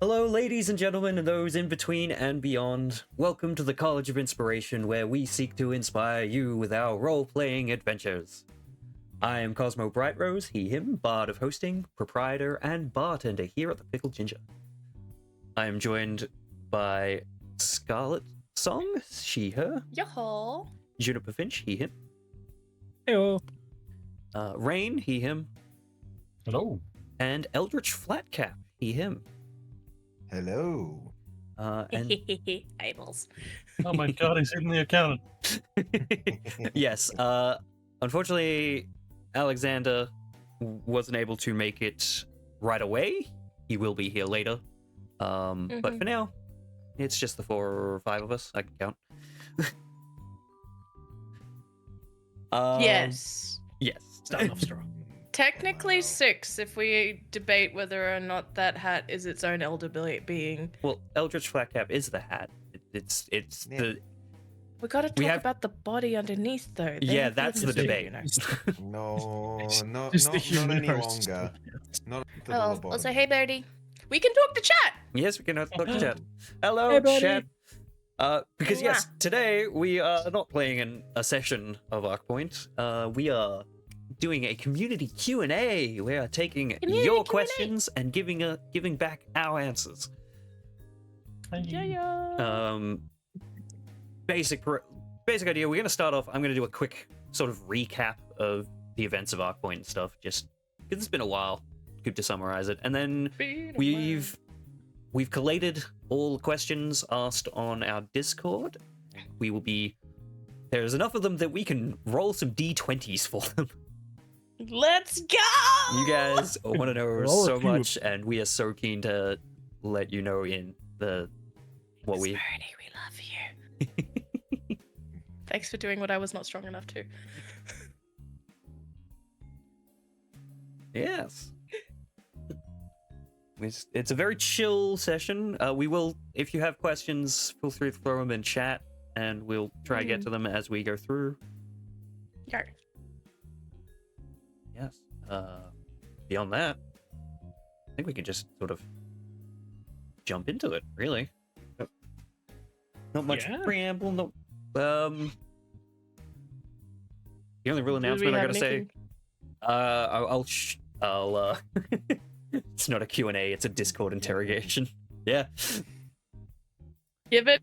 Hello, ladies and gentlemen, and those in between and beyond. Welcome to the College of Inspiration, where we seek to inspire you with our role-playing adventures. I am Cosmo Brightrose, he, him, bard of hosting, proprietor, and bartender here at the Pickled Ginger. I am joined by Scarlet Song, she, her, Yo-ho. JuniperFinch, he, him, Heyo. Rain, he, him, Hello. and Eldritch Flatcap, he, him. Hello. And Eyeballs. Oh my god, he's hitting the accountant. yes, unfortunately, Alexander wasn't able to make it right away. He will be here later. But for now, it's just the 4 or 5 of us. I can count. Yes. Yes. Starting off strong. Technically 6 if we debate whether or not that hat is its own elder being. Well, Eldritch Flatcap is the hat. It's Yeah. the We gotta talk have- about the body underneath though. They Yeah, have that's the feelings too, debate. you know. No, Just the not human any host. longer. Not the Oh, lobotomy. also, hey Birdie. We can talk to chat! Yes, we can have look chat. Hello, Hey, buddy. chat. Because yes, Mwah. today we are not playing a session of Arkpoint. We are doing a community Q&A. We are taking Community your Q&A. questions and giving back our answers. Yeah. Basic idea. We're gonna start off. I'm gonna do a quick sort of recap of the events of Arkpoint and stuff, just because it's been a while. Good to summarize it, and then we've collated all the questions asked on our Discord. We will be there's enough of them that we can roll some d20s for them. Let's go! You guys want to know Roll a so cube. much, and we are so keen to let you know in the what we. Birdie, we love you. Thanks for doing what I was not strong enough to. Yes. It's a very chill session. We will, if you have questions, feel free to throw them in chat, and we'll try to get to them as we go through. Yar. Yes. Beyond that, I think we can just sort of jump into it, really. Not much Yeah. preamble, no. The only real Do we announcement I have gotta say, anything? I'll it's not a Q&A, it's a Discord interrogation. Yeah. Yeah, but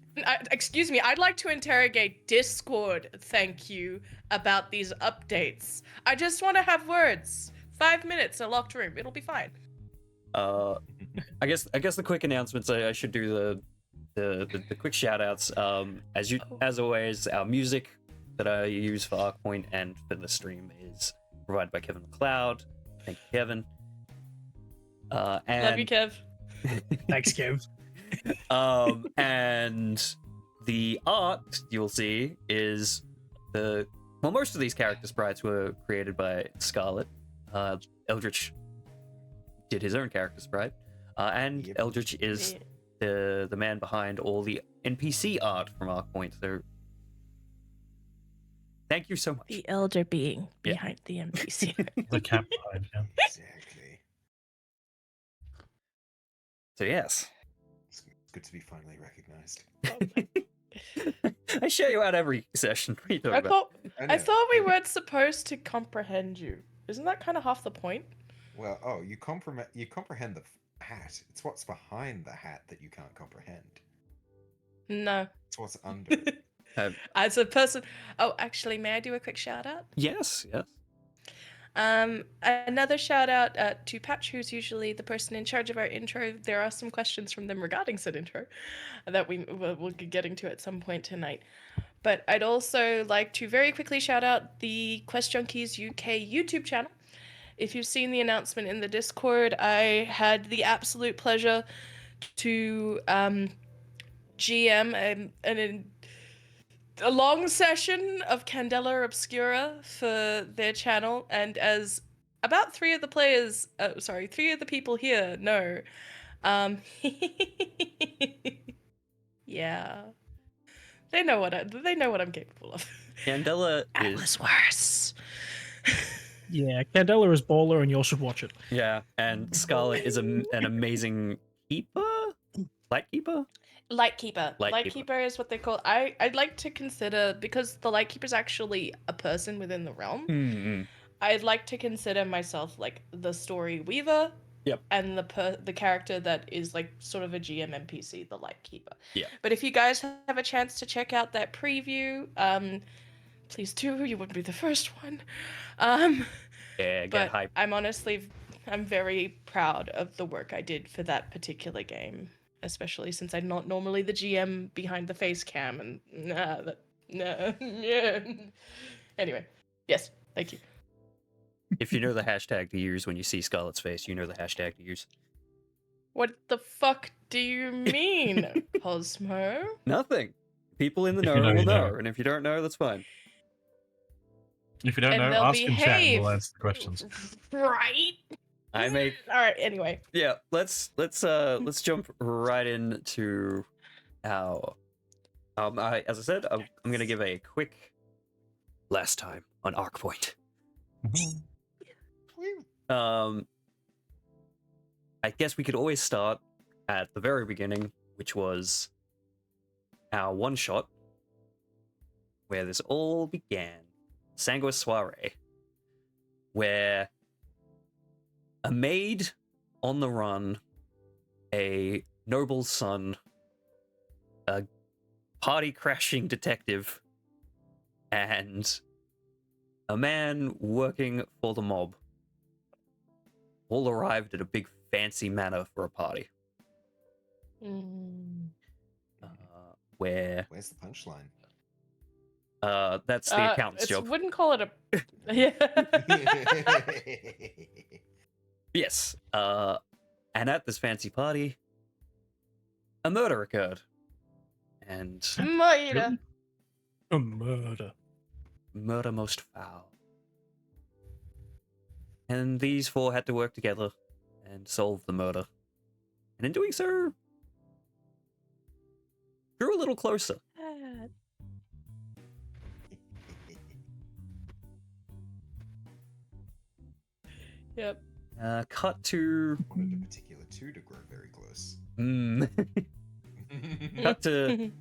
excuse me, I'd like to interrogate Discord, thank you, about these updates. I just want to have words. 5 minutes, a locked room. It'll be fine. I guess the quick announcements. I should do the quick shout outs. As always, our music that I use for Arkpoint and for the stream is provided by Kevin McLeod. Thank you, Kevin. And Love you, Kev. Thanks, Kev. and the art you'll see is most of these character sprites were created by Scarlet. Eldritch did his own character sprite, and Yep. Eldritch is the man behind all the NPC art from Arkpoint. So thank you so much. The elder being Yeah. behind the NPC. The cat behind him. Exactly. So yes, It's good to be finally recognized. I show you out every session. What are you talking I about? I thought we weren't supposed to comprehend you. Isn't that kind of half the point? Well, you comprehend the hat. It's what's behind the hat that you can't comprehend. No. It's what's under. As a person. Oh, actually, may I do a quick shout out? Yes, yes. Another shout out to Patch, who's usually the person in charge of our intro. There are some questions from them regarding said intro that we'll be getting to at some point tonight. But I'd also like to very quickly shout out the Quest Junkies UK YouTube channel. If you've seen the announcement in the Discord, I had the absolute pleasure to GM a long session of Candela Obscura for their channel, and as about 3 of the players, 3 of the people here know, yeah, they know what I'm capable of. Candela is Atlas worse. Yeah, Candela is baller, and you all should watch it. yeah, and Scarlet is an amazing keeper. Lightkeeper? Lightkeeper. Lightkeeper. Lightkeeper is what they call. I'd like to consider, because the Lightkeeper is actually a person within the realm. Mm-hmm. I'd like to consider myself like the story weaver. Yep. And the character that is like sort of a GM NPC, the Lightkeeper. Yeah. But if you guys have a chance to check out that preview, please do. You wouldn't be the first one. Yeah, get But hype. I'm very proud of the work I did for that particular game, especially since I'm not normally the GM behind the face cam and yeah. Anyway, yes, thank you. If you know the hashtag to use when you see Scarlet's face, you know the hashtag to use. What the fuck do you mean, Cosmo? Nothing. People in the If you know know, will you know, know. and if you don't know, that's fine. If you don't And know, they'll ask in chat and behave. we'll answer the questions. Right? I made. All right. Anyway, Yeah, let's jump right into our. As I said, I'm gonna give a quick last time on Arkpoint. I guess we could always start at the very beginning, which was our one shot, where this all began. Sanguis Soiree, where a maid on the run, a noble's son, a party-crashing detective, and a man working for the mob all arrived at a big fancy manor for a party. Where Where's the punchline? that's the accountant's it's, job. Wouldn't call it a. Yeah. Yes. And at this fancy party, a murder occurred. And Murder. A murder. murder most foul. And these four had to work together and solve the murder. And in doing so, drew a little closer. Yep. Cut to... Wanted a particular two to grow very close. Cut to a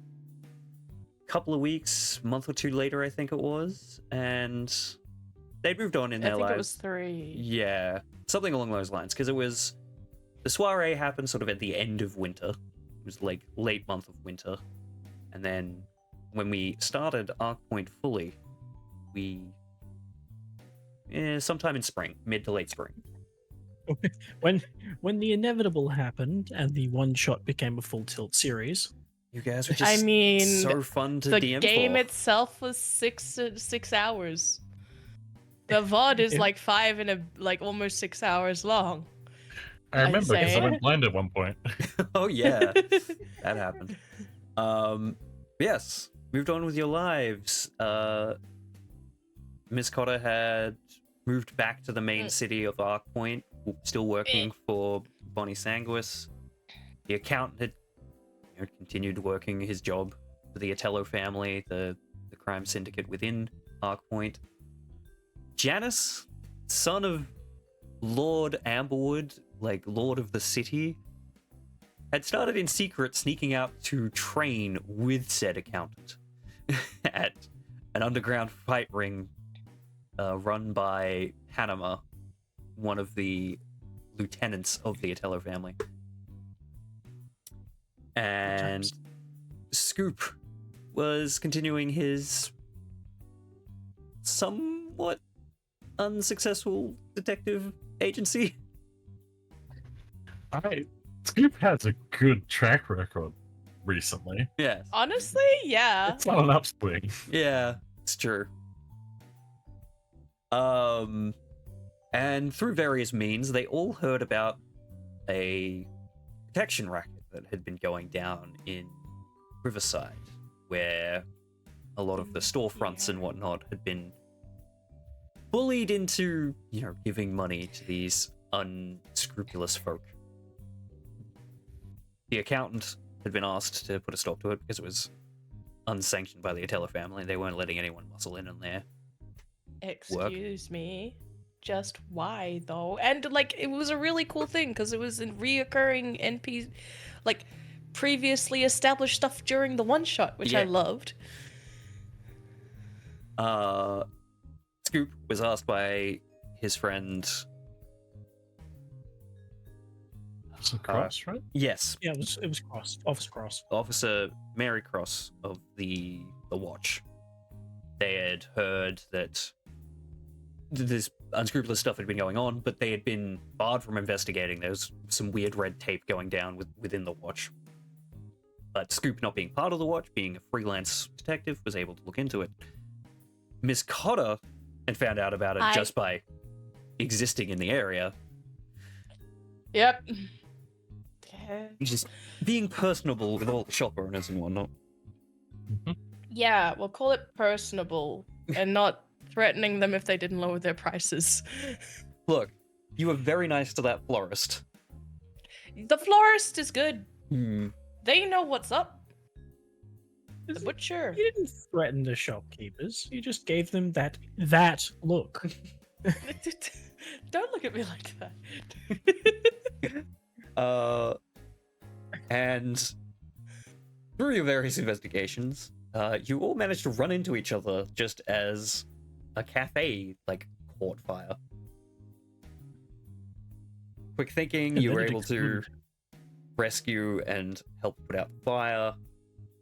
couple of weeks, month or two later, I think it was. And they'd moved on in I their think lives. it was 3. Yeah, something along those lines. Because it was... The soiree happened sort of at the end of winter. It was like late month of winter. And then when we started Arkpoint fully, we... sometime in spring, mid to late spring. When the inevitable happened and the one shot became a full tilt series. You guys were just I mean, so fun to the DM game for. itself was 6 hours. The VOD is Yeah. like 5 and almost 6 hours long. I remember because I say. went blind at one point. Oh yeah, that happened. Yes, moved on with your lives. Miss Cotter had moved back to the main city of Arkpoint, still working for Bonnie Sanguis. The accountant had continued working his job for the Otello family, the crime syndicate within Arkpoint. Janus, son of Lord Amberwood, like Lord of the City, had started in secret sneaking out to train with said accountant at an underground fight ring run by Hanama, one of the lieutenants of the Otello family. And Scoop was continuing his somewhat unsuccessful detective agency. Scoop has a good track record recently. Yes. Honestly, yeah. It's on an upswing. Yeah, it's true. And through various means, they all heard about a protection racket that had been going down in Riverside, where a lot of the storefronts and whatnot had been bullied into, giving money to these unscrupulous folk. The accountant had been asked to put a stop to it because it was unsanctioned by the Otello family. They weren't letting anyone muscle in on there. Excuse me. Just why though? And it was a really cool thing because it was a reoccurring NPC, previously established stuff during the one shot, which I Yeah. loved. Scoop was asked by his friend. Some Cross, right? Yes, Yeah, it was Cross. Officer Cross. Officer Mary Cross of the Watch. They had heard that this unscrupulous stuff had been going on, but they had been barred from investigating. There was some weird red tape going down within the Watch. But Scoop, not being part of the Watch, being a freelance detective, was able to look into it. Miss Cotter had found out about it just by existing in the area. Yep. Just being personable with all the shop owners and whatnot. Yeah, we'll call it personable and not threatening them if they didn't lower their prices. Look, you were very nice to that florist. The florist is good. Hmm. They know what's up. The butcher. You didn't threaten the shopkeepers. You just gave them that look. Don't look at me like that. And through your various investigations, you all managed to run into each other just as a cafe caught fire. Quick thinking, And you then were it able to exploded. rescue and help put out the fire.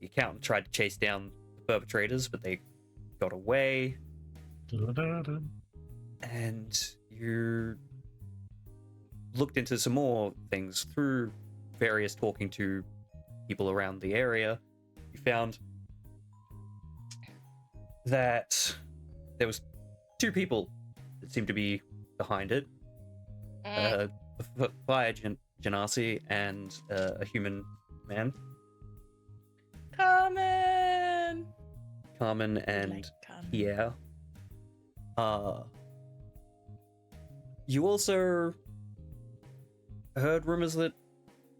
The accountant tried to chase down the perpetrators, but they got away. Da-da-da-da. And you looked into some more things through various talking to people around the area. You found that there was two people that seemed to be behind it. Fire Janasi and a human man. Carmen and Pierre. You also heard rumors that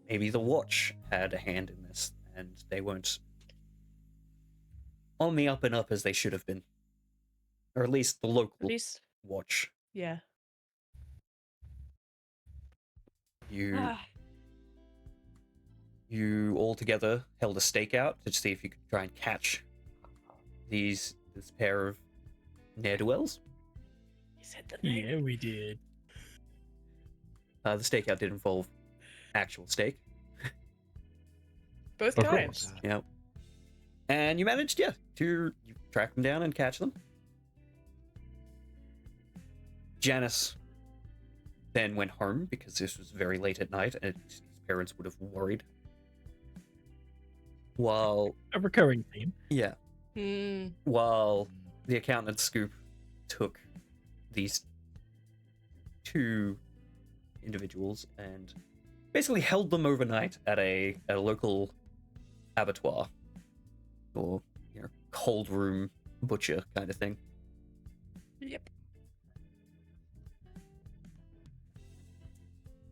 maybe the Watch had a hand in this, and they weren't on the up and up as they should have been. Or at least the local Watch. Yeah. You all together held a stakeout to see if you could try and catch this pair of ne'er-do-wells. You said the name. Yeah, we did. The stakeout did involve actual steak. Both Of kinds. course. Yeah. And you managed, to track them down and catch them. Janus then went home because this was very late at night and his parents would have worried. While A recurring theme. while the accountant Scoop took these two individuals and basically held them overnight at a local abattoir or cold room butcher kind of thing. Yep.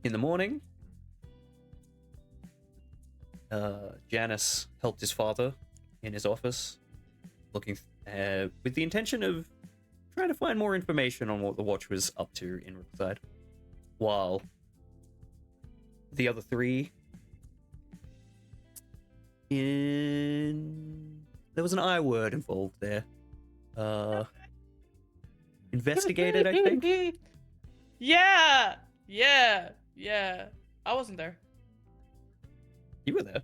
In the morning, Janus helped his father in his office, looking with the intention of trying to find more information on what the Watch was up to in Riverside, while the other three there was an I word involved there. Investigated, I think. Yeah. I wasn't there. You were there.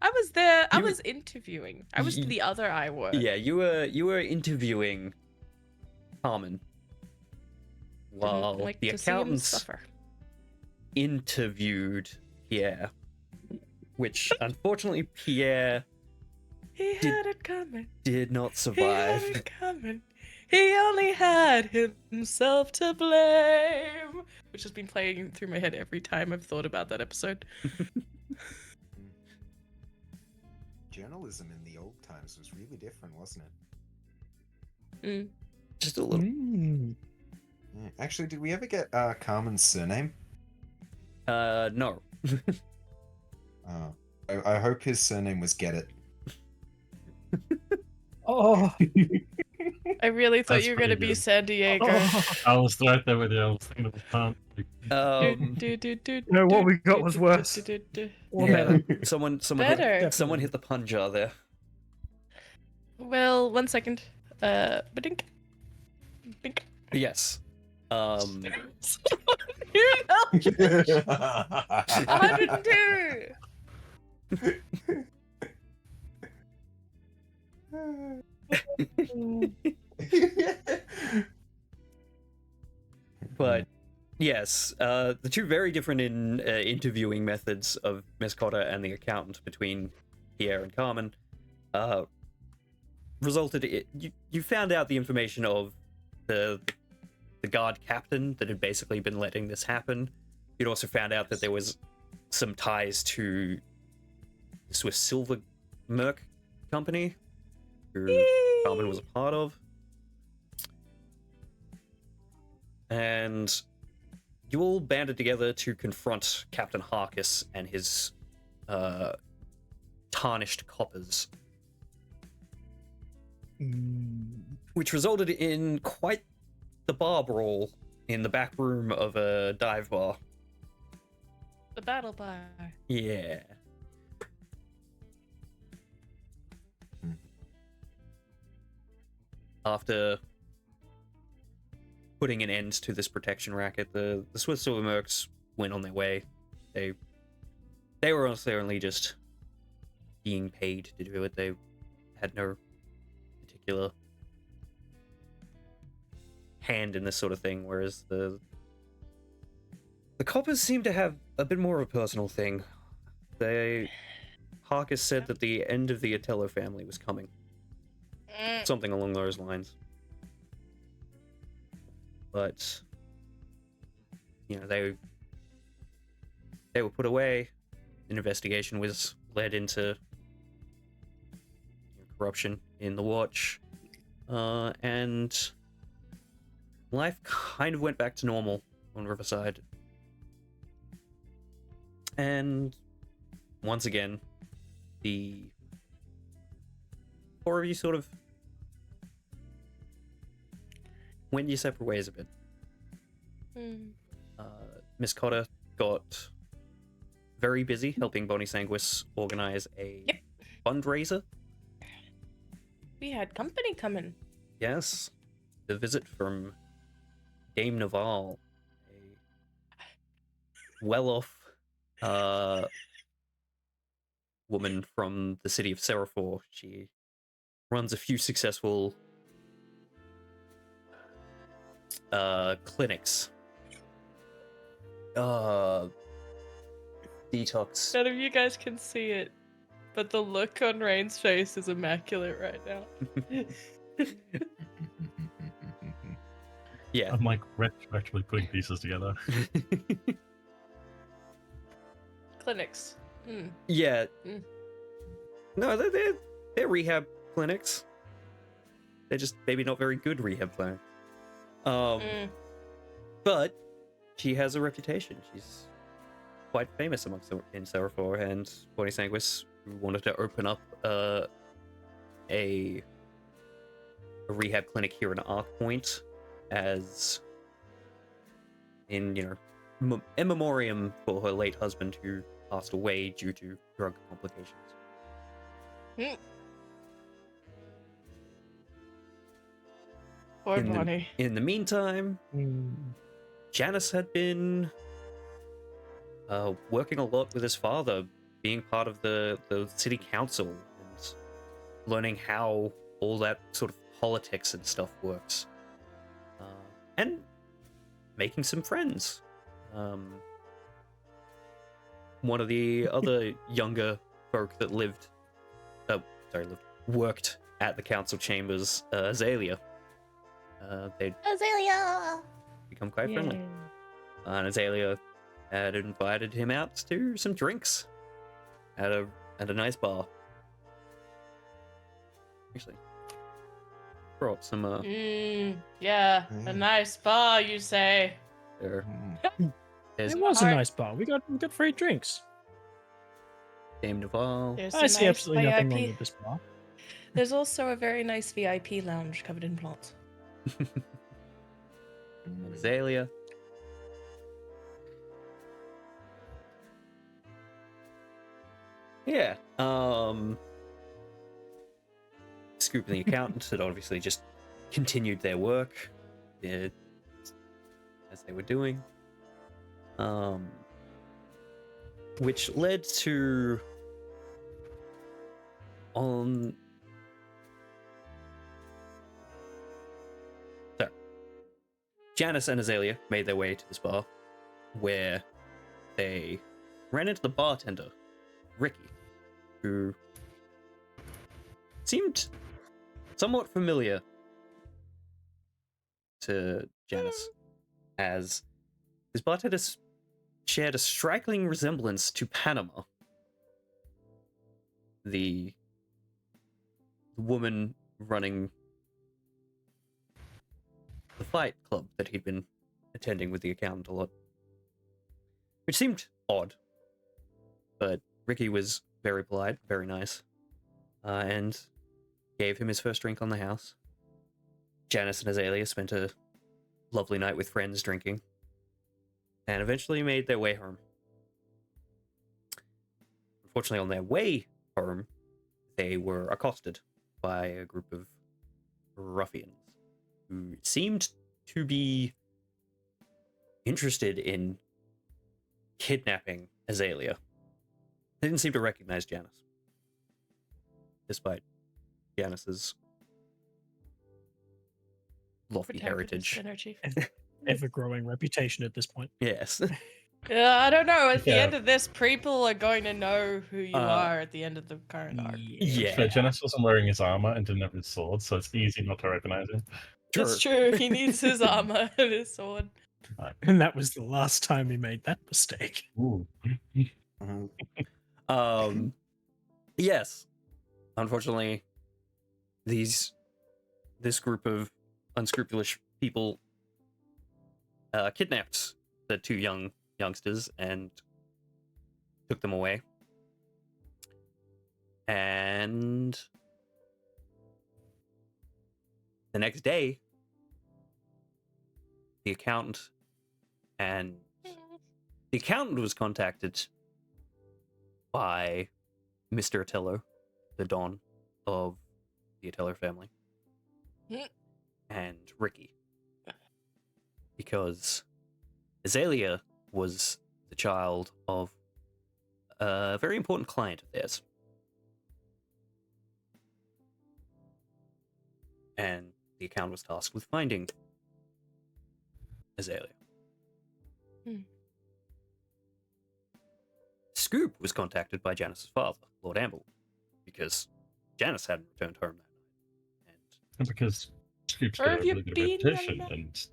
I was there. I You- was interviewing. I was the other I word. Yeah, you were interviewing Carmen, while Didn't like the to see him accountants suffer. interviewed Pierre, which unfortunately Pierre He had it coming. did not He had survive. it coming. He only had himself to blame. Which has been playing through my head every time I've thought about that episode. Journalism in the old times was really different, wasn't it? Just a little. Yeah. Actually, did we ever get Carmen's surname? No. I hope his surname was Get It. Oh, I really thought That's you were going to pretty be good. San Diego. I was right there with you. I was thinking of the pun. No, what we got was worse. Or Yeah. better. Someone Better. hit, someone hit the pun jar there. Well, 1 second. Badink. Bink. Yes. Here now. 102. But yes, the two very different in interviewing methods of Miss Cotter and the accountant between Pierre and Carmen resulted in you found out the information of the guard captain that had basically been letting this happen. You'd also found out that there was some ties to the Swiss Silver Merc company, who Carmen was a part of. And you all banded together to confront Captain Harkis and his tarnished coppers, which resulted in quite the bar brawl in the back room of a dive bar. The battle bar. Yeah. After putting an end to this protection racket, the Swiss Silver Mercs went on their way. They were honestly only just being paid to do it. They had no particular hand in this sort of thing, whereas the coppers seem to have a bit more of a personal thing. Harkis said that the end of the Otello family was coming. Something along those lines. But you know, they were put away. An investigation was led into corruption in the watch, and life kind of went back to normal on Riverside. And once again, the four of you sort of went your separate ways a bit. Miss Cotter got very busy helping Bonnie Sanguis organize a fundraiser. We had company coming. Yes, the visit from Dame Naval, a well-off woman from the city of Seraphor. She runs a few successful clinics. Detox. None of you guys can see it, but the look on Rain's face is immaculate right now. Yeah. I'm like retroactively putting pieces together. Clinics. Yeah. Mm. No, they're rehab clinics. They're just maybe not very good rehab clinics. But she has a reputation. She's quite famous amongst in Seraphor, and Bonnie Sanguis wanted to open up a rehab clinic here in Arkpoint, as in, you know, in memoriam for her late husband who passed away due to drug complications. Poor Bonnie. In the meantime, Janus had been working a lot with his father, being part of the city council and learning how all that sort of politics and stuff works, and making some friends. One of the other younger folk that worked at the council chambers, Azalea. They'd become quite friendly. And Azalea had invited him out to some drinks at a nice bar. Actually, brought some Yeah, a nice bar, you say. there. It was a nice bar. We got free drinks. Dame Naval. There's I some see nice absolutely nothing wrong VIP. with this bar. There's also a very nice VIP lounge covered in plants. Azalea. Yeah. Scoop and the accountant had obviously just continued their work as they were doing. Which led to Janus and Azalea made their way to this bar, where they ran into the bartender, Ricky, who seemed somewhat familiar to Janus, as his bartender shared a striking resemblance to Panama, the woman running the fight club that he'd been attending with the accountant a lot. Which seemed odd, but Ricky was very polite, very nice, and gave him his first drink on the house. Janus and Azalea spent a lovely night with friends drinking, and eventually made their way home. Unfortunately, on their way home, they were accosted by a group of ruffians who seemed to be interested in kidnapping Azalea. They didn't seem to recognize Janus, despite Janus's lofty heritage. Energy. Ever-growing reputation at this point. Yes. I don't know. At the Yeah. end of this, people are going to know who you are at the end of the current arc. Yeah. So Janus wasn't wearing his armor and didn't have his sword, so it's easy not to recognize him. That's true. He needs his armor and his sword. And that was the last time he made that mistake. Ooh. Yes. Unfortunately, this group of unscrupulous people kidnapped the two youngsters and took them away. And the next day, the accountant was contacted by Mr. Otello, the Don of the Otello family, and Ricky, because Azalea was the child of a very important client of theirs. And the account was tasked with finding Azalea. Scoop was contacted by Janus's father, Lord Amble, because Janus hadn't returned home that night. And because Scoop's Where got a have you really good been, reputation, young man? and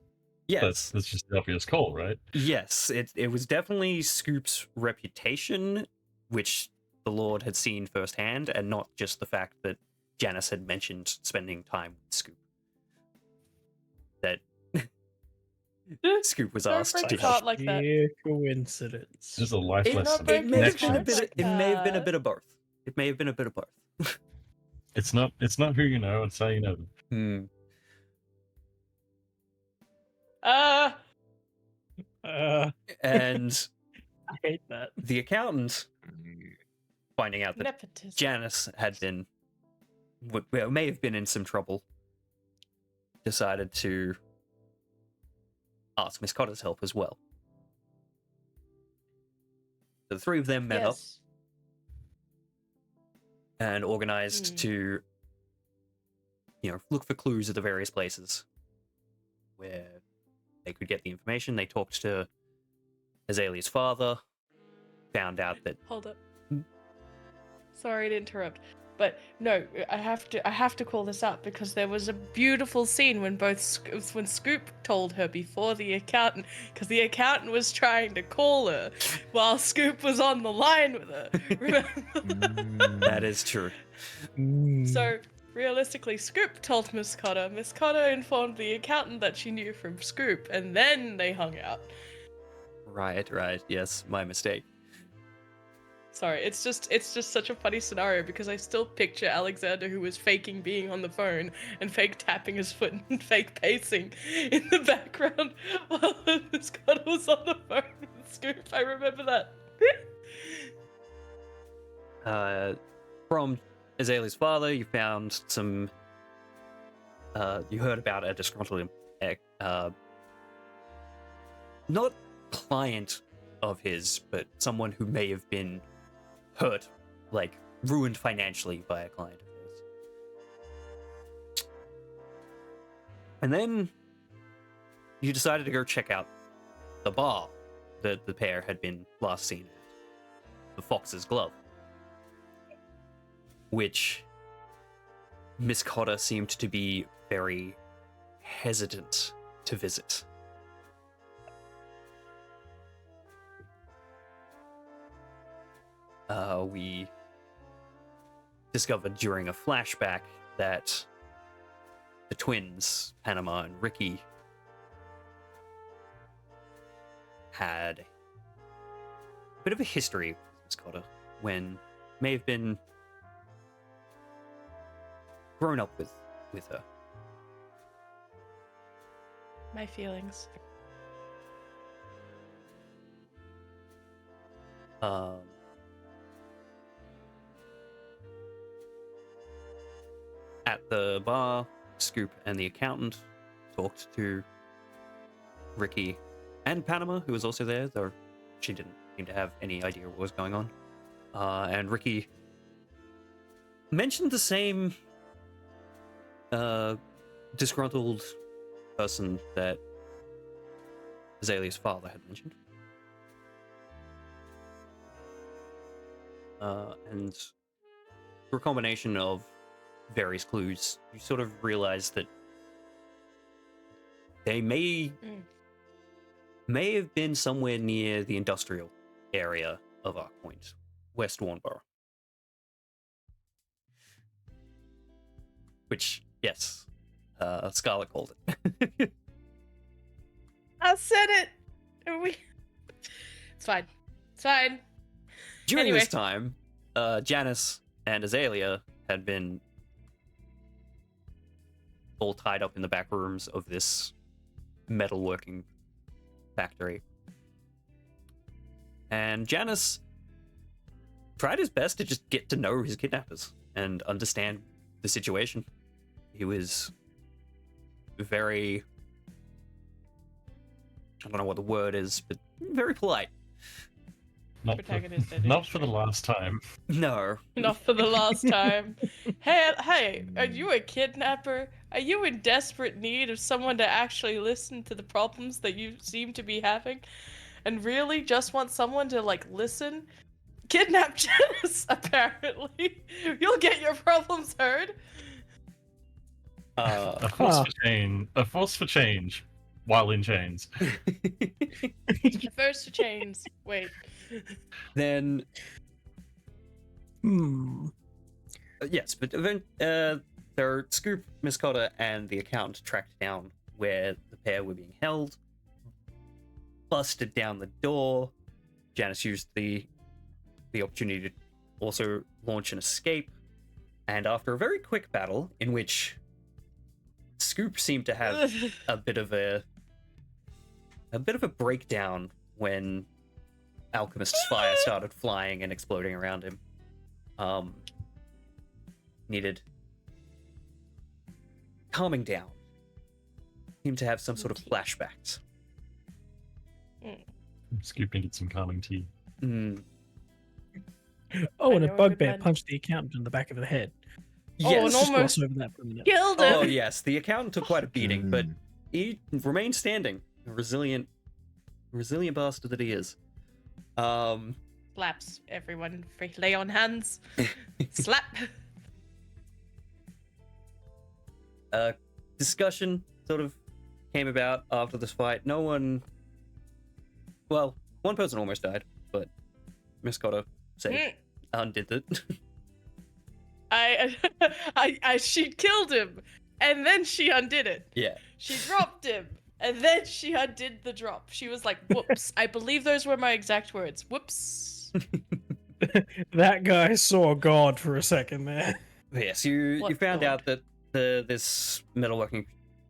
Yes, that's just the obvious call, right? yes, it was definitely Scoop's reputation, which the Lord had seen firsthand, and not just the fact that Janus had mentioned spending time with Scoop. That Scoop was Sorry asked for to a help. thought like that. Sheer coincidence. Just a life It, lesson. it may have been a Connections. bit. It may have been a bit of both. It may have been a bit of both. It's not who you know, it's how you know them. And I hate that. the accountant, finding out that Nepotism. Janus had been, well, may have been in some trouble, decided to ask Miss Cotter's help as well. The three of them met up Yes. and organized to, look for clues at the various places where they could get the information. They talked to Azalea's father, found out that Hold up. Sorry to interrupt, but no, I have to call this out because there was a beautiful scene when when Scoop told her before the accountant, because the accountant was trying to call her while Scoop was on the line with her. Remember? that is true. So realistically, Scoop told Miss Cotter. Miss Cotter informed the accountant that she knew from Scoop, and then they hung out. Right, yes, my mistake. Sorry, it's just such a funny scenario because I still picture Alexander who was faking being on the phone and fake tapping his foot and fake pacing in the background while Scott was on the phone with Scoop. I remember that. From Azalea's father, you found some. You heard about a disgruntled, not client of his, but someone who may have been hurt, like ruined financially by a client of his. And then you decided to go check out the bar that the pair had been last seen at, the Fox's Glove, which Miss Cotter seemed to be very hesitant to visit. We discovered during a flashback that the twins, Panama and Ricky, had a bit of a history with Miss Cotter when may have been grown up with her. My feelings. At the bar, Scoop and the accountant talked to Ricky and Panama, who was also there, though she didn't seem to have any idea what was going on. And Ricky mentioned the same disgruntled person that Azalea's father had mentioned. And through a combination of various clues, you sort of realize that they may have been somewhere near the industrial area of Arkpoint, West Warnborough. Which, yes, Scarlet called it. I said it! It's fine. It's fine. During Anyway. this time, Janus and Azalea had been all tied up in the back rooms of this metalworking factory. And Janus tried his best to just get to know his kidnappers and understand the situation. He was very... I don't know what the word is, but very polite. Protagonist Not for the last time. No. Not for the last time. Hey, are you a kidnapper? Are you in desperate need of someone to actually listen to the problems that you seem to be having? And really just want someone to, like, listen? Kidnap Janus, apparently. You'll get your problems heard. A force for change, while in chains. The first chains. Wait. Then... yes, but then their Scoop, Miss Cotter, and the accountant tracked down where the pair were being held, busted down the door. Janus used the opportunity to also launch an escape, and after a very quick battle in which Scoop seemed to have a bit of a breakdown when Alchemist's fire started flying and exploding around him. Needed calming down. Seemed to have some sort of flashbacks. Scoop needed some calming tea. Oh, I and a know a good bugbear man. punched the accountant in the back of the head. Oh, Yes. and Let's just almost gloss over that for a minute. killed him. Oh yes, the accountant took quite a beating, but he remained standing. A resilient bastard that he is. Slaps everyone. Lay on hands. Slap. Discussion sort of came about after this fight. No one... Well, one person almost died, but Miss Cotter saved, undid it. She killed him, and then she undid it. Yeah. She dropped him, and then she undid the drop. She was like, whoops. I believe those were my exact words. Whoops. That guy saw God for a second there. Yes, you What found God? out that this metalworking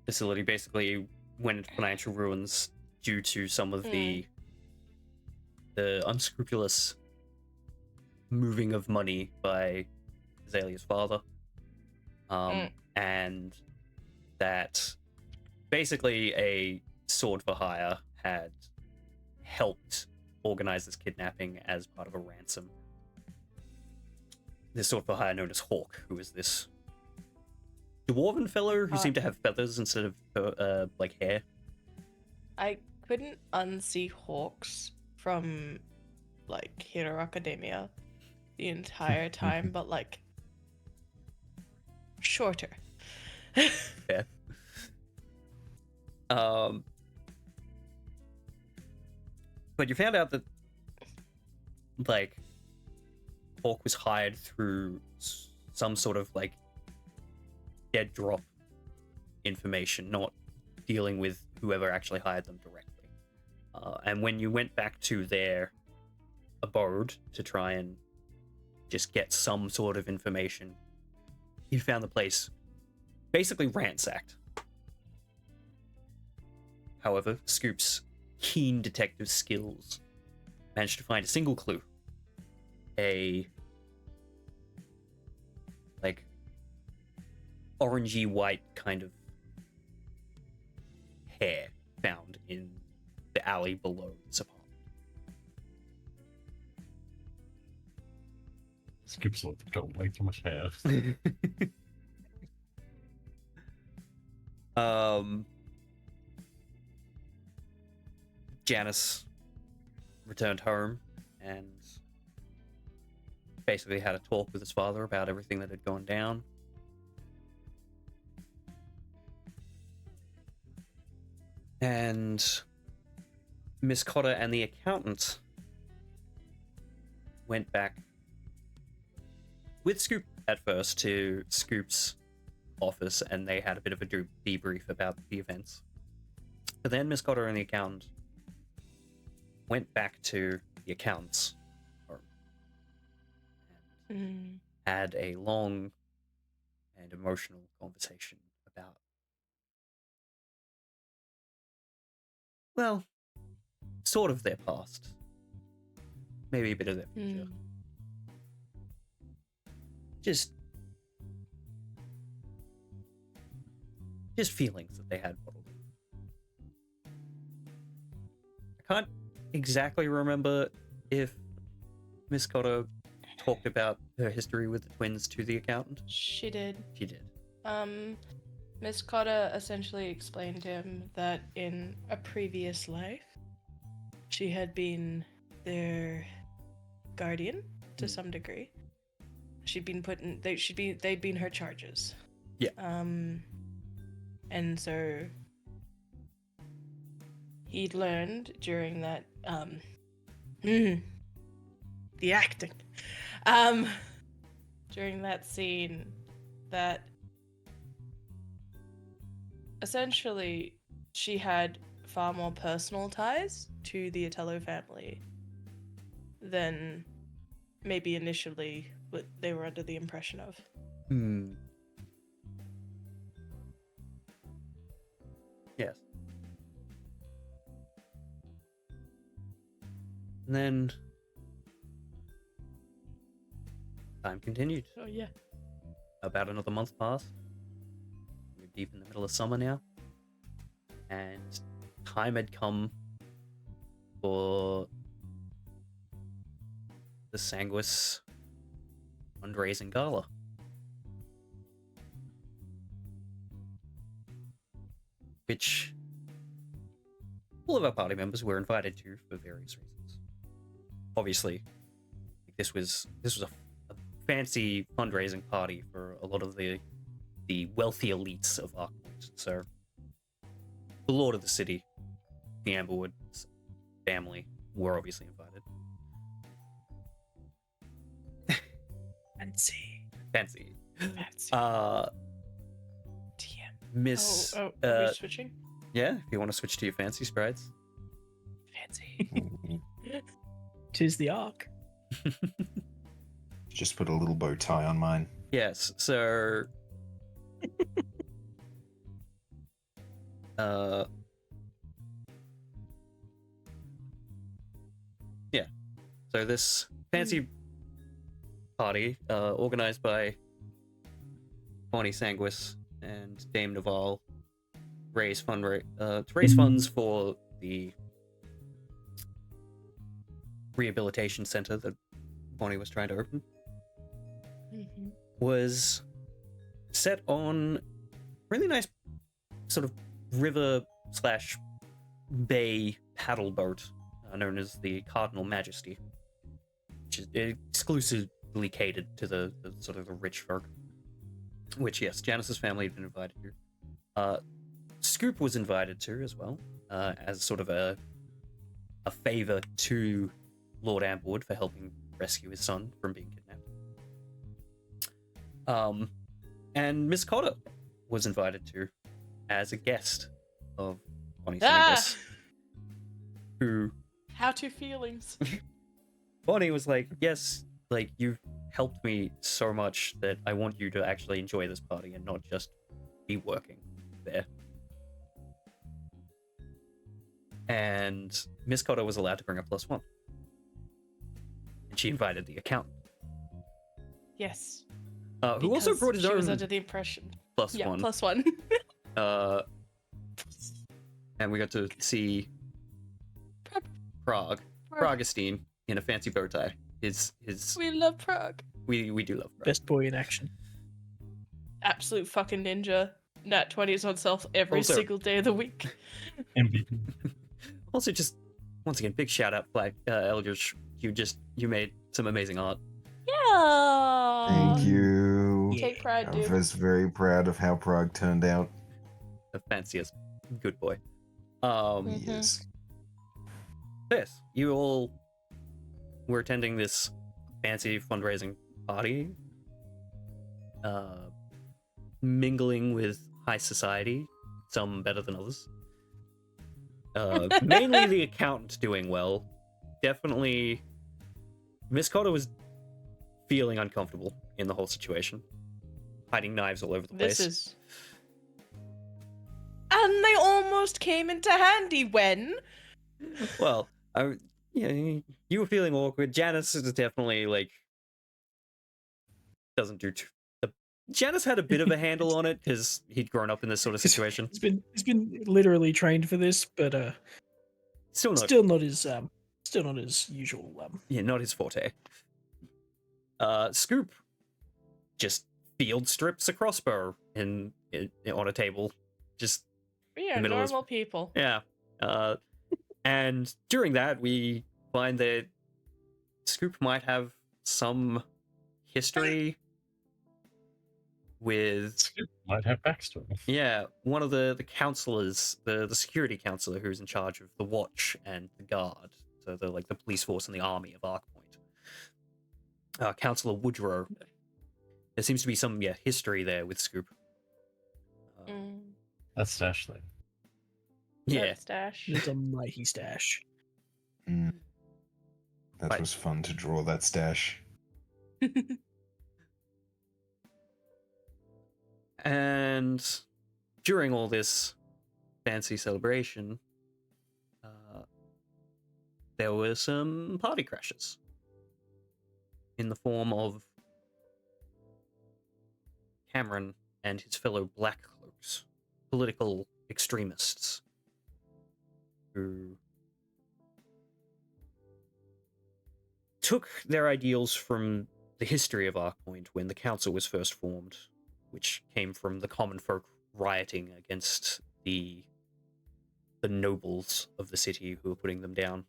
facility basically went into financial ruins due to some of the unscrupulous moving of money by Azalea's father. And that basically a sword for hire had helped organize this kidnapping as part of a ransom. This sword for hire known as Hawk, who is this dwarven fellow who seemed to have feathers instead of like hair. I couldn't unsee hawks from like Hero Academia the entire time, but like shorter. Yeah. But you found out that like Hawk was hired through some sort of like dead drop information, not dealing with whoever actually hired them directly. And when you went back to their abode to try and just get some sort of information, you found the place basically ransacked. However, Scoop's keen detective skills managed to find a single clue. A like orangey white kind of hair found in the alley below this apartment. Skip's like, got way too much hair. Janus returned home and basically had a talk with his father about everything that had gone down. And Miss Cotter and the accountant went back with Scoop at first to Scoop's office, and they had a bit of a debrief about the events. But then Miss Cotter and the accountant went back to the accountant's firm and had a long and emotional conversation about, well, sort of their past, maybe a bit of their future. Just feelings that they had bottled in. I can't exactly remember if Miss Cotter talked about her history with the twins to the accountant. She did. She did. Miss Cotter essentially explained to him that in a previous life, she had been their guardian to some degree. She'd been put in. They'd been her charges. Yeah. And so he'd learned during that the acting during that scene that essentially she had far more personal ties to the Otello family than maybe initially what they were under the impression of. Yes. And then time continued. Oh yeah. About another month passed. We're deep in the middle of summer now. And time had come for the Sanguis fundraising gala. Which all of our party members were invited to for various reasons. Obviously, this was a fancy fundraising party for a lot of the wealthy elites of Arkpoint. So the lord of the city, the Amberwood family, were obviously invited. Fancy. TM. Miss. Are we switching? Yeah, if you want to switch to your fancy sprites. Fancy. 'Tis the Ark. Just put a little bow tie on mine. Yes, so yeah. So this fancy party, organized by Bonnie Sanguis and Dame Naval, to raise funds for the rehabilitation center that Bonnie was trying to open, was set on really nice sort of river slash bay paddle boat known as the Cardinal Majesty, which is exclusively catered to the sort of the rich folk. Which, yes, Janus's family had been invited to. Scoop was invited to as well, as sort of a favor to Lord Amberwood for helping rescue his son from being kidnapped. And Miss Cotter was invited to as a guest of Bonnie Sanguis, who... How to feelings. Bonnie was like, yes, like, you've helped me so much that I want you to actually enjoy this party and not just be working there. And Miss Cotter was allowed to bring a +1. And she invited the accountant. Yes. Who also Because brought his she own was under the impression. +1. Yeah, +1. And we got to see Prague. Praugustine in a fancy bow tie. We love Prague. We do love Prague. Best boy in action. Absolute fucking ninja. Nat 20s on self every Also- single day of the week. MVP. Also, just once again, big shout out, Black Eldridge. You made some amazing art. Yeah. Thank you. Take pride, I dude. was very proud of how Prague turned out. The fanciest good boy. He is. Yes, you all were attending this fancy fundraising party, mingling with high society, some better than others. Mainly the accountant doing well. Definitely, Miss Cotter was feeling uncomfortable in the whole situation, hiding knives all over the place. This is. And they almost came into handy when. Well, you were feeling awkward. Janus is definitely like doesn't do too. Janus had a bit of a handle on it because he'd grown up in this sort of situation. He's been literally trained for this, but Still not his usual. Yeah, not his forte. Scoop just field strips a crossbow on a table, just We are middle is- normal people. yeah. And during that, we find that Scoop might have some history with Might have backstory. one of the counselors, the security counselor who's in charge of the watch and the guard, so the police force and the army of Arkpoint. Counselor Woodrow. There seems to be some history there with Scoop. That's Ashley. Yeah, Stash. It's a mighty stash. That Right. was fun to draw that stash. and during all this fancy celebration, there were some party crashes in the form of Cameron and his fellow Black Cloaks, political extremists, who took their ideals from the history of Arkpoint when the council was first formed, which came from the common folk rioting against the nobles of the city who were putting them down.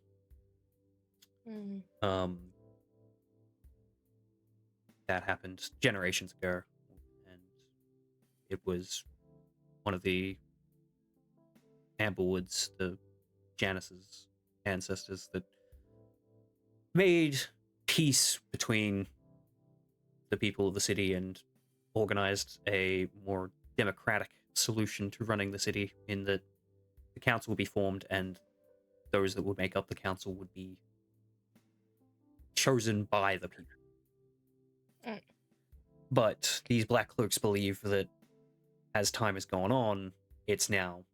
That happened generations ago, and it was one of the Amberwoods, the Janus's ancestors, that made peace between the people of the city and organized a more democratic solution to running the city, in that the council would be formed and those that would make up the council would be chosen by the people. But these Black Cloaks believe that as time has gone on, it's now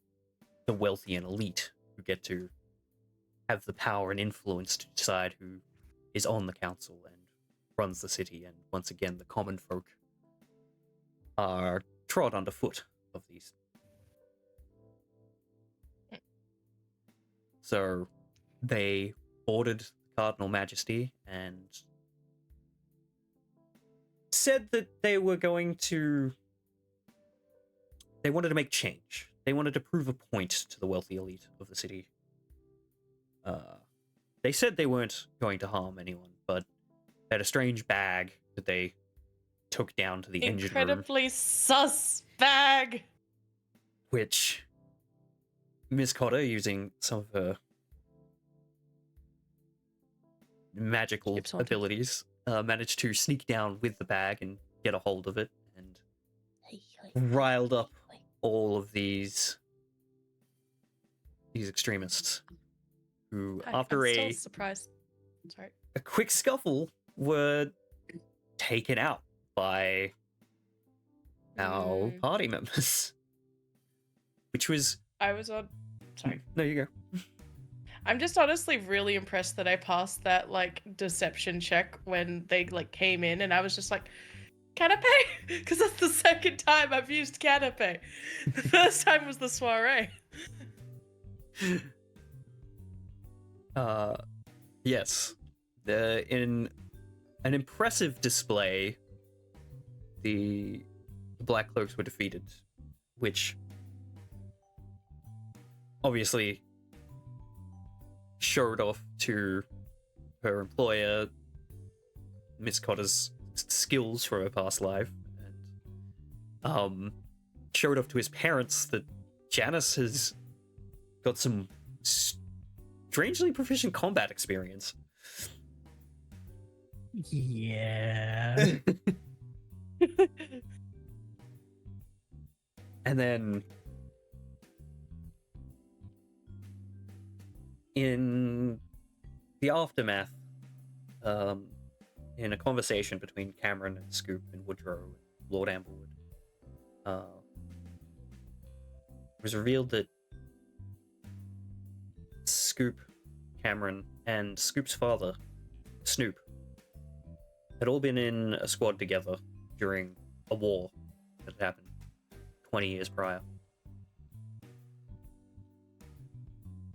the wealthy and elite who get to have the power and influence to decide who is on the council and runs the city. And once again, the common folk are trod underfoot of these. So they ordered Cardinal Majesty and said that they were going to... They wanted to make change. They wanted to prove a point to the wealthy elite of the city. They said they weren't going to harm anyone, but they had a strange bag that they took down to the engine room. Incredibly sus bag. Which Miss Cotter, using some of her magical Keeps haunting. abilities, managed to sneak down with the bag and get a hold of it, and riled up all of these extremists who, after I'm still a surprised. Sorry. quick scuffle, were taken out by our party members. Which was... I was on. Sorry. No, you go. I'm just honestly really impressed that I passed that like deception check when they like came in, and I was just like, canapé, because that's the second time I've used canapé. The first time was the soiree. Yes. In an impressive display, the Black Cloaks were defeated, which obviously showed off to her employer Miss Cotter's skills from her past life, and showed off to his parents that Janus has got some strangely proficient combat experience. Yeah. And then in the aftermath, in a conversation between Cameron and Scoop and Woodrow and Lord Amblewood, it was revealed that Scoop, Cameron, and Scoop's father, Snoop, had all been in a squad together during a war that had happened 20 years prior.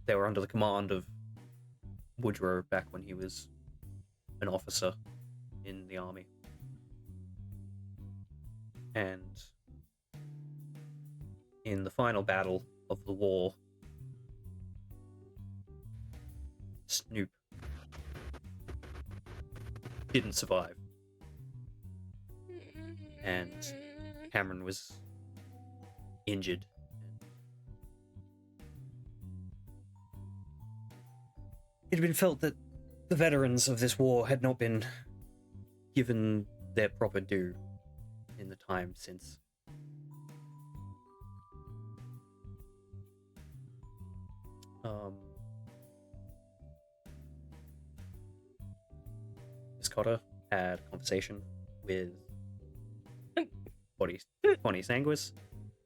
They were under the command of Woodrow back when he was an officer in the army. And in the final battle of the war, Snoop didn't survive. And Cameron was injured. It had been felt that the veterans of this war had not been given their proper due in the time since. Miss Cotter had a conversation with Bonnie Sanguis,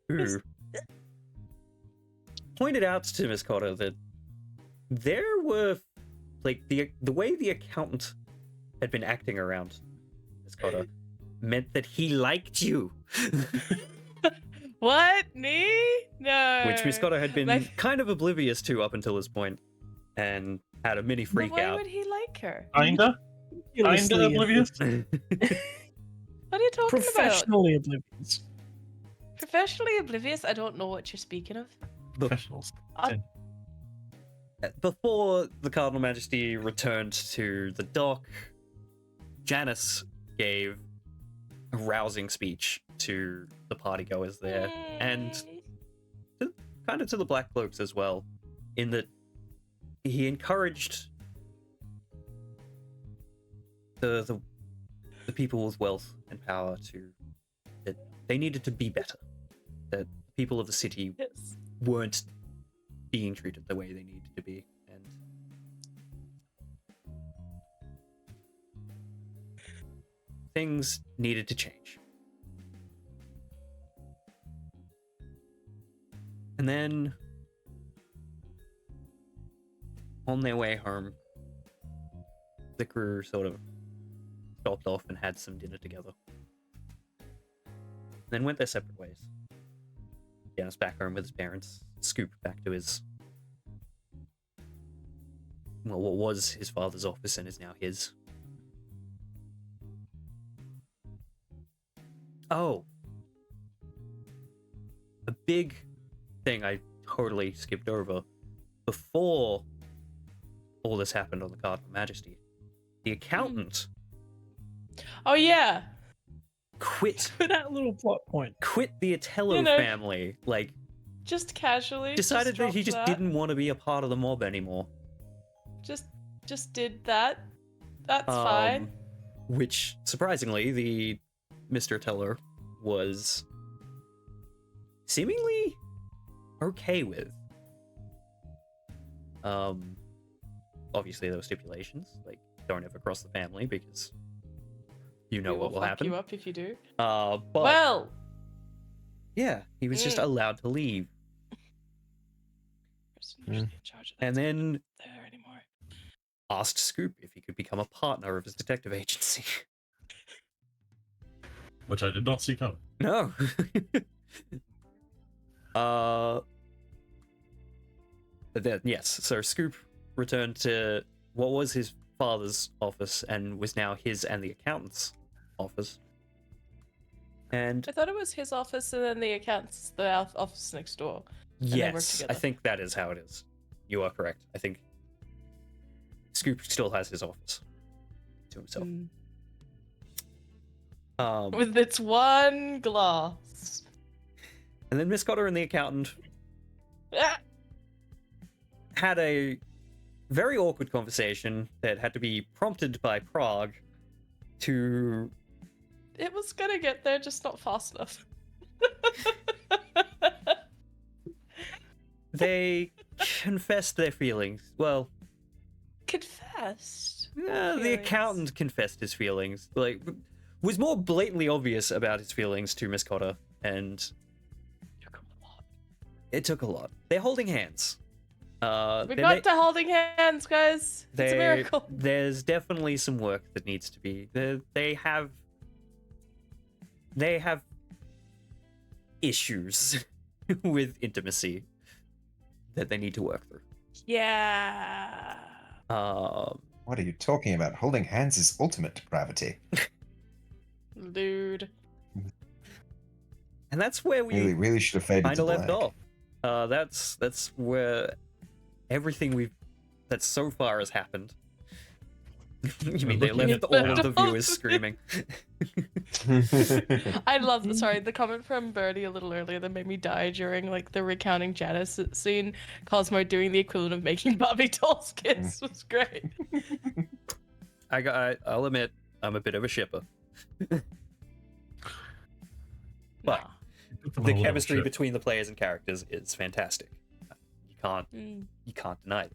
who pointed out to Miss Cotter that there were, like, the way the accountant had been acting around Miss Cotter meant that he liked you. What? Me? No. Which Miss Cotter had been My- kind of oblivious to up until this point, and had a mini freak Why out. would he like her? Kinda oblivious. What are you talking about? Professionally oblivious. Professionally oblivious? I don't know what you're speaking of. Professionals. Before the Cardinal Majesty returned to the dock, Janus gave a rousing speech to the partygoers there, and kind of to the Black Cloaks as well, in that he encouraged the people with wealth and power that they needed to be better, that people of the city Yes. weren't being treated the way they needed to be, and things needed to change. And then on their way home, the crew sort of stopped off and had some dinner together. Then went their separate ways. Janus back home with his parents. Scoop back to his, well, what was his father's office and is now his. Oh. A big thing I totally skipped over. Before all this happened on the Cardinal Majesty, the accountant Oh yeah. quit That little plot point. the Atello You know, family. Like, Just casually. decided that he dropped just didn't want to be a part of the mob anymore. Just did that. That's fine. Which, surprisingly, the Mr. Atello was seemingly okay with. Obviously there were stipulations, like don't ever cross the family because you know We what will fuck happen. you up if you do. But Well, yeah, he was just allowed to leave. person usually in charge of And that's then not there anymore. asked Scoop if he could become a partner of his detective agency. Which I did not see coming. No. But then, yes, so Scoop returned to what was his father's office and was now his and the accountant's office. And I thought it was his office and then the accountant's the office next door. they work yes, I together. think that is how it is. You are correct. I think Scoop still has his office to himself. With its one glass. And then Miss Cotter and the accountant Ah! had a very awkward conversation that had to be prompted by Prague to It was gonna get there, just not fast enough. they confessed their feelings. Well, Confessed. the Feelings. accountant confessed his feelings. Like, was more blatantly obvious about his feelings to Miss Cotter, and Took him a lot. it took a lot. They're holding hands. We they got may- to holding hands, guys. It's a miracle. There's definitely some work that needs to be. They have issues with intimacy that they need to work through. Yeah. What are you talking about? Holding hands is ultimate depravity. Dude. And that's where we Really should have faded kind to of left black. off. That's where everything that so far has happened. You mean they left all of the viewers screaming? I love the comment from Birdie a little earlier that made me die during like the recounting Janus scene. Cosmo doing the equivalent of making Barbie dolls kiss was great. I'll admit, I'm a bit of a shipper. But the chemistry between the players and characters is fantastic. You can't deny it.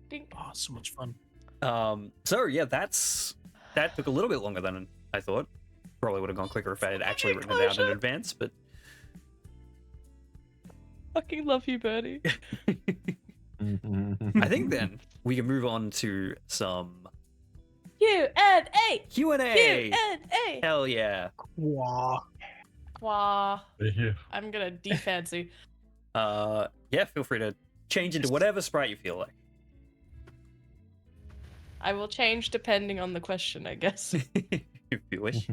Dink. Oh, so much fun. So yeah, that took a little bit longer than I thought. Probably would have gone quicker if I had actually written it down in advance, but Fucking love you, Birdie. I think then we can move on to some Q&A. Q&A. Q&A. Hell yeah. Wow. Wow. Yeah. I'm gonna defancy. Yeah, feel free to change into whatever sprite you feel like. I will change depending on the question, I guess. If you wish.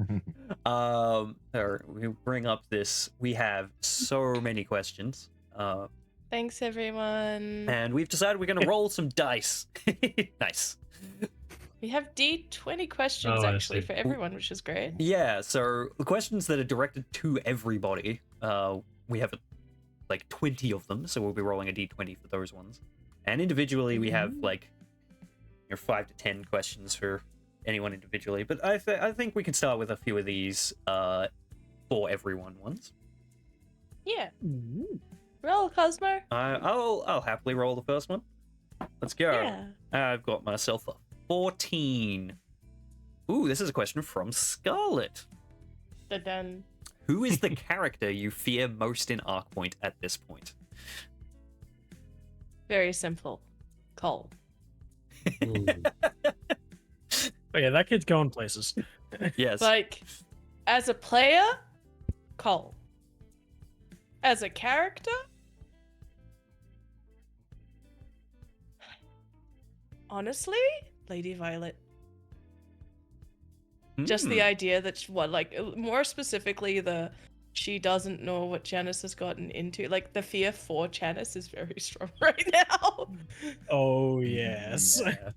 Or we bring up this. We have so many questions. Thanks, everyone. And we've decided we're gonna roll some dice. Nice. We have D20 questions Oh, I actually see. for everyone, which is great. Yeah, so the questions that are directed to everybody, we have like 20 of them, so we'll be rolling a d20 for those ones. And individually, we have like 5 to 10 questions for anyone individually. But I think we can start with a few of these for everyone ones. Yeah. Ooh. Roll, Cosmo. I'll happily roll the first one. Let's go. Yeah. I've got myself a 14. Ooh, this is a question from Scarlet. Dun. Who is the character you fear most in Arkpoint at this point? Very simple. Cole. Ooh. Oh yeah, that kid's going places. Yes. Like, as a player, Cole. As a character, honestly, Lady Violet. Just the Hmm. idea that more specifically, she doesn't know what Janus has gotten into. Like, the fear for Janus is very strong right now. Oh yes. Yeah.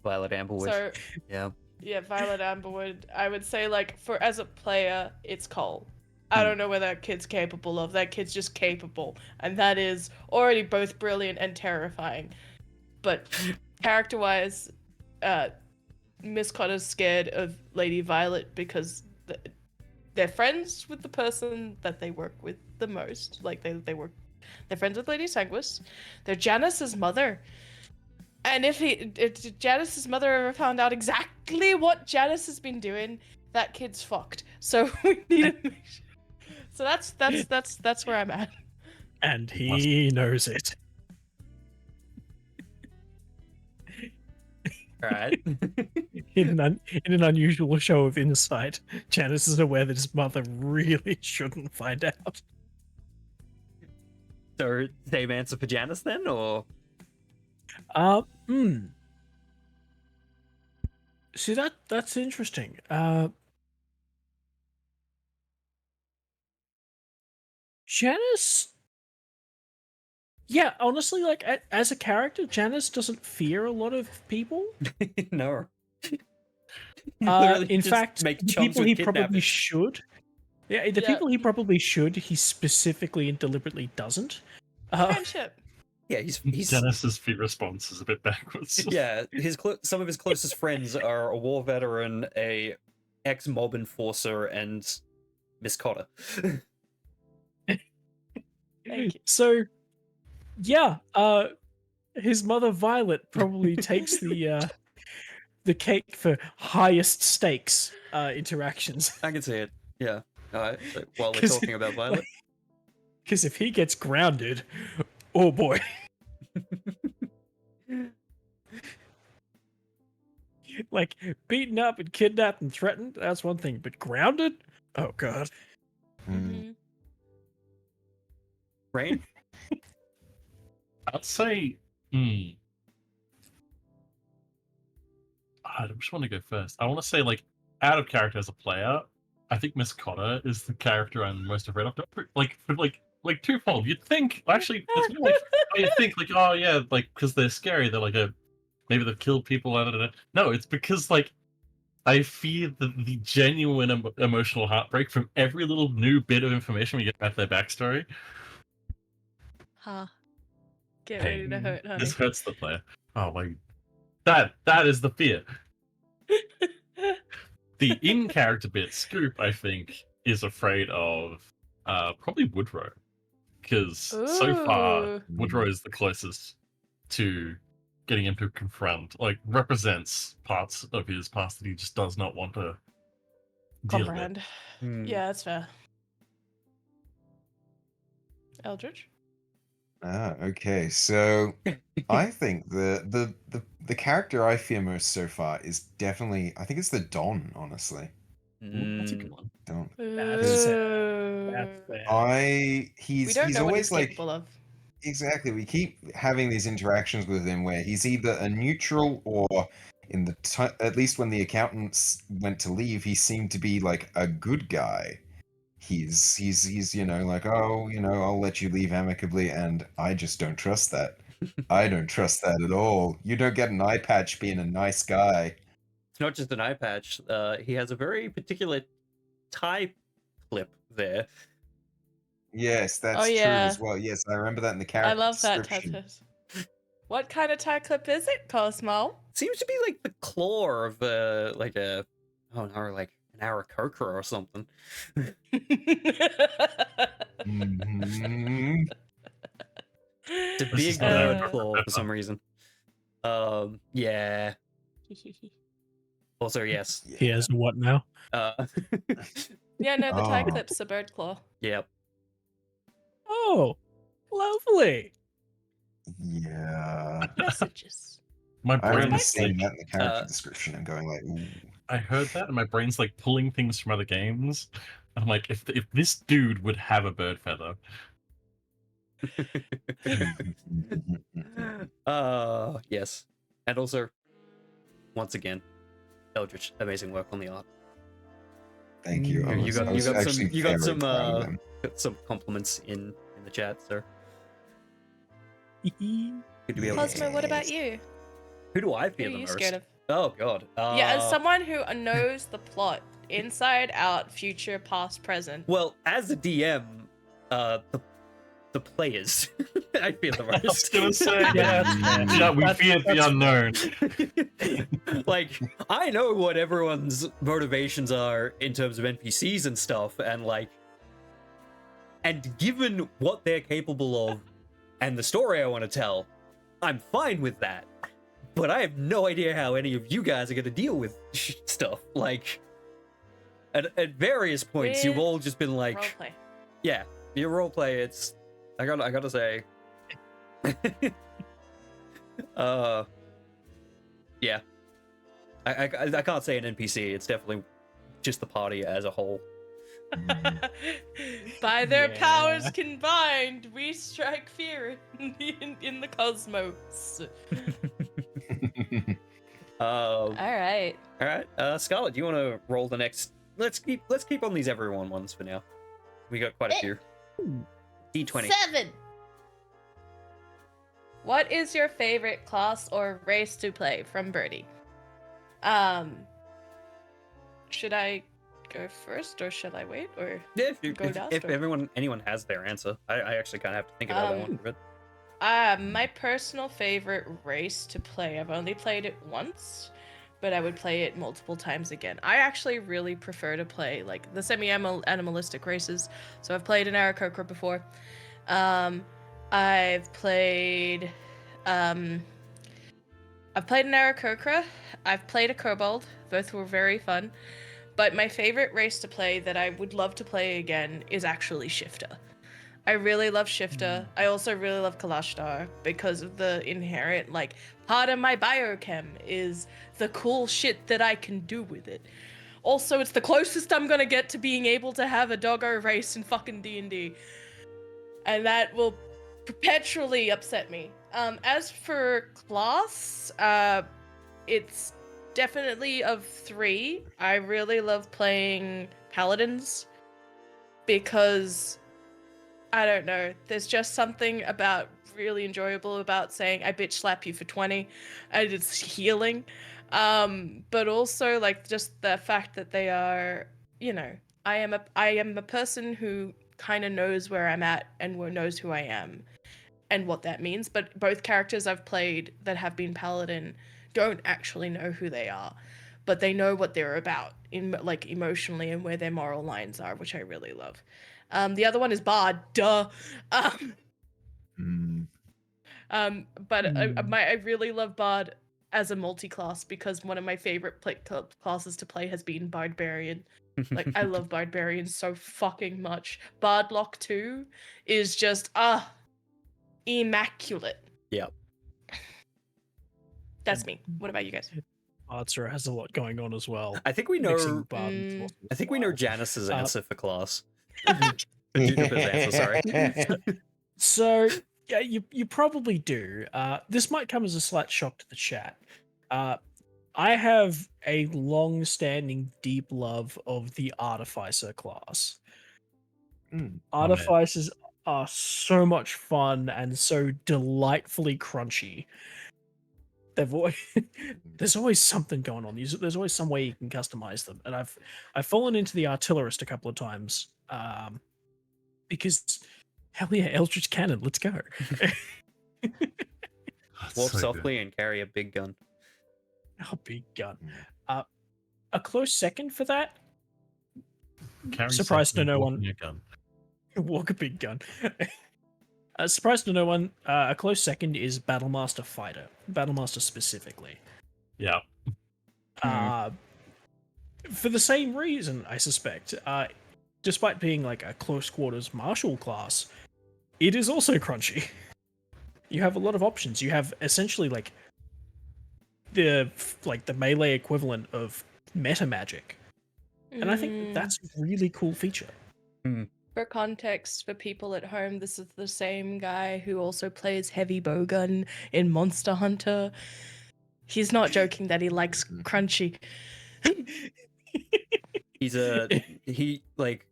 Violet Amberwood. So, Yeah. yeah, Violet Amberwood. I would say, like, as a player, it's Cole. I don't know what that kid's capable of. That kid's just capable, and that is already both brilliant and terrifying. But character-wise, Miss Cotter's scared of Lady Violet because they're friends with the person that they work with the most. Like, they're friends with Lady Sanguis. They're Janus's mother. And if Janus's mother ever found out exactly what Janus has been doing, that kid's fucked. So we need to make sure. So that's where I'm at. And he knows it. All right. In an unusual show of insight, Janus is aware that his mother really shouldn't find out. So, same answer for Janus then, or? See, that's interesting. Janus. Yeah, honestly, like as a character, Janus doesn't fear a lot of people. No. In just fact, make the chums people with he probably kidnappers. should. Yeah, the Yeah. people he probably should, he specifically and deliberately doesn't. Friendship. Yeah, he's Dennis's feet response is a bit backwards. yeah. Some of his closest friends are a war veteran, a ex-mob enforcer, and Miss Cotter. Thank you. So, yeah, his mother Violet probably takes the cake for highest stakes interactions. I can see it. Yeah. All right. So while we're 'Cause- talking about Violet, Because if he gets grounded, oh boy. Like, beaten up and kidnapped and threatened, that's one thing, but grounded? Oh god. Mhm. Rain. I'd say. I just want to go first. I want to say, like, out of character as a player, I think Miss Cotter is the character I'm most afraid of. Like twofold. You'd think, actually, it's more like, you think, like, oh yeah, like, because they're scary. They're like maybe they've killed people. I don't know. No, it's because, like, I fear the genuine emotional heartbreak from every little new bit of information we get about their backstory. Huh. Get ready to hurt, honey. This hurts the player. Oh my, that is the fear. The in-character bit, Scoop, I think, is afraid of probably Woodrow, because so far Ooh. Woodrow is the closest to getting him to confront, like, represents parts of his past that he just does not want to deal with. Comprehend. Yeah, that's fair. Eldridge? Okay. So I think the character I fear most so far is definitely, I think it's the Don, honestly. Ooh, that's a good one. Don. That's Ooh. That's fair. We He's don't know what always he's like, capable of. exactly. We keep having these interactions with him where he's either a neutral or, in the at least when the accountants went to leave, he seemed to be like a good guy. He's like, oh, I'll let you leave amicably, and I just don't trust that. I don't trust that at all. You don't get an eye patch being a nice guy. It's not just an eye patch. He has a very particular tie clip there. Yes, that's true yeah. as well. Yes, I remember that in the character I love that description. tattoo. What kind of tie clip is it, Cosmo? Seems to be like the claw of like a like an Aarakocra or something. Mhm. It's a This is big not nerd Aarakocra, claw for Pepper. some reason. Yeah. Also, yes. He has what now? Uh, Yeah, no, the tie Oh. clip's a bird claw. Yep. Oh, lovely. Yeah. Messages. My I remember brain's seeing like, that in the character description and going like, ooh. I heard that, and my brain's like pulling things from other games. I'm like, if this dude would have a bird feather, Yes. And also, once again, Eldritch, amazing work on the art. Thank you. I You was, got- I you was got some- actually you got very some, proud of them. Got some compliments in the chat, sir. Good to be able to Cosmo, what about Yes. you? Who do I Who fear are the you most? scared of? Oh god. Yeah, as someone who knows the plot inside out, future, past, present. Well, as a DM, the players I fear the I was most. gonna say, Yeah, yeah, we that's- feared the that's unknown. Like, I know what everyone's motivations are in terms of NPCs and stuff, and given what they're capable of and the story I want to tell, I'm fine with that. But I have no idea how any of you guys are going to deal with stuff. Like, at various points, you've With all just been like, Roleplay. yeah, your roleplay, it's, I gotta say, yeah. I can't say an NPC, it's definitely just the party as a whole. By their Yeah. powers combined, we strike fear in the cosmos. All right. All right, Scarlett, do you want to roll the next? Let's keep on these everyone ones for now. We got quite a few. D20. 7. What is your favorite class or race to play from Birdie? Should I go first or shall I wait? Or Yeah, Go last, if or- anyone has their answer, I actually kind of have to think about that one for a bit. my personal favorite race to play. I've only played it once, but I would play it multiple times again. I actually really prefer to play like the semi-animalistic races. So I've played an Aarakocra before. I've played an Aarakocra. I've played a Kobold. Both were very fun. But my favorite race to play that I would love to play again is actually Shifter. I really love Shifter. I also really love Kalashtar because of the inherent, like, part of my biochem is the cool shit that I can do with it. Also, it's the closest I'm gonna get to being able to have a doggo race in fucking D&D. And that will perpetually upset me. As for class, it's definitely of 3. I really love playing paladins because I don't know. There's just something about really enjoyable about saying I bitch slap you for 20, and it's healing. But also like just the fact that they are, you know, I am a person who kind of knows where I'm at and knows who I am and what that means. But both characters I've played that have been paladin don't actually know who they are, but they know what they're about in like emotionally and where their moral lines are, which I really love. The other one is Bard, duh. Mm. But I really love Bard as a multi-class because one of my favorite classes to play has been Barbarian. Like, I love Barbarian so fucking much. Bardlock 2 is just, immaculate. Yep. That's me. What about you guys? Artsura has a lot going on as well. I think we Mixing know. Bard and Sorcerer I think we know well. Janus's answer for class. Juniper's answer, sorry. So yeah, you probably do. This might come as a slight shock to the chat. I have a long-standing deep love of the Artificer class. Artificers are so much fun and so delightfully crunchy. There's always something going on. There's always some way you can customize them, and I've fallen into the Artillerist a couple of times because hell yeah, Eldritch Cannon, let's go. Walk softly and carry a big gun. Oh, big gun. A close second for that. Surprised to no one. Walk a big gun. Surprised to no one. A close second is Battlemaster Fighter. Battlemaster specifically. Yeah. For the same reason, I suspect. despite being like a close quarters martial class, it is also crunchy. You have a lot of options. You have essentially like the melee equivalent of meta magic, and I think that's a really cool feature. For context, for people at home, this is the same guy who also plays heavy bowgun in Monster Hunter. He's not joking that he likes crunchy. He like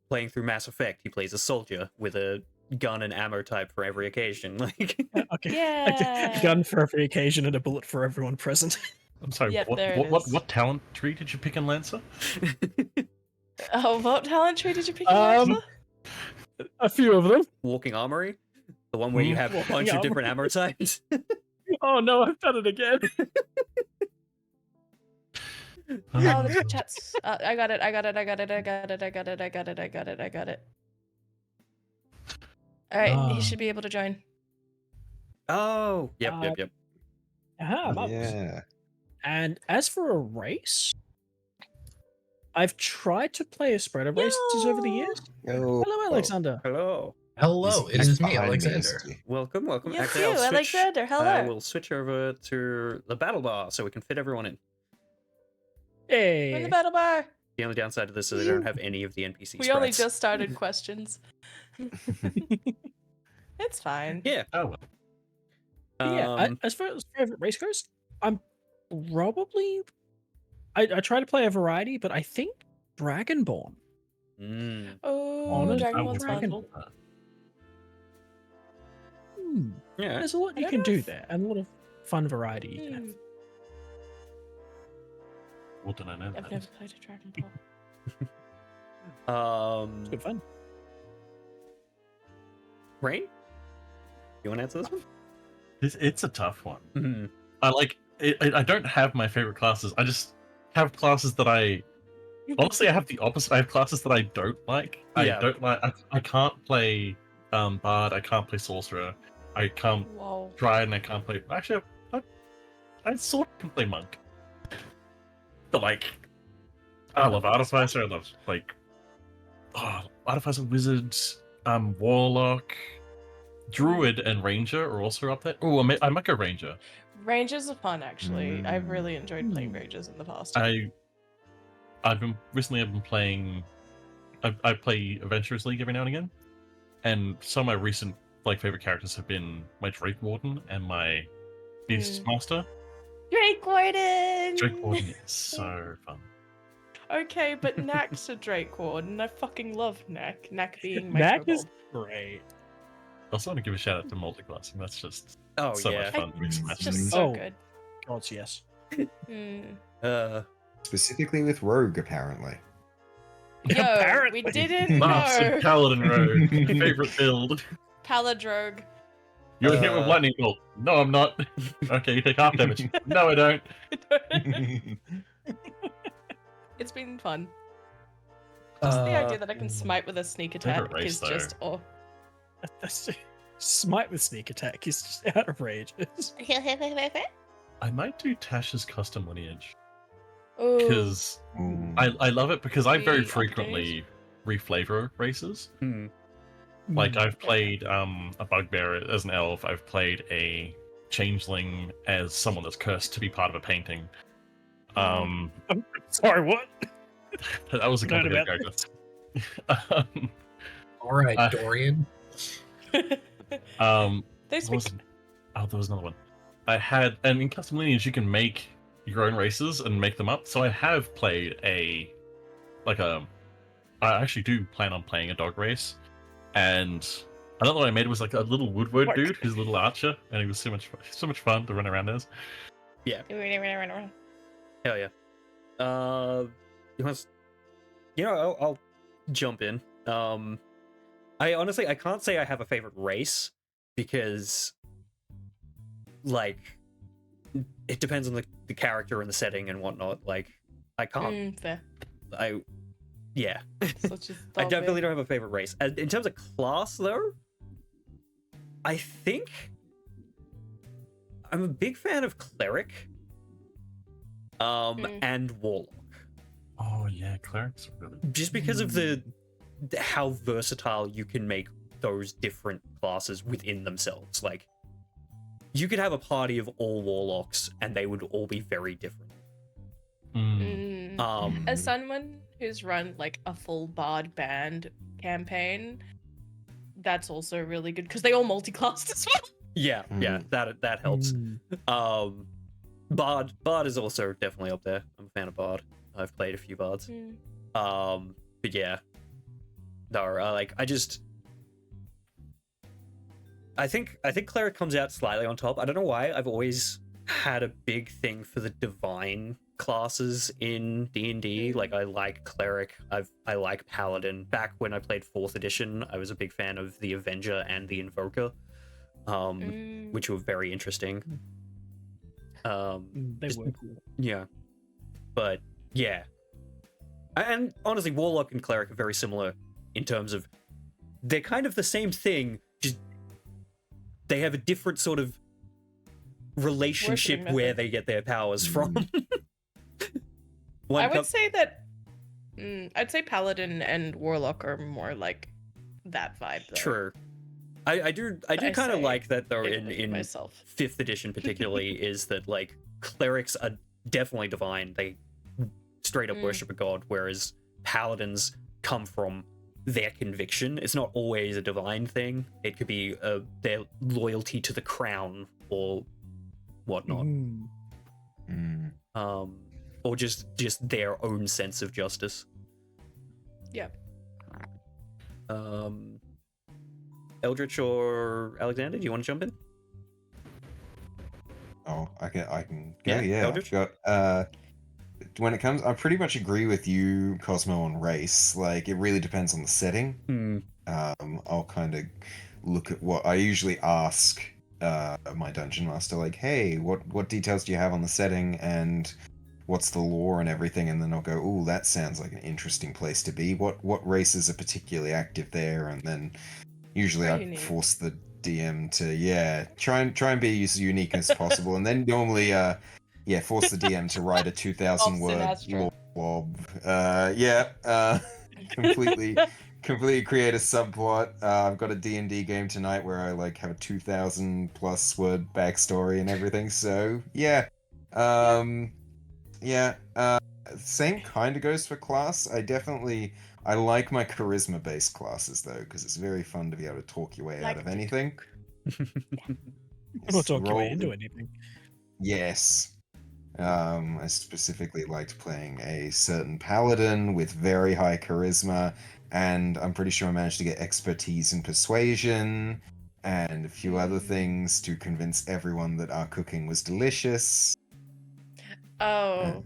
playing through Mass Effect. He plays a soldier with a gun and ammo type for every occasion. Like, Okay, Yeah. a gun for every occasion and a bullet for everyone present. I'm sorry. Yep, there it is. What talent tree did you pick in Lancer? Oh, what talent tree did you pick in Lancer? A few of them. Walking armory, the one where you have a Walking bunch of armory. different ammo types. Oh no, I've done it again. Oh, the chat's. I got it. All right, he should be able to join. Oh, yep. Aha, I'm up. Yeah. And as for a race, I've tried to play a spread of races over the years. Oh, Hello, Alexander. Hello. Hello, it he's is me, behind Alexander. Misty. Welcome. Yes, Actually, you, I'll switch, Alexander. Hello. we'll switch over to the battle bar so we can fit everyone in. Hey. We're in the battle bar. The only downside of this is I don't have any of the NPC We only sprites. just started questions. It's fine. Yeah. Oh well. As far as favorite race goes, I'm probably I try to play a variety, but I think Dragonborn. Oh, Honest- Dragonborn's I would fun. Yeah. There's a lot I you don't can know do if- there, and a lot of fun variety you can have. Hmm, What did I know? I've that? never played a Dragonborn. It's good fun. Rain? You want to answer this one? It's a tough one. Mm-hmm. I like. I don't have my favorite classes. I just have classes that I. Honestly, I have the opposite. I have classes that I don't like. Yeah. I don't like. I can't play bard. I can't play sorcerer. I can't Whoa. try and I can't play. Actually, I sort of can play monk. But like, I love artificer. I love like, artificer, wizard, warlock, druid, and ranger are also up there. Oh, I might go ranger. Rangers are fun, actually. I've Mm. really enjoyed playing Rangers in the past. I've been playing. I play Adventurers League every now and again, and some of my recent favorite characters have been my Drake Warden and my Beast Master. Drake Warden! Drake Warden is so fun. Okay, but Knack's a Drake Warden. I fucking love Knack. Knack being my That kobold. is great. I also want to give a shout out to multiclassing. That's just Oh, so yeah. much fun to mix and It's match. just so Oh. good. Gods, yes. Hmm. Specifically with Rogue, apparently. Yo, Apparently. we didn't Master know. Paladin Rogue, favorite build. Paladrogue. You're hit with lightning bolt. No, I'm not. Okay, you take half damage. No, I don't. It's been fun. Just the idea that I mm. can smite with a sneak attack Favorite race, is just Smite with sneak attack is just outrageous. I might do Tash's custom lineage Oh, because Ooh. I love it because I very The frequently reflavor races. Hmm. Like I've played a bugbear as an elf. I've played a changeling as someone that's cursed to be part of a painting. Sorry, what? That was a Forgot complicated about character. All right, Uh, Dorian. they What speak. was- oh, there was another one. I had, and in custom lineage, you can make your own races and make them up. So I have played I actually do plan on playing a dog race, and another one I made was like a little woodward What? dude who's a little archer, and he was so much fun to run around as. Hell yeah. I'll jump in. I can't say I have a favorite race because, like, it depends on the character and the setting and whatnot. Like, I can't. Fair. Yeah. Such as I dog definitely bear. don't have a favorite race. In terms of class, though, I think I'm a big fan of cleric, and warlock, Oh yeah, clerics are really. just because of the how versatile you can make those different classes within themselves. Like, you could have a party of all warlocks and they would all be very different. As someone who's run like a full bard band campaign, that's also really good because they all multi-classed as well. Yeah, that helps. Bard is also definitely up there. I'm a fan of Bard. I've played a few Bards. But yeah, no, I think Cleric comes out slightly on top. I don't know why. I've always had a big thing for the divine classes in D&D. Like, I like Cleric. I like Paladin. Back when I played 4th edition, I was a big fan of the Avenger and the Invoker, which were very interesting. They were cool. Yeah. But yeah. And honestly, Warlock and Cleric are very similar in terms of they're kind of the same thing, just they have a different sort of relationship where they get their powers from. I would say that I'd say Paladin and Warlock are more like that vibe though. True. I do kind of like that though in myself. 5th edition particularly is that like clerics are definitely divine. They straight up worship a god, whereas paladins come from their conviction. It's not always a divine thing. It could be their loyalty to the crown or whatnot. Or just their own sense of justice. Yeah. Eldritch or Alexander, do you want to jump in? Oh, I can go. Yeah, Eldritch? When it comes, I pretty much agree with you, Cosmo, on race. Like, it really depends on the setting. I'll kind of look at what I usually ask my dungeon master, like, hey, what details do you have on the setting and what's the lore and everything? And then I'll go, ooh, that sounds like an interesting place to be. What races are particularly active there? And then usually I force the DM to try and be as unique as possible, and then normally force the DM to write a 2,000 word blob. Completely create a subplot. I've got a D&D game tonight where I like have a 2,000 plus word backstory and everything. So same kind of goes for class. I like my charisma based classes though, because it's very fun to be able to talk your way out of anything. Or talk your way into anything. Yes. I specifically liked playing a certain paladin with very high charisma, and I'm pretty sure I managed to get expertise in persuasion and a few other things to convince everyone that our cooking was delicious. Oh,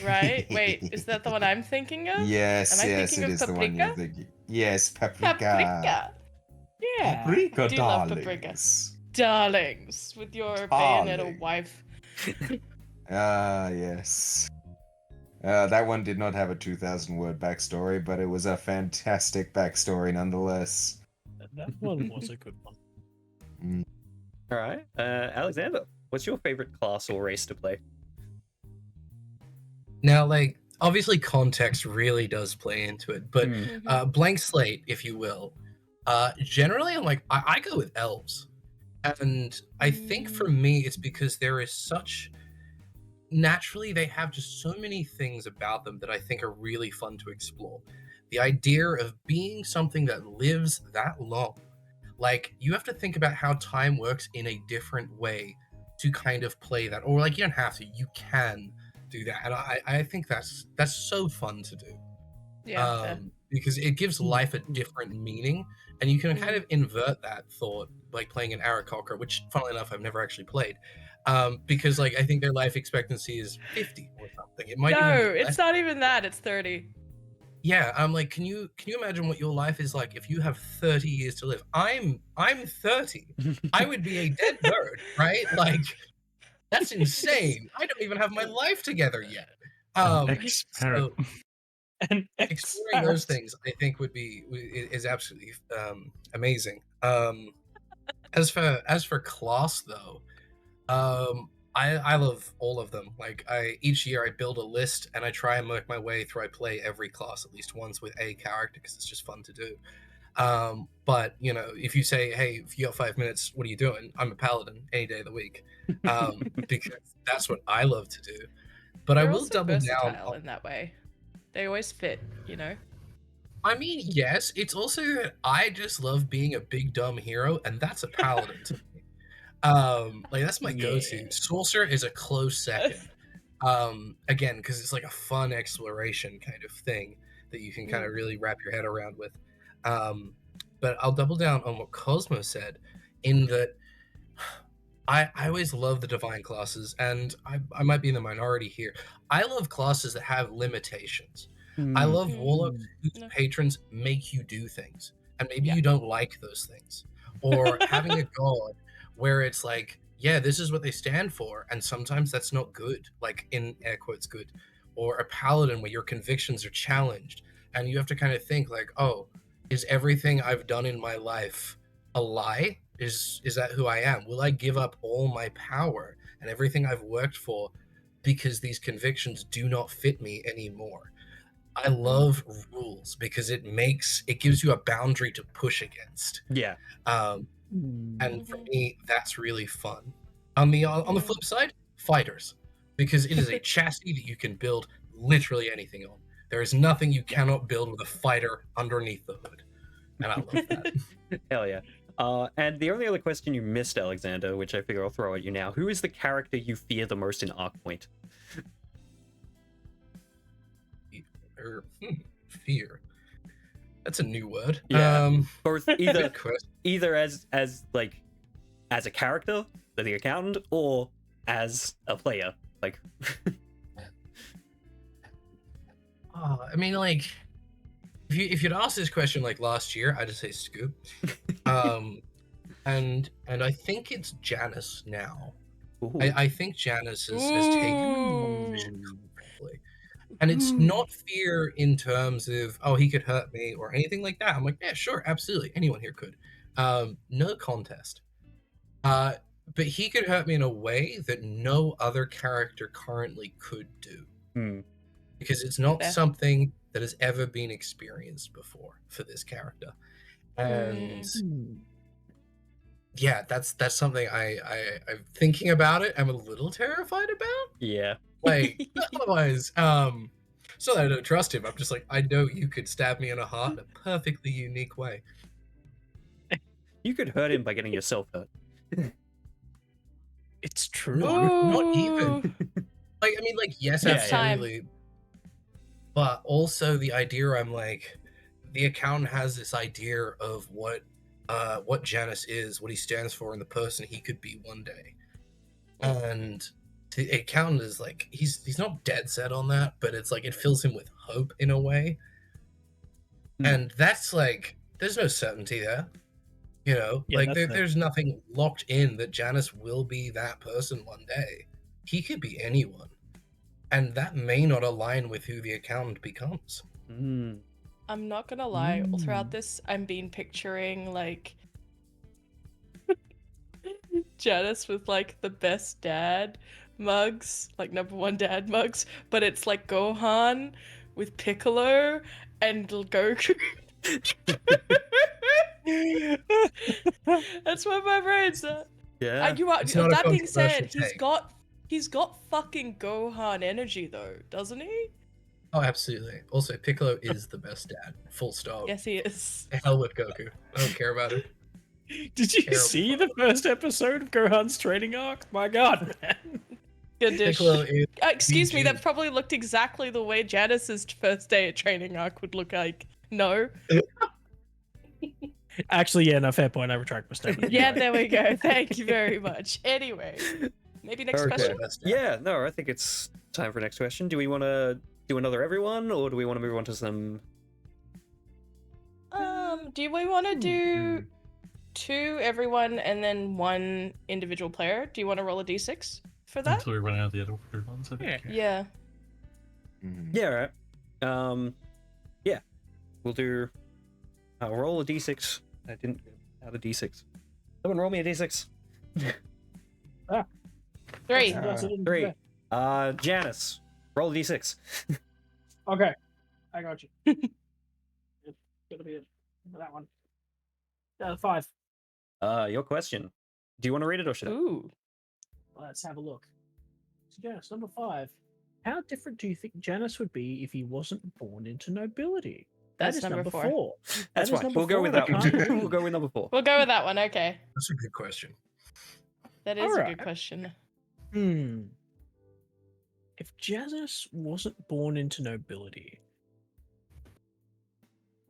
right. Wait, is that the one I'm thinking of? Yes, Am I yes, thinking it of is the one you're thinking. Yes, paprika. Paprika. Yeah. Paprika, I do love darlings. Darlings, with your Bayonetta wife. Yes. That one did not have a 2,000 word backstory, but it was a fantastic backstory nonetheless. That one was a good one. All right, Alexander, what's your favorite class or race to play? Now, like, obviously context really does play into it, but blank slate, if you will. Generally, I'm like, I go with elves. And I think for me, it's because there is such... Naturally, they have just so many things about them that I think are really fun to explore. The idea of being something that lives that long. Like, you have to think about how time works in a different way to kind of play that. Or, like, you don't have to. You can do that. And I think that's so fun to do. Yeah. Because it gives life a different meaning. And you can kind of invert that thought, like playing an Aarakocra, which, funnily enough, I've never actually played. Because like I think their life expectancy is 50 or something. It might it's not even that. It's 30. Yeah, I'm like, can you imagine what your life is like if you have 30 years to live? I'm 30. I would be a dead bird, right? Like, that's insane. I don't even have my life together yet. So exploring those things, I think, is absolutely amazing. As for class though. I love all of them. Like each year I build a list and I try and work my way through. I play every class at least once with a character because it's just fun to do. But you know, if you say, hey, if you got 5 minutes, what are you doing? I'm a paladin any day of the week, because that's what I love to do. But I They're will also double versatile down. in that way. They always fit, you know. I mean, yes, it's also that I just love being a big dumb hero, and that's a paladin to me. Like that's my go-to. Yeah. Sorcerer is a close second. Again, because it's like a fun exploration kind of thing that you can kind of really wrap your head around with. But I'll double down on what Cosmo said, in that I always love the divine classes, and I might be in the minority here. I love classes that have limitations. I love warlocks whose No. patrons make you do things, and maybe Yeah. you don't like those things. Or having a god where it's like, yeah, this is what they stand for, and sometimes that's not good, like in air quotes good. Or a paladin where your convictions are challenged, and you have to kind of think like, oh, is everything I've done in my life a lie? Is that who I am? Will I give up all my power and everything I've worked for because these convictions do not fit me anymore? I love rules because it gives you a boundary to push against. Yeah. And for me, that's really fun. On the flip side, fighters, because it is a chassis that you can build literally anything on. There is nothing you cannot build with a fighter underneath the hood, and I love that. Hell yeah. And the only other question you missed, Alexander, which I figure I'll throw at you now: who is the character you fear the most in Arkpoint? Fear. That's a new word. Yeah. Both either Good question. either as a character, the accountant, or as a player. Like I mean, like, if you'd asked this question like last year, I'd just say Scoop. And I think it's Janus now. ooh. I think Janus has taken vision correctly. And it's not fear in terms of, oh, he could hurt me or anything like that. I'm like, yeah, sure, absolutely. Anyone here could. No contest. But he could hurt me in a way that no other character currently could do. Because it's not Fair. something that has ever been experienced before for this character. And yeah, that's something I'm thinking about it. I'm a little terrified about. Yeah. Like, otherwise, it's not that I don't trust him. I'm just like, I know you could stab me in the heart in a perfectly unique way. You could hurt him by getting yourself hurt. It's true. No, not even. Like, I mean, like, yes, Yeah, absolutely. But also the idea, I'm like, the accountant has this idea of what Janus is, what he stands for, and the person he could be one day. And the accountant is like, he's not dead set on that, but it's like it fills him with hope in a way. And that's like, there's no certainty there. You know, Yeah, like that's there's nothing locked in that Janus will be that person one day. He could be anyone. And that may not align with who the accountant becomes. I'm not gonna lie, all throughout this, I'm been picturing like Janus with like the best dad mugs, like #1 dad mugs, but it's like Gohan with Piccolo and Goku. That's what my brain's at. Yeah. And you are, It's not a that being said, controversial he's got fucking Gohan energy though, doesn't he? Oh, absolutely. Also, Piccolo is the best dad. Full stop. Yes, he is. The hell with Goku. I don't care about it. Did you Terrible. see the first episode of Gohan's training arc? My god, man. Good dish. Piccolo is Excuse me, BG. that probably looked exactly the way Janus's first day at training arc would look like. No. Actually, yeah, no, fair point. I retract my statement. Yeah, there we go. Thank you very much. Anyway, maybe next Okay. question. Best dad. Yeah, no, I think it's time for next question. Do we want to do another everyone, or do we want to move on to some? Do we want to do 2 everyone and then 1 individual player? Do you want to roll a d6 for that? Until we run out of the other ones. I think. Yeah. Yeah, all right. Yeah, we'll do. I'll roll a d6. I didn't add a d6. Someone roll me a d6. 3. That's it. 3. Janus, roll a d6. Okay, I got you. It's gonna be that one. 5. Your question. Do you want to read it or should I? Ooh. Let's have a look. So Janus, number 5. How different do you think Janus would be if he wasn't born into nobility? That That's is number number 4. 4. That's That is fine. number We'll go 4, with and I that one. can't We'll agree. go with number 4. We'll go with that one. Okay. That's a good question. That is a Alright. good question. If Janus wasn't born into nobility,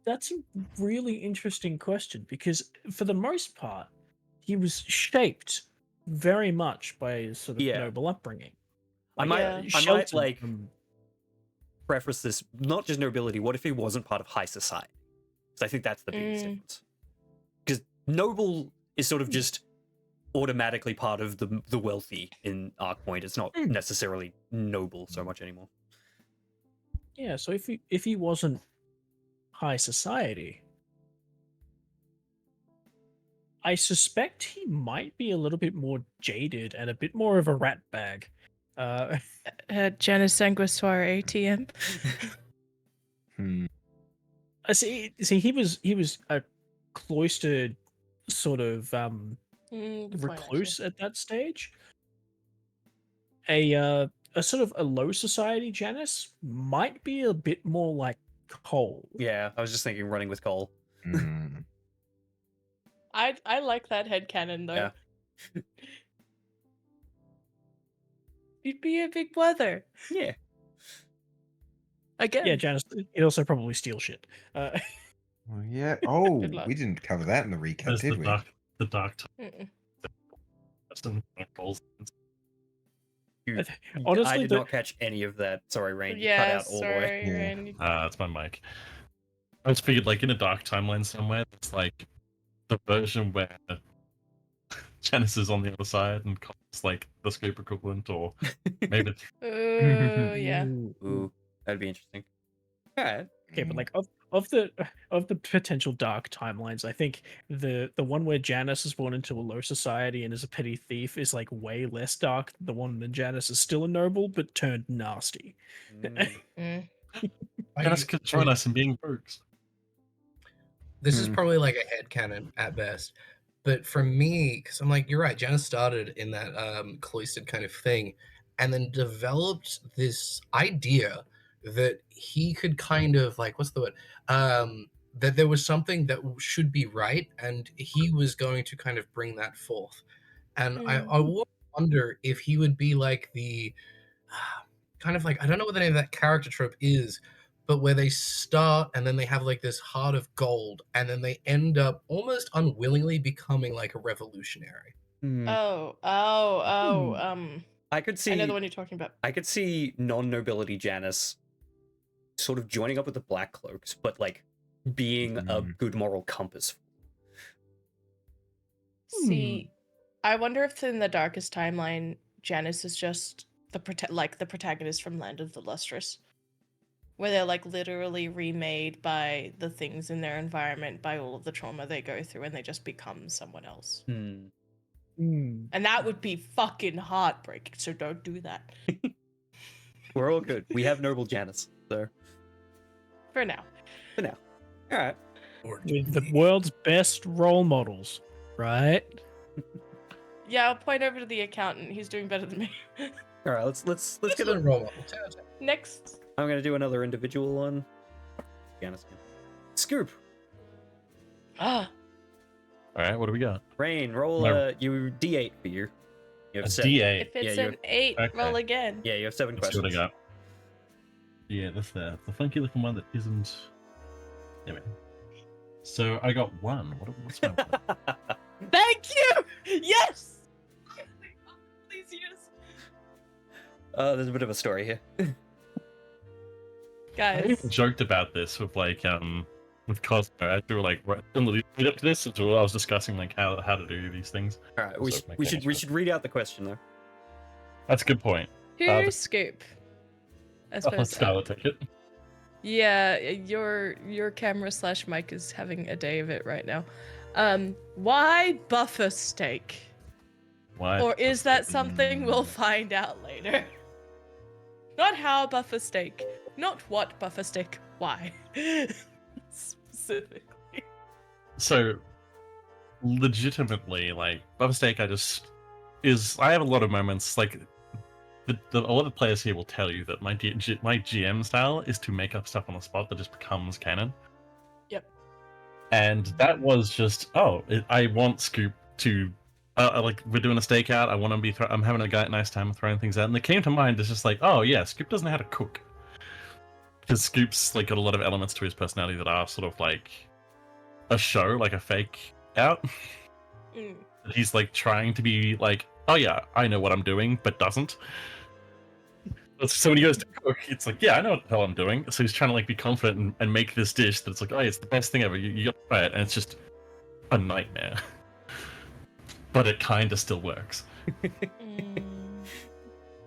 that's a really interesting question because, for the most part, he was shaped very much by his sort of Yeah. noble upbringing. I might, Yeah. I might sheltered like from- preface this not just nobility. What if he wasn't part of high society? Because I think that's the biggest difference. Because noble is sort of just automatically part of the wealthy in Arkpoint. It's not necessarily noble so much anymore. Yeah, so if he wasn't high society, I suspect he might be a little bit more jaded and a bit more of a rat bag. Janus Sanguissoire ATM. See, he was a cloistered sort of Good point, recluse at that stage. A sort of a low society Janus might be a bit more like Cole. Yeah, I was just thinking running with Cole. I like that headcanon though. Yeah. You'd be a big brother. Yeah. Again. Yeah, Janus. It also probably steal shit. Well, yeah. Oh, Good luck. we didn't cover that in the recap, There's did the we? dark time. Mm-mm. That's in the roles. I Honestly, did not catch any of that. Sorry, Rain. You cut Yeah, out all the way. sorry, Yeah. Randy. That's my mic. I just figured, like, in a dark timeline somewhere, it's like the version where Janus is on the other side and Cole's like the scope equivalent, or maybe Oh yeah. Ooh, that'd be interesting. All right. Okay, but like of the potential dark timelines, I think the one where Janus is born into a low society and is a petty thief is like way less dark than the one that Janus is still a noble but turned nasty. Janus could join us in being rogues. This is probably like a headcanon at best. But for me, because I'm like, you're right, Janus started in that cloistered kind of thing and then developed this idea that he could kind of like, what's the word? That there was something that should be right and he was going to kind of bring that forth. And I wonder if he would be like the kind of like, I don't know what the name of that character trope is, but where they start and then they have like this heart of gold and then they end up almost unwillingly becoming like a revolutionary. Oh. I could see. I know the one you're talking about. I could see non-nobility Janus sort of joining up with the Black Cloaks, but like being a good moral compass. See, I wonder if in the darkest timeline, Janus is just the protagonist from Land of the Lustrous, where they're like literally remade by the things in their environment, by all of the trauma they go through, and they just become someone else. And that would be fucking heartbreaking. So don't do that. We're all good. We have noble Janus, so For now. all right. With the world's best role models, right? Yeah, I'll point over to the accountant. He's doing better than me. All right. Let's That's get a a. role model. 10 out of 10. Next. I'm gonna do another individual one. Janus. Scoop. Ah. All right, what do we got? Rain. Roll My- you D8 for you. You A have 7. D8. If it's Yeah, an 8, okay. roll again. Yeah, you have 7 Let's see what I questions. got. Yeah, that's the funky looking one that isn't. Anyway. So I got 1. What's my one? Thank you! Yes! Please use. There's a bit of a story here. I Guys. even joked about this with like with Cosmo. I feel like right in the lead up to this, I was discussing like how to do these things. All right. We So should my we should we camera's should read out the question though. That's a good point. Here's Scoop. I Oh, suppose. Scarlet ticket. Yeah, your camera / mic is having a day of it right now. Why buffer steak? Why? Or is that something we'll find out later? Not how buffer steak. Not what buffer steak. Why? Specifically. So, legitimately, like, buffer steak, I have a lot of moments, like, a lot of players here will tell you that my GM style is to make up stuff on the spot that just becomes canon. Yep. And that was just, I want Scoop to, like, we're doing a stakeout, I want to be, I'm having a nice time throwing things out, and it came to mind, it's just like, oh yeah, Scoop doesn't know how to cook. Because Scoop's, like, got a lot of elements to his personality that are sort of, like, a show, like a fake out. He's, like, trying to be, like, oh yeah, I know what I'm doing, but doesn't. So when he goes to cook, it's like, yeah, I know what the hell I'm doing. So he's trying to like be confident and make this dish that's like, oh, it's the best thing ever. You got to try it, and it's just a nightmare. But it kind of still works.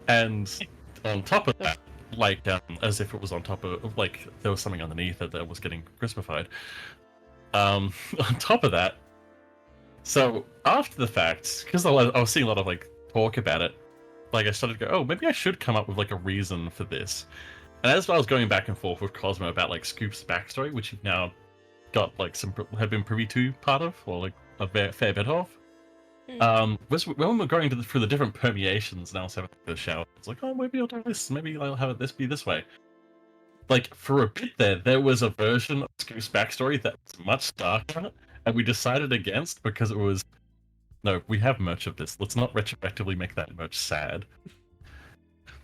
And on top of that, like as if it was on top of like there was something underneath it that was getting crispified. On top of that, so after the fact, because I was seeing a lot of like talk about it. Like, I started to go, oh, maybe I should come up with, like, a reason for this. And as I was going back and forth with Cosmo about, like, Scoop's backstory, which you've now got, like, have been privy to part of, or, like, a fair bit of, when we're going through the different permeations, and I was having the shower, it's like, oh, maybe I'll do this, maybe I'll have this be this way. Like, for a bit there was a version of Scoop's backstory that was much darker, and we decided against because it was, no, we have merch of this. Let's not retroactively make that merch sad.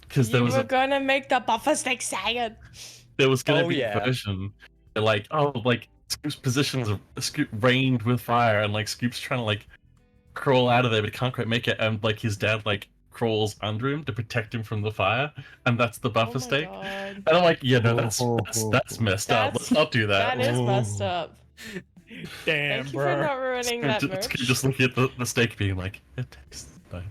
Because there was gonna make the buffer steak sad. There was gonna be a version where, like, Scoop's positions of Scoop rained with fire, and like Scoop's trying to like crawl out of there, but he can't quite make it, and like his dad like crawls under him to protect him from the fire, and that's the buffer steak. God. And I'm like, yeah, no, that's messed up. Let's not do that. That is messed up. Damn, Thank you for not ruining that merch. Just looking at the steak being like, it tastes nice.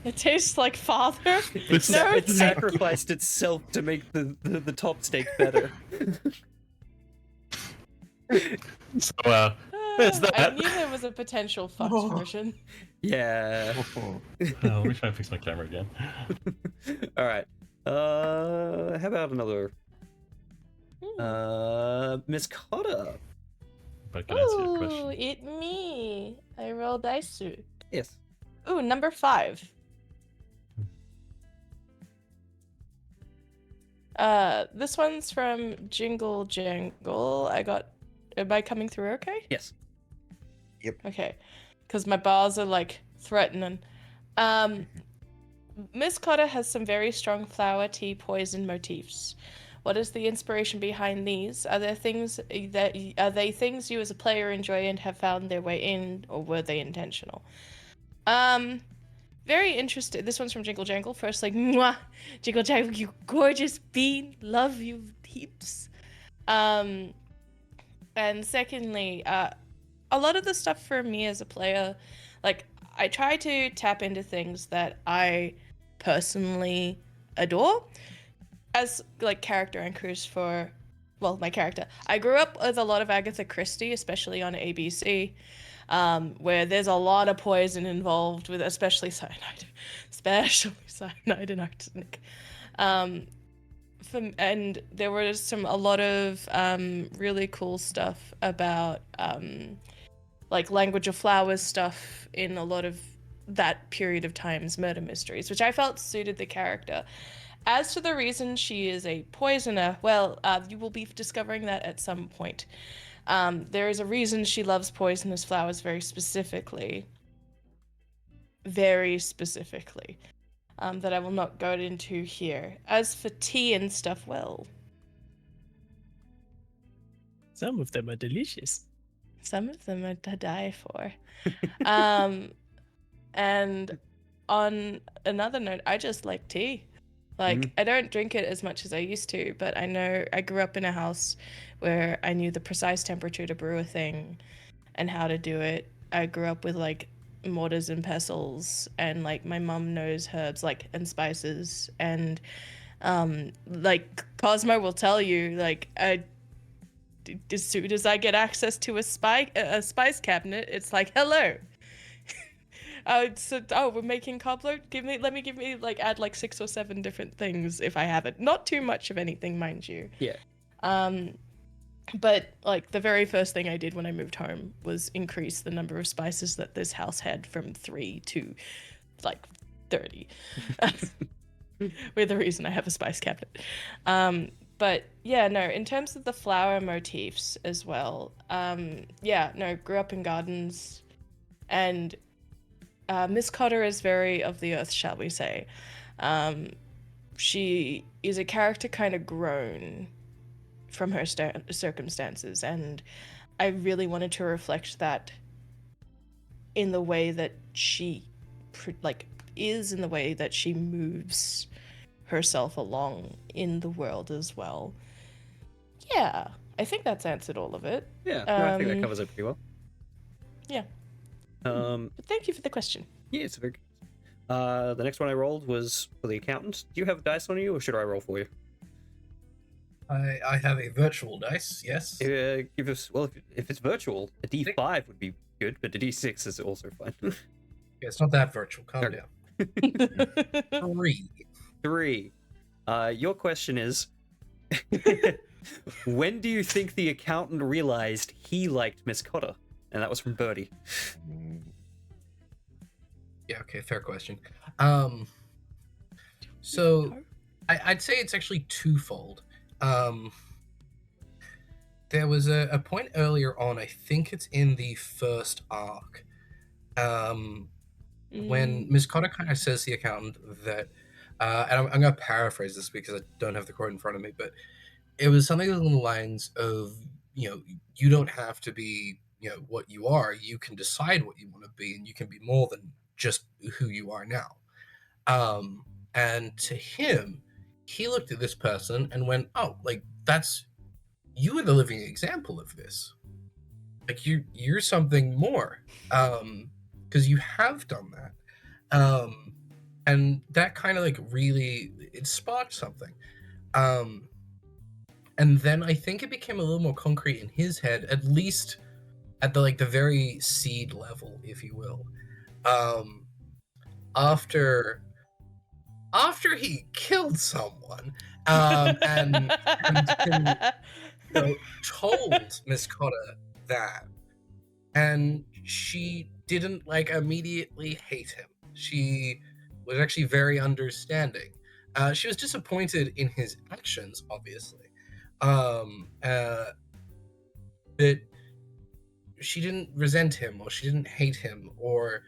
It tastes like father. It sacrificed itself to make the top steak better. So, there's that. I knew there was a potential fucked version. Yeah. Let me try and fix my camera again. All right. How about another? Miss Cotta. But can I answer your question? Ooh, it me. I roll dice too. Yes. Ooh, number 5. This one's from Jingle Jangle. Am I coming through okay? Yes. Yep. Okay. Because my bars are like threatening. Miss Cotta has some very strong flower, tea, poison motifs. What is the inspiration behind these? Are they things you as a player enjoy and have found their way in, or were they intentional? Very interested. This one's from Jingle Jangle. First, like, mwah, Jingle Jangle, you gorgeous bean, love you heaps. And secondly, a lot of the stuff for me as a player, like, I try to tap into things that I personally adore. As like character anchors for, well, my character. I grew up with a lot of Agatha Christie, especially on ABC, where there's a lot of poison involved with, especially cyanide and arsenic. And there was a lot of really cool stuff about like language of flowers stuff in a lot of that period of time's murder mysteries, which I felt suited the character. As to the reason she is a poisoner, well, you will be discovering that at some point. There is a reason she loves poisonous flowers very specifically. Very specifically. That I will not go into here. As for tea and stuff, well... Some of them are delicious. Some of them are to die for. And on another note, I just like tea. Like, I don't drink it as much as I used to, but I know I grew up in a house where I knew the precise temperature to brew a thing and how to do it. I grew up with, like, mortars and pestles, and, like, my mum knows herbs, like, and spices. And, like, Cosmo will tell you, like, as soon as I get access to a spice cabinet, it's like, hello. We're making cobbler. Let me add like 6 or 7 different things if I have it. Not too much of anything, mind you. Yeah. But like the very first thing I did when I moved home was increase the number of spices that this house had from 3 to like 30. With the reason I have a spice cabinet. But yeah, no, in terms of the flower motifs as well, grew up in gardens, and Miss Cotter is very of the earth, shall we say. She is a character kind of grown from her circumstances, and I really wanted to reflect that in the way that she is, in the way that she moves herself along in the world as well. Yeah, I think that's answered all of it. Yeah, no, I think that covers it pretty well. Yeah. But thank you for the question. Yeah, it's very good. The next one I rolled was for the accountant. Do you have dice on you, or should I roll for you? I have a virtual dice, yes. Give us, well, if it's virtual, a D5 would be good, but a D6 is also fine. Yeah, it's not that virtual. Calm Okay. down. 3. Your question is, when do you think the accountant realized he liked Miss Cotter? And that was from Birdie. Yeah, okay, fair question. So I'd say it's actually twofold. There was a point earlier on, I think it's in the first arc, when Ms. Cotter kind of says to the accountant that, and I'm going to paraphrase this because I don't have the quote in front of me, but it was something along the lines of, you don't have to be, what you are. You can decide what you want to be, and you can be more than just who you are now. And to him, he looked at this person and went, oh, like, you are the living example of this. Like, you're something more, because you have done that. And that kind of like really, it sparked something. And then I think it became a little more concrete in his head, at least at the very seed level, if you will. After he killed someone, and told Miss Cotter that, and she didn't immediately hate him. She was actually very understanding. She was disappointed in his actions, obviously, but she didn't resent him, or she didn't hate him, or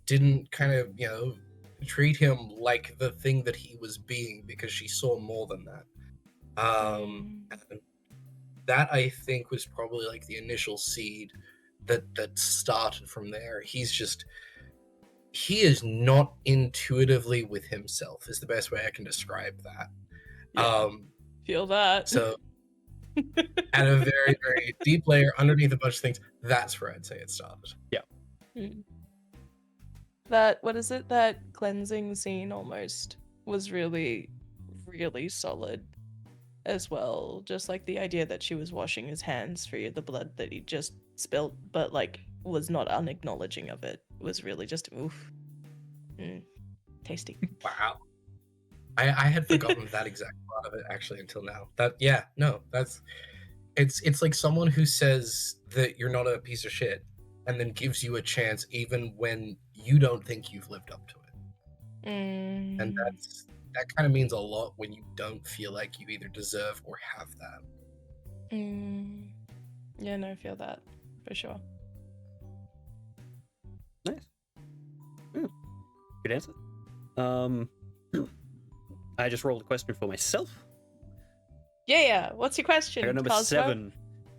didn't kind of treat him like the thing that he was being, because she saw more than that. And that, I think, was probably like the initial seed that started from there. He is not intuitively with himself, is the best way I can describe that. Yeah, feel that. So at a very, very deep layer underneath a bunch of things, that's where I'd say it started. Yeah. That, what is it? That cleansing scene almost was really, really solid as well. Just like the idea that she was washing his hands for the blood that he just spilt, but was not unacknowledging of it. Was really just oof. Tasty. Wow. I had forgotten that exact part of it actually until now. It's like someone who says that you're not a piece of shit and then gives you a chance even when you don't think you've lived up to it. And that kind of means a lot when you don't feel like you either deserve or have that. Yeah, no, I feel that for sure. Nice. Good answer. I just rolled a question for myself. Yeah. What's your question? I got number Cosmo? 7.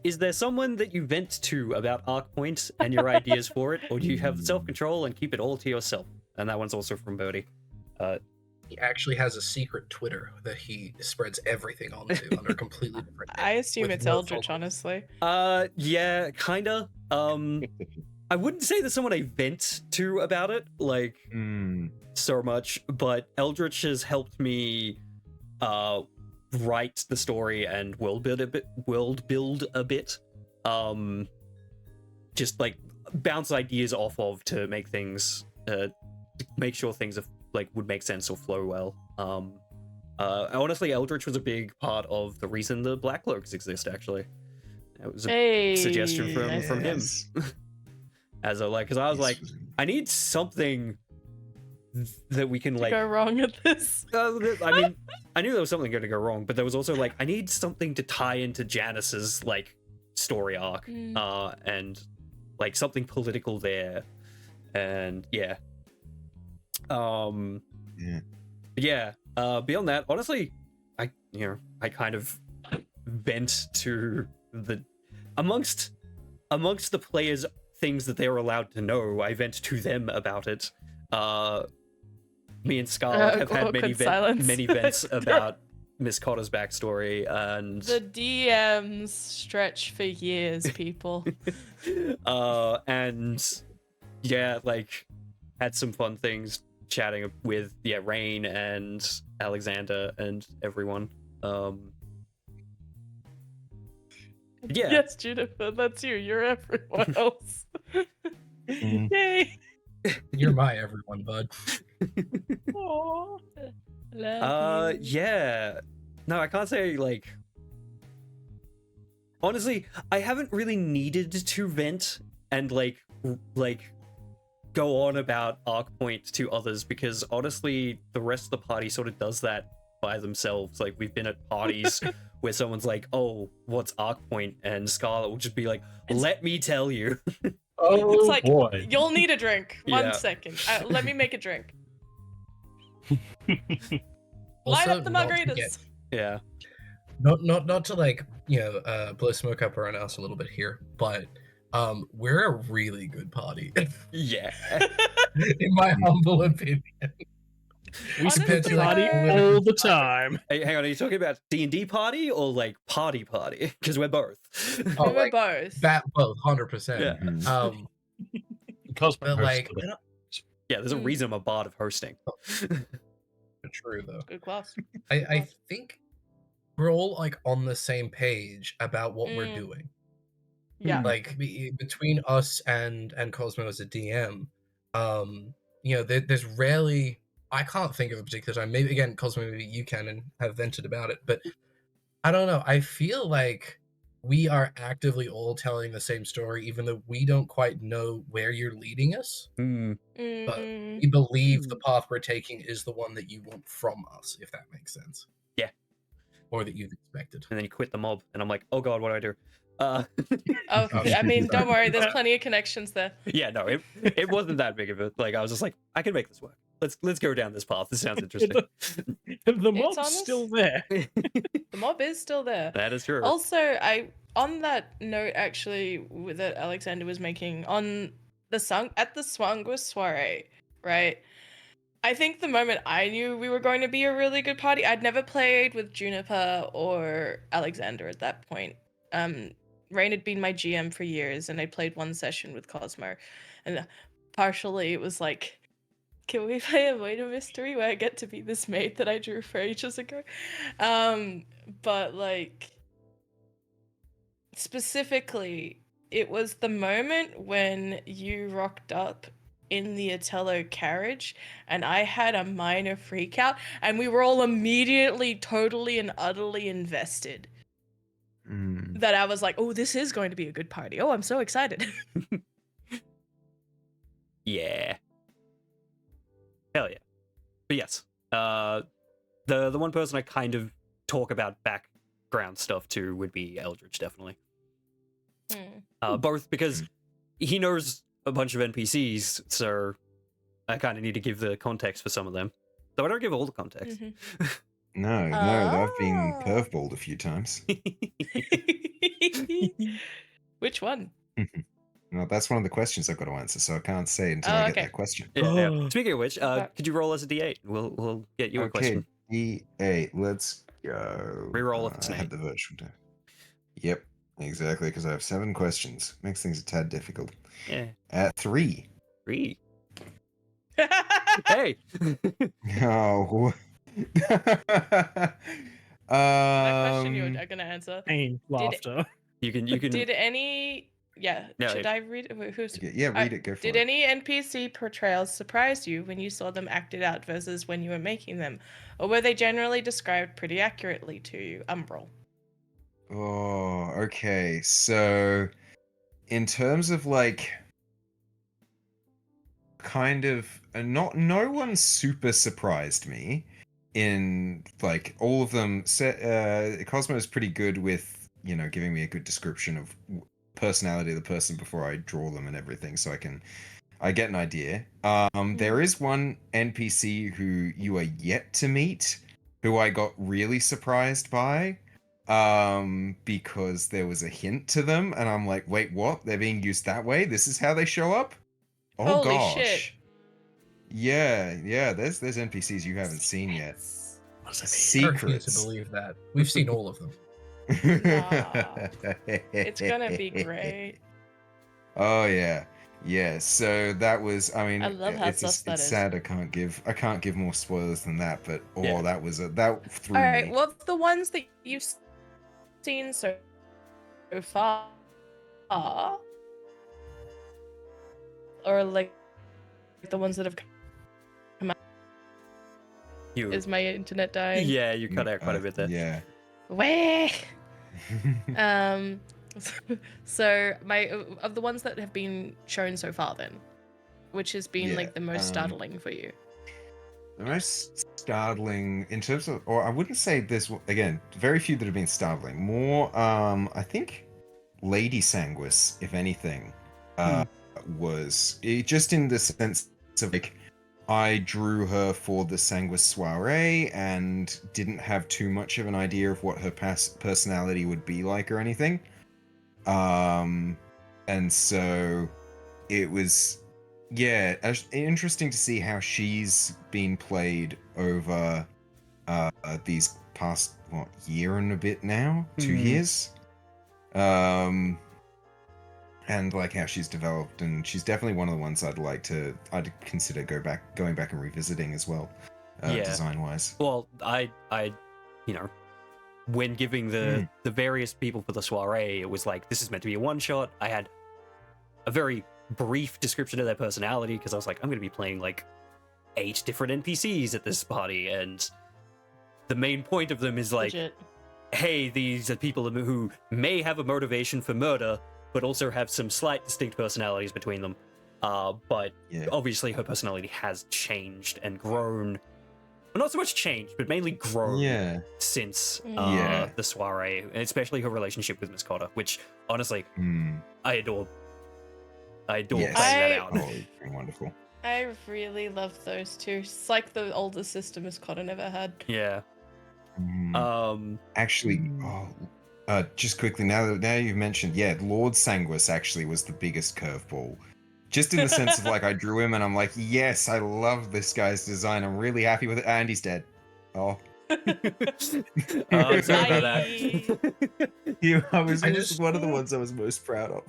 Is there someone that you vent to about Arkpoint and your ideas for it, or do you have self-control and keep it all to yourself? And that one's also from Birdie. He actually has a secret Twitter that he spreads everything onto under a completely different name. I assume with it's no Eldritch, followers. honestly. Yeah, kinda. I wouldn't say there's someone I vent to about it, so much, but Eldritch has helped me write the story and world build a bit. Just bounce ideas off of to make things to make sure things are, like would make sense or flow well. Honestly, Eldritch was a big part of the reason the Black Cloaks exist. Actually, it was a suggestion from him. As a because I was like, I need something that we can like go wrong at this. I mean, I knew there was something going to go wrong, but there was also like I need something to tie into Janus's like story arc, and like something political there, and yeah. Beyond that, honestly, I kind of bent to the amongst the players' things that they were allowed to know. I vent to them about it. Me and Scarlett have had many vents about Miss Cotter's backstory, and the DMs stretch for years, people. And yeah, like had some fun things chatting with Rain and Alexander and everyone. Yeah. Yes, Juniper, that's you. You're everyone else. Yay! You're my everyone, bud. Aww. Love you. Yeah. No, I can't say like. Honestly, I haven't really needed to vent and like go on about Arkpoint to others, because honestly, the rest of the party sort of does that by themselves. Like, we've been at parties where someone's like, "Oh, what's Arkpoint?" and Scarlett will just be like, "Let me tell you." Oh, It's like, boy. you'll need a drink. Yeah. 1 second. Let me make a drink. Line Also, up the not to margaritas. get- Yeah. Not to like, blow smoke up our own ass a little bit here, but we're a really good party. Yeah. In my humble opinion. We Honestly, spend party like- all the time. Hey, hang on, are you talking about D&D party or like party? Because we're both. Oh, We were like, both. That both 100%. Yeah. Um, Cosmo but like, Yeah, there's a reason I'm a bard of hosting. true though. Good class. I think we're all like on the same page about what we're doing. Yeah. Like between us and Cosmo as a DM, there's rarely, I can't think of a particular time. Maybe again, Cosmo, maybe you can and have vented about it, but I don't know. I feel like we are actively all telling the same story, even though we don't quite know where you're leading us. But we believe the path we're taking is the one that you want from us, if that makes sense. Yeah. Or that you've expected. And then you quit the mob, and I'm like, oh god, what do I do? Oh, I mean, don't worry. There's plenty of connections there. Yeah, no, it wasn't that big of a like. I was just like, I can make this work. Let's go down this path. This sounds interesting. The mob's honest. still there. The mob is still there. That is true. Also, on that note, actually, that Alexander was making on the Swangwa soiree, right? I think the moment I knew we were going to be a really good party, I'd never played with Juniper or Alexander at that point. Rain had been my GM for years, and I played one session with Cosmo, and partially it was like, can we play a murder mystery where I get to be this maid that I drew for ages ago? But like, specifically, it was the moment when you rocked up in the Otello carriage and I had a minor freak out, and we were all immediately totally and utterly invested. That I was like, oh, this is going to be a good party. Oh, I'm so excited. Yeah. Hell yeah. But yes, the one person I kind of talk about background stuff to would be Eldritch, definitely. Both because he knows a bunch of NPCs, so I kind of need to give the context for some of them. Though I don't give all the context. No, I've been curveballed a few times. Which one? Well, that's one of the questions I've got to answer, so I can't say until I get that question. Yeah. Speaking of which, could you roll as a D8? We'll get you a question. D8, let's go. Reroll if it's an I had 8. the virtual die. Yep, exactly, because I have 7 questions. Makes things a tad difficult. Yeah. At 3. 3. Hey. Oh. That question you were gonna answer. Pain, laughter. You can. Did any Yeah. No, Should I read it? Who's Yeah, read it. Go for Did it. any NPC portrayals surprise you when you saw them acted out versus when you were making them? Or were they generally described pretty accurately to you? Umbral. Oh, okay. So, in terms of like, kind of, no one super surprised me. In like all of them, Cosmo is pretty good with giving me a good description of personality of the person before I draw them and everything, so I get an idea. There is one NPC who you are yet to meet, who I got really surprised by, because there was a hint to them, and I'm like, wait, what? They're being used that way? This is how they show up? Oh Holy gosh. shit. Yeah. There's NPCs you haven't seen yet. What does it mean? I refuse to Secrets. believe that. We've seen all of them. It's gonna be great. Oh yeah. So that was. I mean, I love how it's sus that it's is. sad. I can't give more spoilers than that. But Yeah. that threw All right. me. Well, the ones that you've seen so far, or like the ones that have come out. You, Is my internet dying? yeah, you cut out quite a bit there. Yeah. Where? So my of the ones that have been shown so far, then, which has been Yeah, like the most startling for you? The most startling in terms of, or I wouldn't say there's again very few that have been startling. More, I think, Lady Sanguis, if anything, was just in the sense of like I drew her for the Sanguis soiree and didn't have too much of an idea of what her personality would be like or anything. And so it was. Yeah, interesting to see how she's been played over these past year and a bit now, 2 years, and like how she's developed, and she's definitely one of the ones I'd consider going back and revisiting as well, Yeah. design wise. Well, I, when giving the various people for the soiree, it was like, this is meant to be a one shot. I had a very brief description of their personality because I was like, I'm going to be playing like 8 different NPCs at this party, and the main point of them is like, Legit. hey, these are people who may have a motivation for murder, but also have some slight distinct personalities between them. But Yeah. obviously her personality has changed and grown. Well, not so much changed, but mainly grown Yeah. since Yeah. the soiree, and especially her relationship with Miss Cotter, which honestly Mm. I adore. I adore Yes. playing that I- out. Oh, it's been wonderful. I really love those two. It's like the older sister Miss Cotter never had. Yeah. Mm. Actually, just quickly, now you've mentioned, Lord Sanguis actually was the biggest curveball. Just in the sense of like, I drew him and I'm like, yes, I love this guy's design. I'm really happy with it. And he's dead. Oh. I'm sorry about that. I was I just- one of the ones I was most proud of.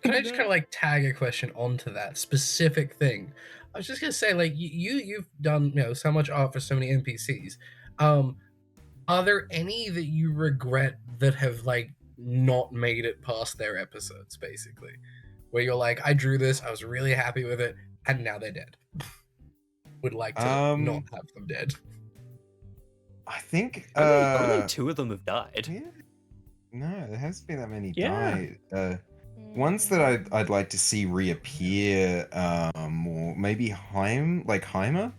Can I just kind of like tag a question onto that specific thing? I was just gonna say, like, you've done so much art for so many NPCs. Are there any that you regret that have like not made it past their episodes, basically, where you're like, I drew this, I was really happy with it, and now they're dead? Would like to not have them dead. I think only 2 of them have died. yeah, no, there hasn't been that many Yeah. die. Ones that I'd like to see reappear, or maybe Heimer.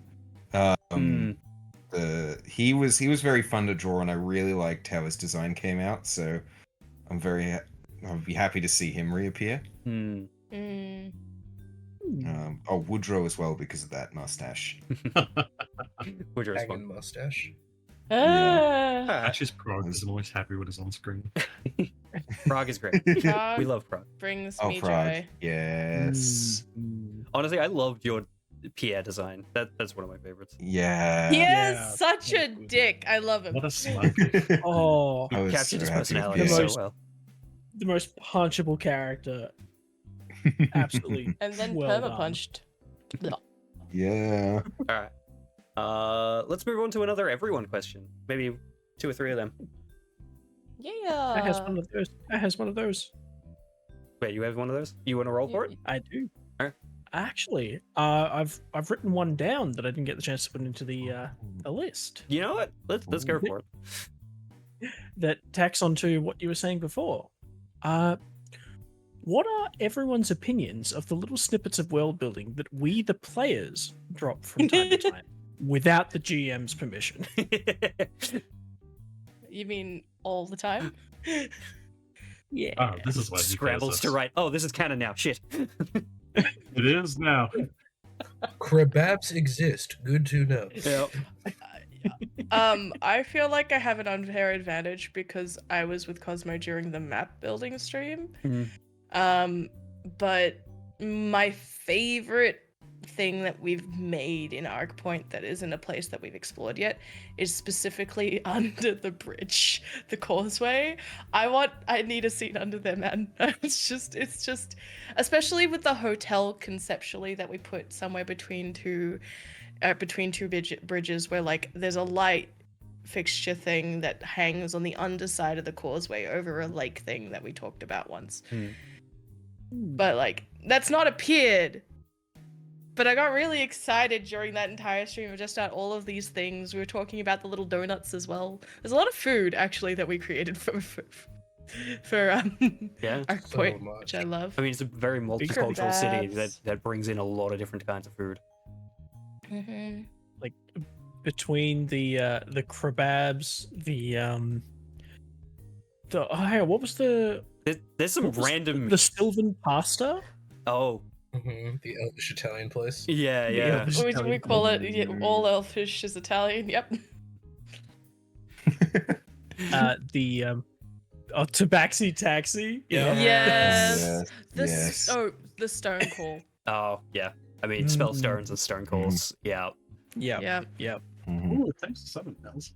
He was very fun to draw, and I really liked how his design came out. So I'd be happy to see him reappear. Woodrow as well because of that mustache. Woodrow's Hanging fun. mustache. Ash's Prague isn't always happy when it's on screen. Prague is great. Prague We love Prague. brings Oh, me Prague. joy. Yes. Honestly, I loved your Pierre design. That's one of my favorites. Yeah. He Yeah, is such a good. dick. I love him. What a smug. Oh, I You was captured so his happy with personality The so most- well. the most punchable character. Absolutely. And then well perma done. punched. Yeah. All right. Let's move on to another everyone question. Maybe 2 or 3 of them. Yeah. That has one of those. That has one of those. Wait, you have one of those? You want to roll for it? I do. Alright. Actually, I've written one down that I didn't get the chance to put into the list You know what? Let's go for it. that tacks onto what you were saying before. What are everyone's opinions of the little snippets of world building that we, the players, drop from time to time without the GM's permission? You mean all the time? Yeah. Oh, this is why he Scrambles to plays write. Oh, this is canon now. Shit. this. It is now. Krebabs exist. Good to know. Yep. I feel like I have an unfair advantage because I was with Cosmo during the map building stream. But my favorite thing that we've made in Arkpoint that isn't a place that we've explored yet is specifically under the bridge, the causeway. I need a seat under there, man. It's just, especially with the hotel conceptually that we put somewhere between two bridges where like there's a light fixture thing that hangs on the underside of the causeway over a lake thing that we talked about once. But like that's not appeared. But I got really excited during that entire stream of just all of these things. We were talking about the little donuts as well. There's a lot of food actually that we created for Yeah. Arkpoint, much. which I love. I mean, it's a very multicultural city Kebabs. that brings in a lot of different kinds of food. Mm-hmm. Like between the kebabs, what was There's some what was random. the Sylvan pasta? Oh, The Elvish Italian place. yeah, The yeah. Elvish- We call it all elfish is Italian. Yep. The Tabaxi Taxi. Yeah. Yes. Yes. The stone call. Oh, yeah. I mean, spell stones and stone calls. Yeah. Yeah. Yeah. Mhm. Ooh, thanks to 7 bells.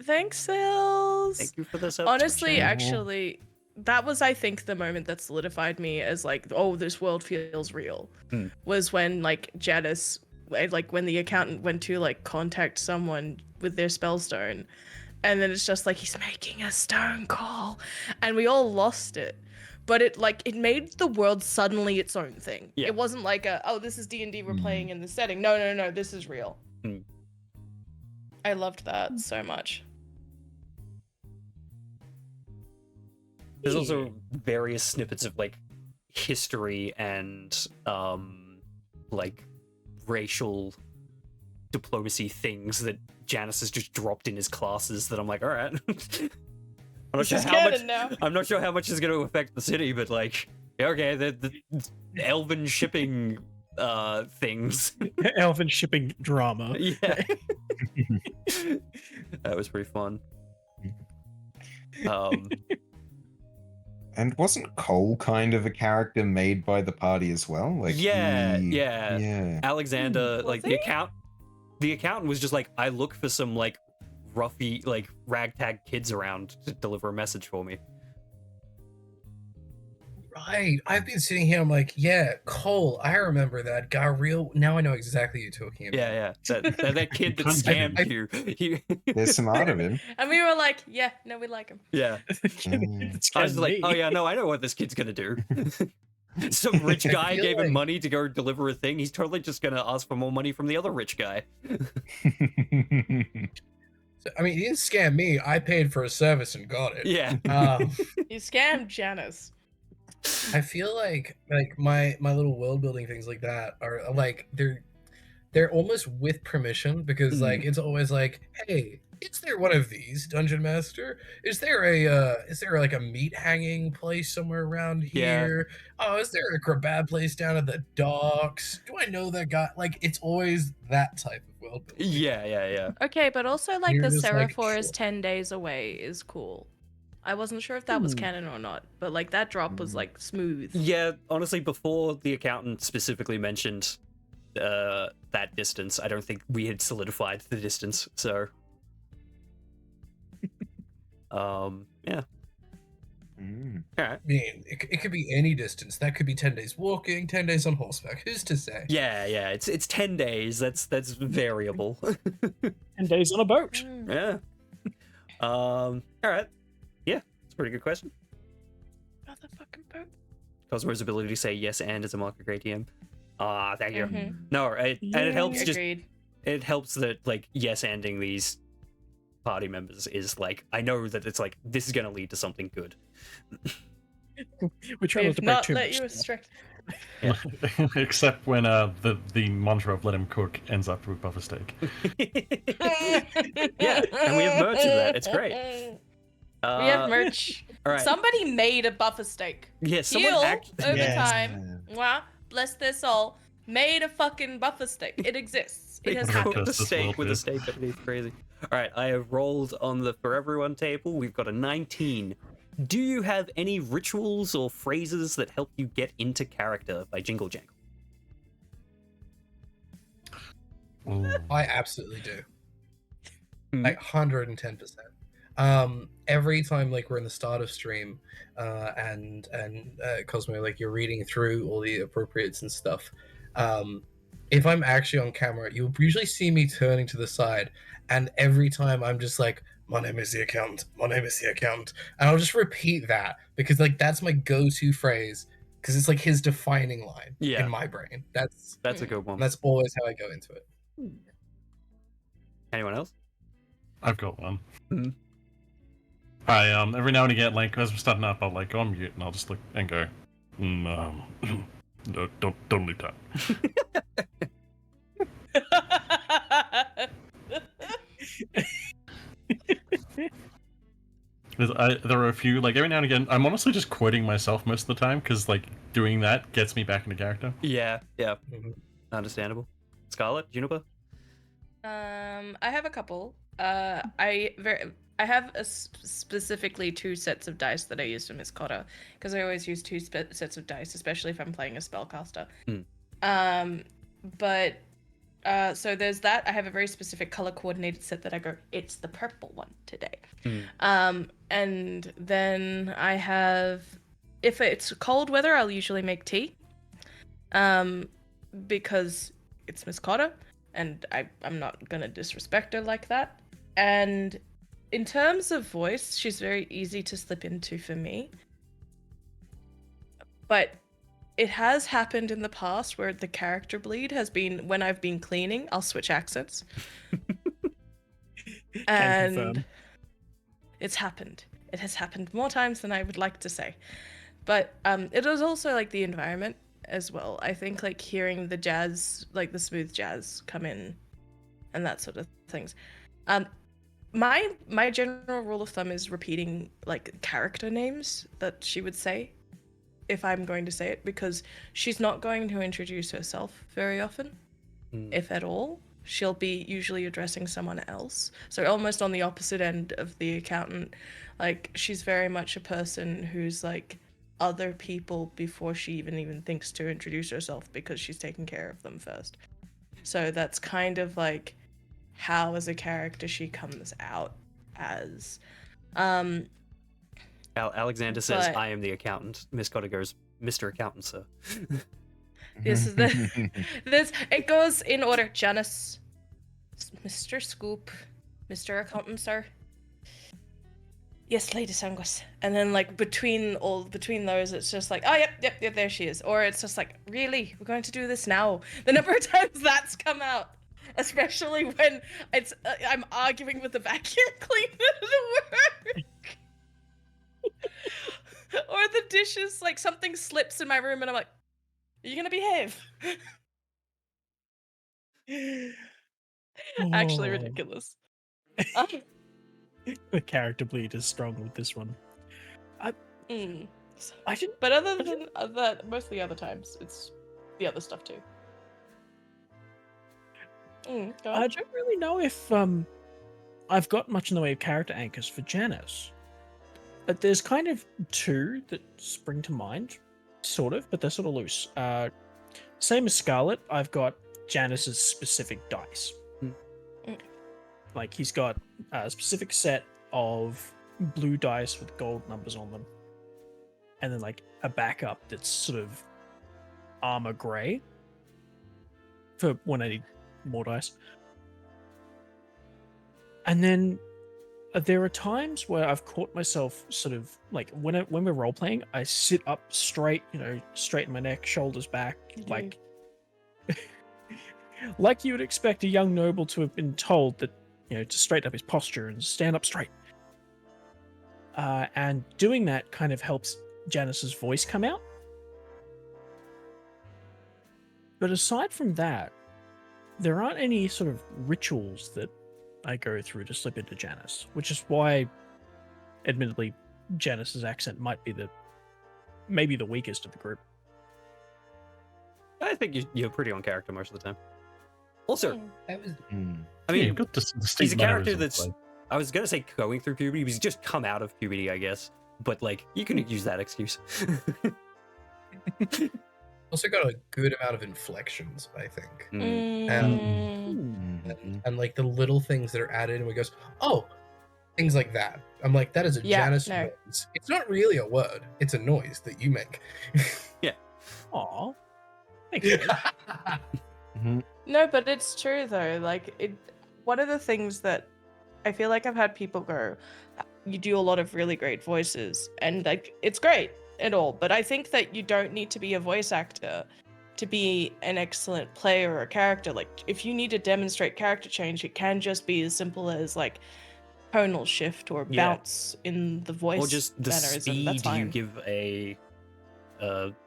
Thanks, Sales. Thank you for this. Honestly, Touching. actually, that was, I think, the moment that solidified me as like, oh, this world feels real. Was when like Janus, like when the accountant went to like contact someone with their spellstone, and then it's just like he's making a stone call, and we all lost it. But it made the world suddenly its own thing. Yeah. It wasn't like this is D&D we're playing in the setting. No, this is real. I loved that so much. There's also various snippets of like history and like racial diplomacy things that Janus has just dropped in his classes that I'm like, all right. I'm not sure how much is going to affect the city, but like, yeah, okay, the elven shipping things. Elven shipping drama. Yeah. That was pretty fun. And wasn't Cole kind of a character made by the party as well? Like yeah. Alexander, Was like he? the accountant was just like, I look for some like roughy, like ragtag kids around to deliver a message for me. Right. I've been sitting here, I'm like, yeah, Cole, I remember that. Got real. Now I know exactly what you're talking about. Yeah. That kid that Couldn't scammed you. There's some art of him. And we were like, yeah, no, we like him. Yeah. It's I was like, me. oh yeah, no, I know what this kid's gonna do. Some rich guy feel gave him like- money to go deliver a thing. He's totally just gonna ask for more money from the other rich guy. So, I mean, he didn't scam me. I paid for a service and got it. Yeah. You scammed Janus. I feel like my little world building things like that are like they're almost with permission because like it's always like, hey, is there one of these, Dungeon Master? Is there like a meat hanging place somewhere around Yeah. here? Oh, is there a kebab place down at the docks? Do I know that guy? Like it's always that type of world building. Yeah. Okay, but also like You're the just like, Seraphor is sure. 10 days away is cool. I wasn't sure if that was canon or not, but like that drop was like smooth. Yeah, honestly, before the accountant specifically mentioned that distance, I don't think we had solidified the distance, so yeah. Alright. I mean, it could be any distance. That could be 10 days walking, 10 days on horseback. Who's to say? Yeah, it's 10 days. That's variable. 10 days on a boat. Yeah. Alright. Yeah, it's a pretty good question. Motherfucking boat. Cosmo's ability to say yes and as a mark of great TM. Ah, thank you. Mhm. No, and it helps just Agreed. it helps that like yes ending these party members is like I know that it's like this is gonna lead to something good. We try not We've to break not too let much you stuff. astray. Except when the mantra of let him cook ends up with buffer steak. Yeah, and we have merch of that. It's great. We have merch. All right. Somebody made a buffer steak. Yeah, someone Heal over Yes. time. Mwah, bless their soul. Made a fucking buffer steak. It exists. It has They happened. cooked a Justice steak World with a here. steak underneath. Crazy. All right, I have rolled on the for everyone table. We've got a 19. Do you have any rituals or phrases that help you get into character by Jingle Jangle? Ooh. I absolutely do. Hmm. Like 110%. Every time like we're in the start of stream, and Cosmo, like you're reading through all the appropriates and stuff. If I'm actually on camera, you'll usually see me turning to the side, and every time I'm just like, "My name is the accountant. My name is the accountant," and I'll just repeat that because like that's my go-to phrase because it's like his defining line Yeah. in my brain. That's That's a good one. that's always how I go into it. Anyone else? I've got one. Mhm. I every now and again, like as we're starting up, I'll like go on mute and I'll just look and go, no, don't leave that. 'Cause there are a few, like every now and again, I'm honestly just quoting myself most of the time because like doing that gets me back into character. Yeah, yeah, Mhm. understandable. Scarlet, Juniper? I have a couple. I have specifically 2 sets of dice that I use for Miss Cotta because I always use 2 sets of dice, especially if I'm playing a spellcaster. But so there's that. I have a very specific color coordinated set that I go, it's the purple one today. And then I have, if it's cold weather, I'll usually make tea. Because it's Miss Cotta, and I'm not gonna disrespect her like that. And in terms of voice, she's very easy to slip into for me. But it has happened in the past where the character bleed has been when I've been cleaning, I'll switch accents. Can confirm. And it's happened. It has happened more times than I would like to say. But it was also like the environment as well. I think like hearing the jazz, like the smooth jazz come in and that sort of things. My general rule of thumb is repeating like character names that she would say if I'm going to say it, because she's not going to introduce herself very often, if at all. She'll be usually addressing someone else. So almost on the opposite end of the accountant, like she's very much a person who's like other people before she even thinks to introduce herself because she's taking care of them first. So that's kind of like how as a character she comes out as. Alexander says, But- I am the accountant. Miss Cotta goes, Mr. Accountant, sir. This is the this it goes in order. Janus, Mr. Scoop, Mr. Accountant, sir. Yes, Lady Sanguis. And then like between those, it's just like, oh yep, there she is. Or it's just like, really, we're going to do this now. The number of times that's come out, especially when it's I'm arguing with the vacuum cleaner at work. Or the dishes, like something slips in my room and I'm like, are you gonna behave? Actually Oh, ridiculous. The character bleed is strong with this one. Mm. I didn't. But other than that, most of the other times, it's the other stuff too. Go I on. don't really know if I've got much in the way of character anchors for Janus. But there's kind of 2 that spring to mind, sort of, but they're sort of loose. Same as Scarlet, I've got Janus's specific dice. Like he's got a specific set of blue dice with gold numbers on them, and then like a backup that's sort of armor gray for when I need more dice. And then there are times where I've caught myself sort of like when we're role playing, I sit up straight, straighten my neck, shoulders back, like like you would expect a young noble to have been told that, to straighten up his posture and stand up straight. And doing that kind of helps Janus's voice come out. But aside from that, there aren't any sort of rituals that I go through to slip into Janus, which is why, admittedly, Janus's accent might be maybe the weakest of the group. I think you're pretty on character most of the time. Also, That was I mean, you've got distinct he's a character mannerisms, that's. like- I was gonna say going through puberty, but he's just come out of puberty, I guess. But like, you can use that excuse. also got a good amount of inflections, I think. And like the little things that are added, and we goes, oh, things like that. I'm like, that is a Yeah, Janus no. noise. It's not really a word. It's a noise that you make. Aw. Thanks. Dave. No, but it's true though. Like one of the things that I feel like I've had people go, you do a lot of really great voices, and like it's great and all, but I think that you don't need to be a voice actor to be an excellent player or a character. Like if you need to demonstrate character change, it can just be as simple as like tonal shift or Yeah. bounce in the voice Or just the mannerism. speed That's fine. you give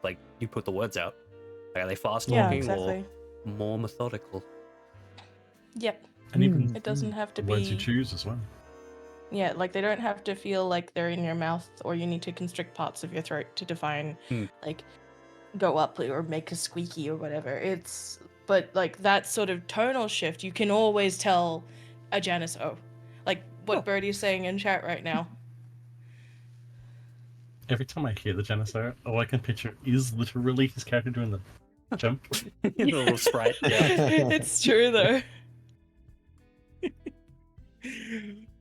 like you put the words out. Like, are they fast Yeah, talking exactly. or more methodical? Yep. And even It doesn't have to the words you be. choose as well. Yeah, like they don't have to feel like they're in your mouth, or you need to constrict parts of your throat to define, like, go up or make a squeaky or whatever. But like that sort of tonal shift, you can always tell a Janus O. Like what Birdie's saying in chat right now. Every time I hear the Janus, all I can picture is literally his character doing the jump. The little sprite. Yeah. It's true though.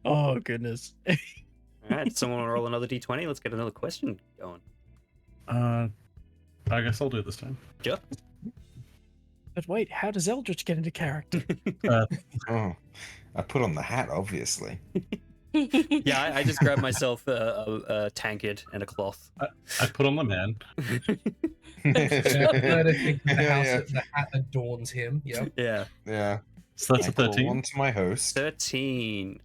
Oh, goodness. All right, someone want to roll another d20? Let's get another question going. I guess I'll do it this time. Sure. But wait, how does Eldritch get into character? Oh, I put on the hat, obviously. Yeah, I just grabbed myself a tankard and a cloth. I put on the man. The hat adorns him. Yep. Yeah. Yeah. So that's I a call 13. on to my host. 13.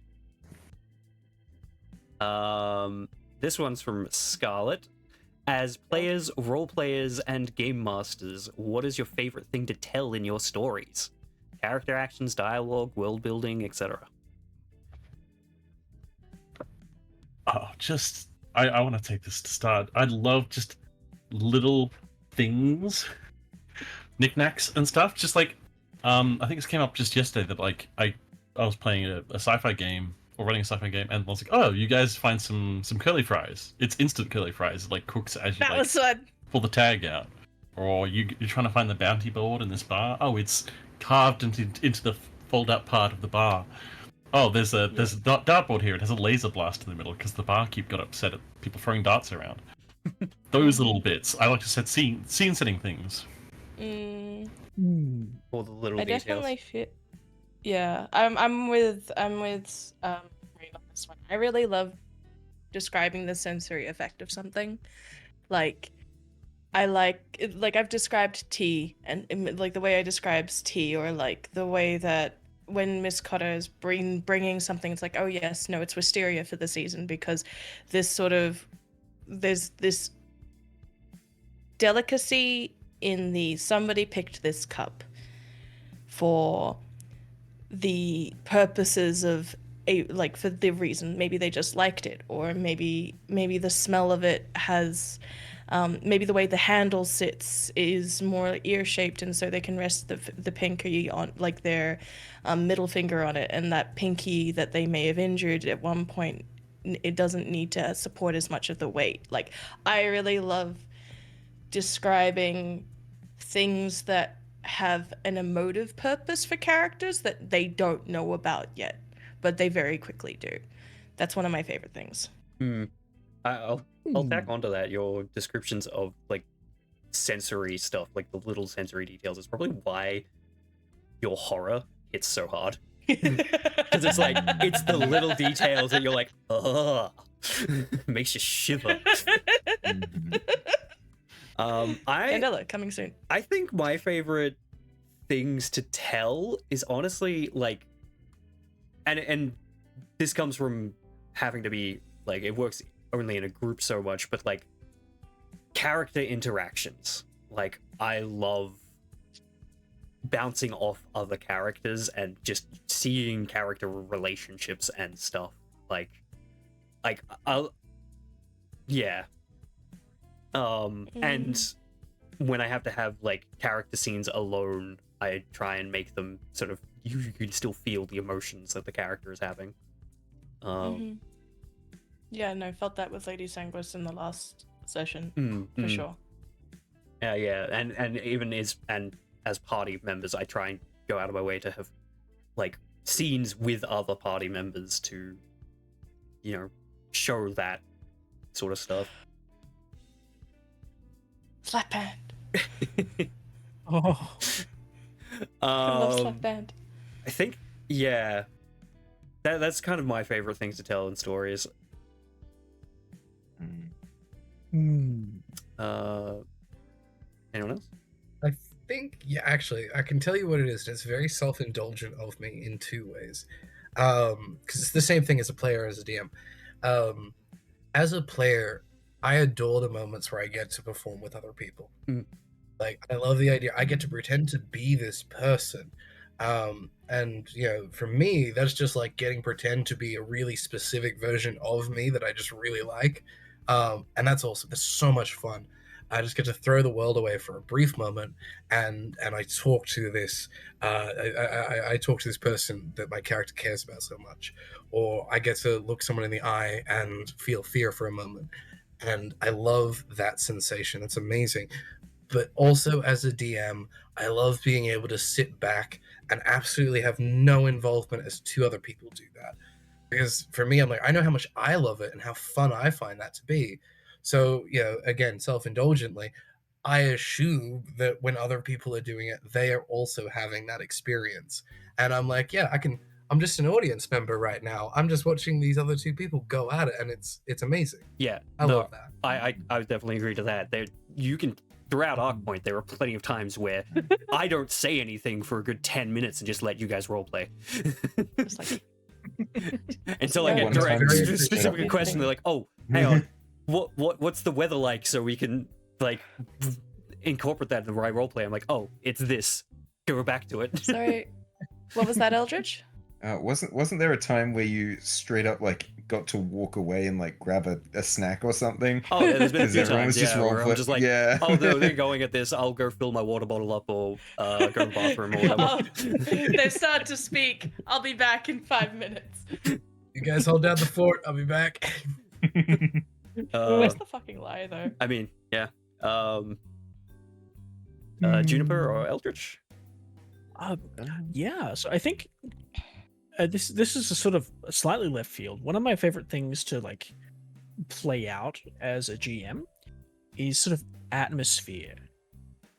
This one's from Scarlet. As players, role players, and game masters, what is your favorite thing to tell in your stories? Character actions, dialogue, world building, etc. Oh, I want to take this to start. I love just little things, knickknacks and stuff. Just like, I think this came up just yesterday that like I was playing a sci-fi game or running a sci-fi game, and I was like, oh, you guys find some curly fries. It's instant curly fries. It like cooks as you That like was fun. pull the tag out. Or you're trying to find the bounty board in this bar. Oh, it's carved into the fold-out part of the bar. Oh, there's a dartboard here. It has a laser blast in the middle because the barkeep got upset at people throwing darts around. Those little bits. I like to set scene-setting things. All the little I details. definitely feel. Yeah, I'm with Maureen on this one. I really love describing the sensory effect of something. Like, I've described tea, and like the way I describes tea, or like the way that when Miss Cotter is bringing something, it's like, oh yes, no, it's wisteria for the season, because there's this delicacy in somebody picked this cup for the purposes of for the reason, maybe they just liked it, or maybe the smell of it has maybe the way the handle sits is more ear-shaped, and so they can rest the pinky on, like, their middle finger on it, and that pinky that they may have injured at one point, it doesn't need to support as much of the weight. Like, I really love describing things that have an emotive purpose for characters that they don't know about yet, but they very quickly do. That's one of my favorite things. I'll tack onto that. Your descriptions of like sensory stuff, like the little sensory details, is probably why your horror hits so hard, Because it's like it's the little details that you're like, ugh, makes you shiver. Candela coming soon. I think my favorite things to tell is honestly like, and this comes from having to be like, it works only in a group so much, but like character interactions. Like I love bouncing off other characters and just seeing character relationships and stuff. Yeah. And when I have to have like character scenes alone, I try and make them sort of, you can still feel the emotions that the character is having. Yeah, no, felt that with Lady Sanguis in the last session for sure. Yeah, and even as party members, I try and go out of my way to have like scenes with other party members to, you know, show that sort of stuff. Slap band. Oh, I love slap band. I think, yeah, that's kind of my favorite things to tell in stories. Anyone else? I think, yeah, actually, I can tell you what it is. And it's very self-indulgent of me in two ways. Because it's the same thing as a player, as a DM. As a player, I adore the moments where I get to perform with other people. Like, I love the idea. I get to pretend to be this person. And, you know, for me, that's just like getting pretend to be a really specific version of me that I just really like. And that's awesome. It's so much fun. I just get to throw the world away for a brief moment, and I talk to this I talk to this person that my character cares about so much, or I get to look someone in the eye and feel fear for a moment, and I love that sensation. It's amazing. But also as a DM, I love being able to sit back and absolutely have no involvement as two other people do that. Because for me, I'm like, I know how much I love it and how fun I find that to be. So, you know, again, self-indulgently, I assume that when other people are doing it, they are also having that experience. And I'm like, yeah, I'm just an audience member right now. I'm just watching these other two people go at it, and it's amazing. Yeah, I love that. I would definitely agree to that. You can, throughout Arkpoint, there are plenty of times where I don't say anything for a good 10 minutes and just let you guys roleplay. Just like, Until I get One direct time- specific question, they're like, "Oh, hang on, what's the weather like?" So we can like incorporate that in the right roleplay. I'm like, "Oh, it's this. Go back to it." sorry, what was that, Eldridge? Wasn't there a time where you straight up like got to walk away and like grab a snack or something? Oh, yeah, there's been a Because few everyone times, was just yeah, where I'm role just like, yeah. "Oh no, they're going at this. I'll go fill my water bottle up or go to the bathroom or whatever." They've started to speak. I'll be back in 5 minutes. You guys hold down the fort. I'll be back. Where's the fucking lie, though? I mean, yeah. Juniper or Eldritch? yeah. So I think this is a sort of slightly left field. One of my favorite things to like play out as a GM is sort of atmosphere.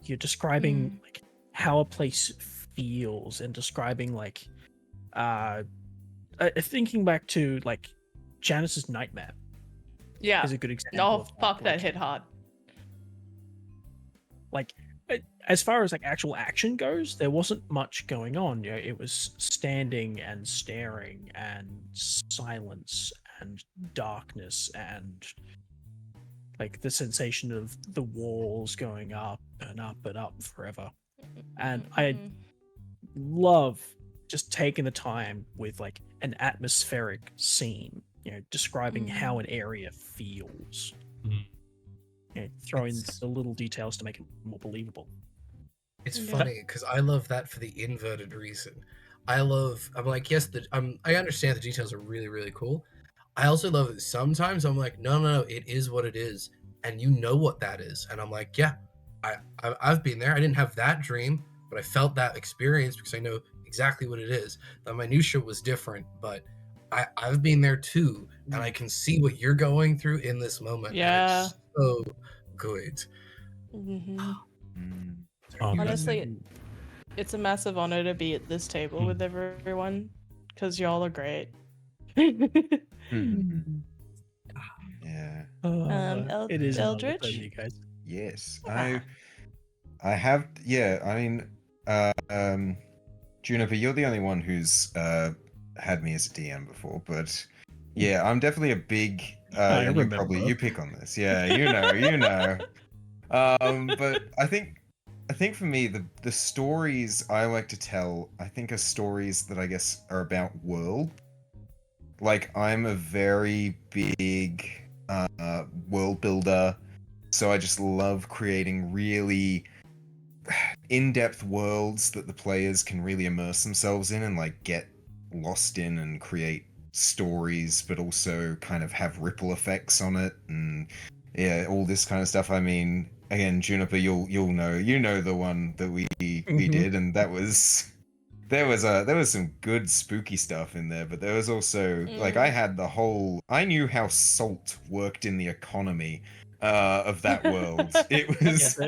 You're describing like how a place feels and describing like thinking back to like Janus's night map Yeah. is a good example. Oh, of fuck, that like, hit hard. like as far as like actual action goes, there wasn't much going on. You know, it was standing and staring and silence and darkness and like the sensation of the walls going up and up and up forever. And I love just taking the time with like an atmospheric scene, you know, describing how an area feels. You know, throw in the little details to make it more believable. It's Yeah. funny because I love that for the inverted reason. I'm like, yes, I understand the details are really, really cool. I also love it. Sometimes I'm like, no, it is what it is, and you know what that is. And I'm like, yeah, I've been there. I didn't have that dream, but I felt that experience because I know exactly what it is. The minutia was different, but I've been there too, and I can see what you're going through in this moment. and Yeah. it's so good. Mhm. Oh, Honestly, It's a massive honor to be at this table with everyone, because y'all are great. Yeah. It is an honor to Eldritch? play with you guys. Yes. Ah. I have. Yeah. I mean, Juniper, you're the only one who's had me as a DM before, but yeah, I'm definitely a big. I and remember. you pick on this. Yeah, you know. But I think for me, the stories I like to tell, I think, are stories that I guess are about world. Like, I'm a very big world builder, so I just love creating really in-depth worlds that the players can really immerse themselves in and like get lost in and create stories, but also kind of have ripple effects on it and yeah, all this kind of stuff. I mean, again, Juniper, you'll know the one that we did, and that was there was some good spooky stuff in there, but there was also like I knew how salt worked in the economy of that world. It was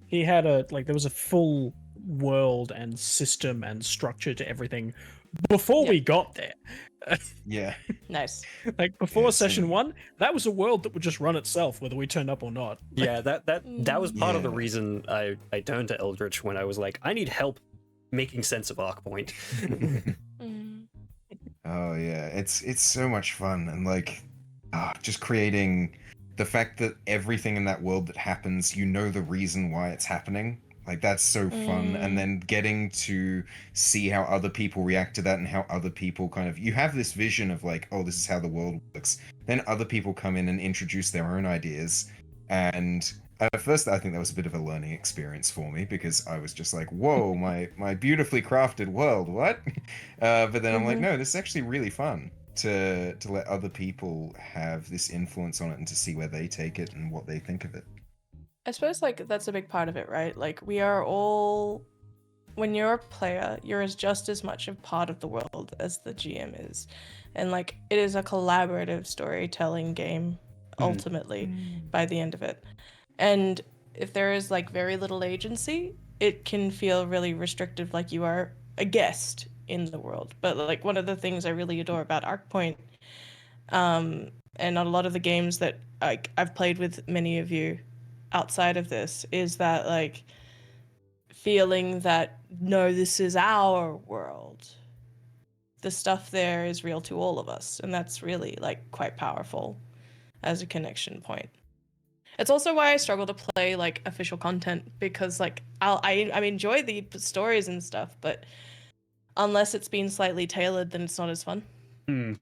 He had a like there was a full world and system and structure to everything before we got there. yeah. Nice. Like before Yeah, session same. 1, that was a world that would just run itself whether we turned up or not. Yeah, that was part of the Yeah. reason I turned to Eldritch when I was like, I need help making sense of Arkpoint. Oh yeah, it's so much fun and like just creating the fact that everything in that world that happens, you know the reason why it's happening. Like that's so fun, and then getting to see how other people react to that and how other people kind of you have this vision of like, oh, this is how the world works. Then other people come in and introduce their own ideas, and at first I think that was a bit of a learning experience for me because I was just like, whoa, my beautifully crafted world, what? But then I'm like, no, this is actually really fun to let other people have this influence on it and to see where they take it and what they think of it. I suppose like that's a big part of it, right? Like we are all when you're a player, you're just as much a part of the world as the GM is. And like it is a collaborative storytelling game ultimately by the end of it. And if there is like very little agency, it can feel really restrictive, like you are a guest in the world. But like one of the things I really adore about Arkpoint, and a lot of the games that I've played with many of you outside of this, is that like feeling that no, this is our world. The stuff there is real to all of us, and that's really like quite powerful as a connection point. It's also why I struggle to play like official content because like I enjoy the stories and stuff, but unless it's been slightly tailored, then it's not as fun. I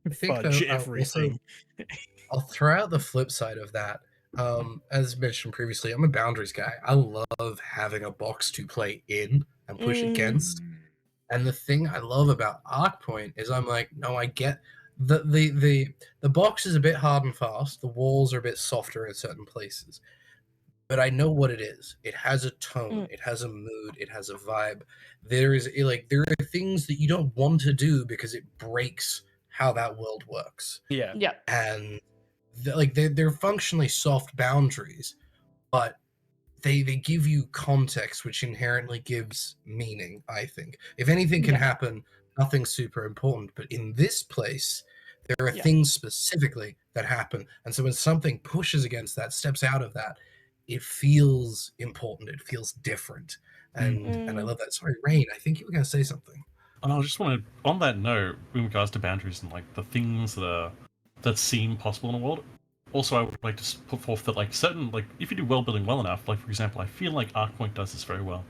think Fudge though, everything. I'll throw out the flip side of that. As mentioned previously, I'm a boundaries guy. I love having a box to play in and push against. And the thing I love about Arkpoint is I'm like, no, I get the box is a bit hard and fast. The walls are a bit softer in certain places. But I know what it is. It has a tone, it has a mood, it has a vibe. There are things that you don't want to do because it breaks how that world works. Yeah. Yeah. And they're functionally soft boundaries, but they give you context, which inherently gives meaning. I think if anything can happen, nothing's super important. But in this place, there are things specifically that happen, and so when something pushes against that, steps out of that, it feels important. It feels different, and I love that. Sorry, Rain. I think you were going to say something. And I just want to, on that note, in regards to boundaries and like the things that seem possible in the world. Also, I would like to put forth that like certain like if you do world building well enough, like for example, I feel like Arkpoint does this very well,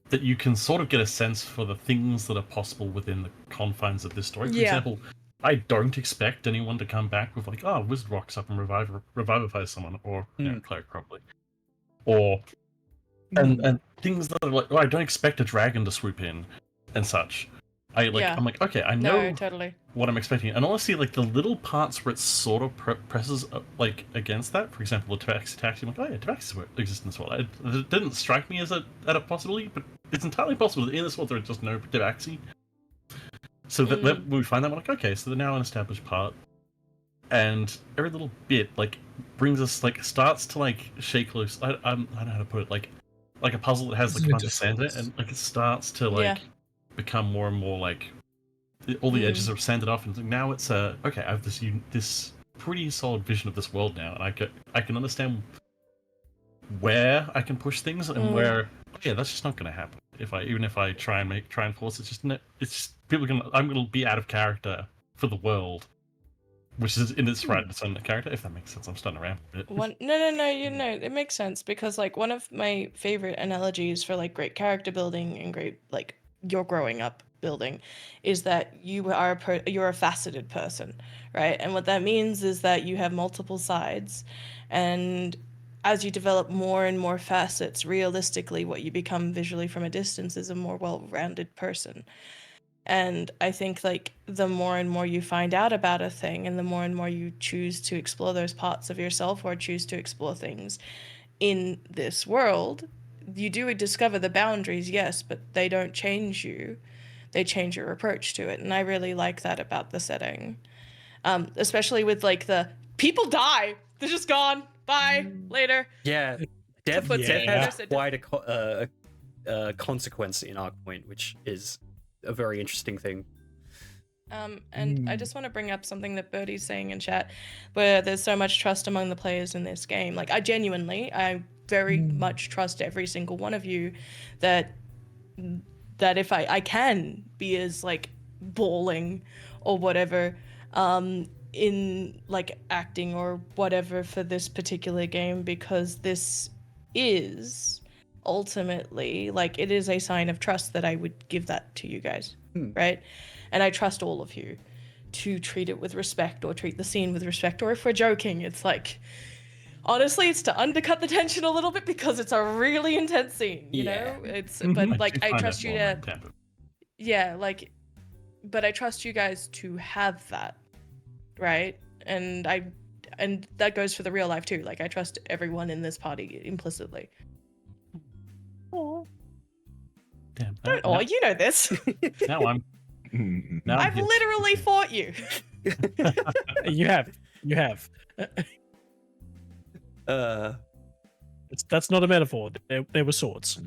that you can sort of get a sense for the things that are possible within the confines of this story. For example, I don't expect anyone to come back with like, oh, wizard rocks up and revivify someone, or cleric probably, or and things that are like, oh, I don't expect a dragon to swoop in and such. I'm like, okay, I know totally what I'm expecting, and honestly, like the little parts where it sort of presses like against that. For example, the tabaxi. I'm like, oh yeah, tabaxis exist in this world. It didn't strike me as a possibility, but it's entirely possible that in this world there is just no tabaxi. So that when we find that, we're like, okay, so they're now an established part, and every little bit like brings us like starts to like shake loose. I don't know how to put it. Like like a puzzle that has This like is a bunch of just sand in it, swords. and like it starts to like Yeah. become more and more like all the edges are sanded off, and now it's okay. I have this pretty solid vision of this world now, and I can understand where I can push things and where yeah, that's just not going to happen. Even if I try and force it, it's just I'm going to be out of character for the world, which is in its right its own character. If that makes sense, I'm starting around a bit. No, you know, it makes sense because like one of my favorite analogies for like great character building and great like your growing up building is that you are you're a faceted person, right? And what that means is that you have multiple sides, and as you develop more and more facets, realistically, what you become visually from a distance is a more well-rounded person. And I think like the more and more you find out about a thing and the more and more you choose to explore those parts of yourself or choose to explore things in this world, you do discover the boundaries, yes, but they don't change you. They change your approach to it. And I really like that about the setting. Especially with like the people die. They're just gone. Bye. Later. Yeah, death Yeah. had quite a consequence in Arkpoint, which is a very interesting thing. And I just want to bring up something that Birdie's saying in chat, where there's so much trust among the players in this game. Like, I very much trust every single one of you that if I can be as like bawling or whatever in like acting or whatever for this particular game, because this is ultimately like it is a sign of trust that I would give that to you guys, right? And I trust all of you to treat it with respect or treat the scene with respect, or if we're joking, it's like honestly it's to undercut the tension a little bit because it's a really intense scene, you know? It's but like I trust you to yeah, like but I trust you guys to have that, right? And that goes for the real life too. Like I trust everyone in this party implicitly. Damn. Oh, you know this. Now I'm. Now I've literally fought you. You have. That's not a metaphor. There were swords.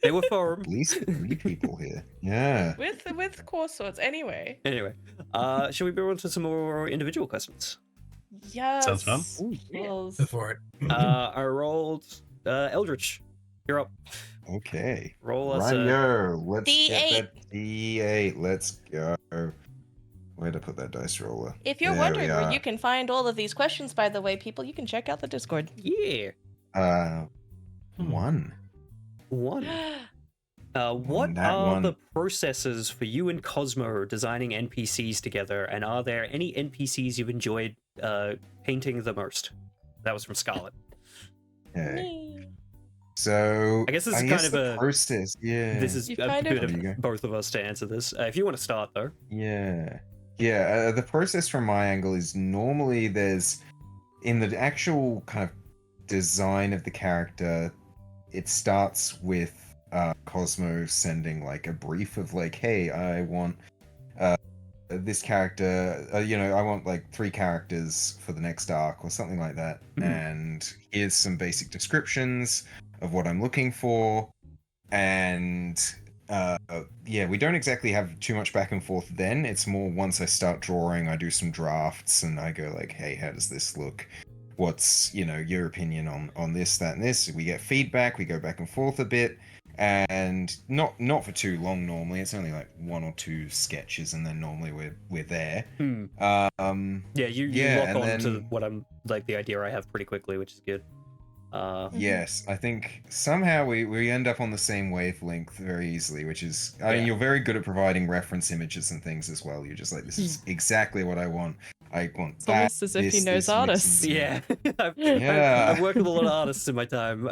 They were firm. At least 3 people here. Yeah. with core swords. Anyway. Anyway, should we move on to some more individual questions? Yes. Sounds fun. Ooh, yeah. Well, Go for it. I rolled Eldritch. You're up. Okay. Roll us a Rightio. Let's D8. get that D8. Let's go. Where'd I put that dice roller? if you're There wondering we where are. you can find all of these questions, by the way, people, you can check out the Discord. yeah. 1. One. What That are one. the processes for you and Cosmo designing NPCs together, and are there any NPCs you've enjoyed painting the most? That was from Scarlet. Okay. So I guess this is kind of the a- process. Yeah. This is You a kind bit of- of There you go. both of us to answer this. If you want to start, though. Yeah. Yeah. The process from my angle is normally there's in the actual kind of design of the character, it starts with Cosmo sending like a brief of like, hey, I want this character, I want like 3 characters for the next arc or something like that. And here's some basic descriptions of what I'm looking for. And we don't exactly have too much back and forth then. It's more once I start drawing, I do some drafts and I go like, hey, how does this look? What's, your opinion on this, that, and this? We get feedback, we go back and forth a bit. And not for too long normally. It's only like 1 or 2 sketches, and then normally we're there. Yeah, you lock and on to then- what I'm like the idea I have pretty quickly, which is good. Yes, I think somehow we end up on the same wavelength very easily, which is I mean Yeah. you're very good at providing reference images and things as well. You're just like, this is exactly what I want. I want It's that. almost as if he this, knows this, artists. mixing, Yeah, Yeah. I've worked with a lot of artists in my time.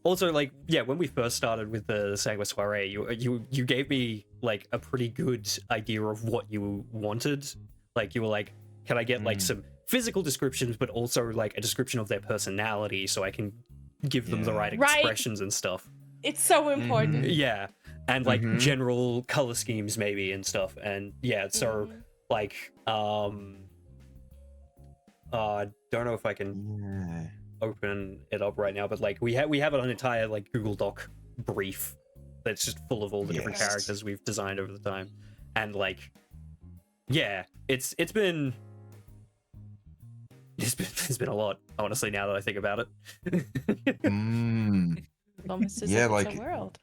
Also, like, yeah, when we first started with the Sanguine Soiree, you gave me like a pretty good idea of what you wanted. Like, you were like, can I get like some physical descriptions, but also like a description of their personality, so I can give them the right Right. expressions and stuff. It's so important. Yeah, and like Mhm. general color schemes maybe and stuff. And yeah, so like, I don't know if I can. Yeah. open it up right now, but like we have an entire like Google Doc brief that's just full of all the different Yes. characters we've designed over the time, and like, yeah, it's been a lot, honestly, now that I think about it. Mm. Almost as Yeah, if like- it's a world.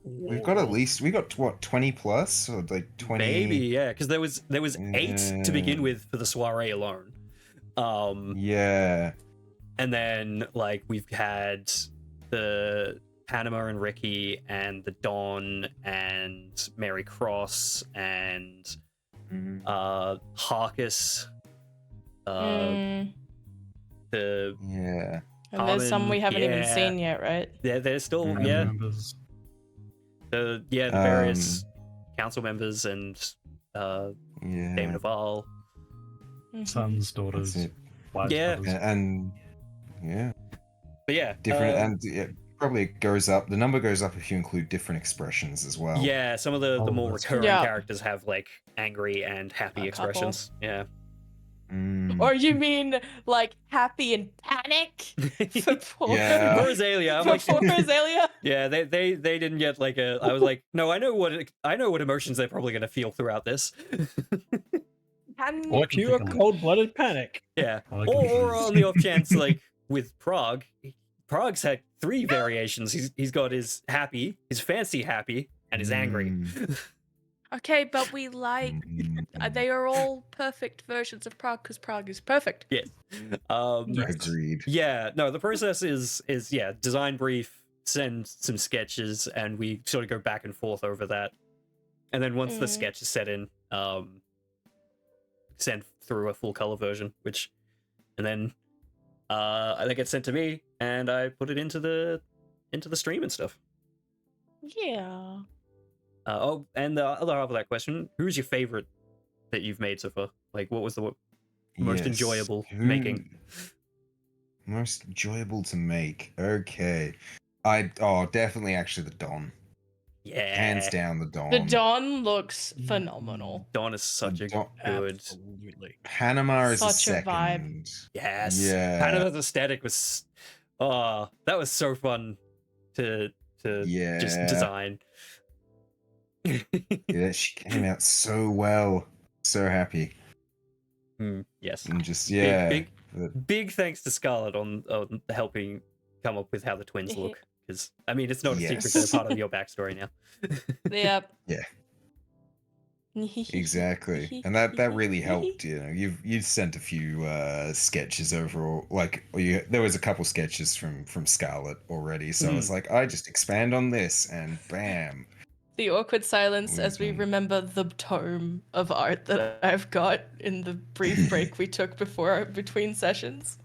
We've got at least what 20 plus or like 20. Maybe, yeah, because there was 8 to begin Yeah. with for the soiree alone. Yeah. And then like we've had the Panama and Ricky and the Dawn and Mary Cross and Mm. Harkus. Mm. The Yeah. And there's some we haven't even yeah. seen yet, right? there's still Mm. yeah Members. the various council members and Yeah. Dame Naval. Mhm. Sons, daughters, That's it. wives, Yeah. brothers. And yeah, But yeah, different and it probably goes up. The number goes up if you include different expressions as well. yeah, some of the Oh, more that's recurring Yeah. characters have like angry and happy A couple. expressions. Yeah. Mm. Or you mean like happy and panic for poor, Yeah. For Azalea, I'm for like, poor Azalea? yeah, they didn't get like a. I was like, no, I know what emotions they're probably gonna feel throughout this. Can Or I can Pure think on- cold-blooded panic. Yeah, I can or think on the off chance, like with Prague, Prague's had 3 variations. He's got his happy, his fancy happy, and his angry. Okay, but we like they are all perfect versions of Prague because Prague is perfect. Yes. Agreed. Yeah, no, the process is yeah, design brief, send some sketches, and we sort of go back and forth over that. And then once the Mhm. sketch is set in, send through a full color version, and then that gets sent to me, and I put it into the stream and stuff. Yeah. And the other half of that question: who's your favorite that you've made so far? Like, what was the most enjoyable making? Most enjoyable to make. Okay. Definitely actually the Don. Yeah, Hands down the Don. The Dawn looks phenomenal. Dawn is such a Dawn- good. Absolutely. Panama is Such a a vibe. second. Yes. Yeah. Panama's aesthetic was that was so fun to Yeah. just design. Yeah, she came out so well. So happy. Yes. And just yeah. Big, the- big thanks to Scarlett on helping come up with how the twins look. Because I mean, it's not a secret they're Yes. part of your backstory now. Yep. Yeah. Exactly. And that really helped, you know. You've sent a few sketches over, there was a couple sketches from Scarlett already, so I was like, I just expand on this and bam. The awkward silence as we Mhm. remember the tome of art that I've got in the brief break we took between sessions.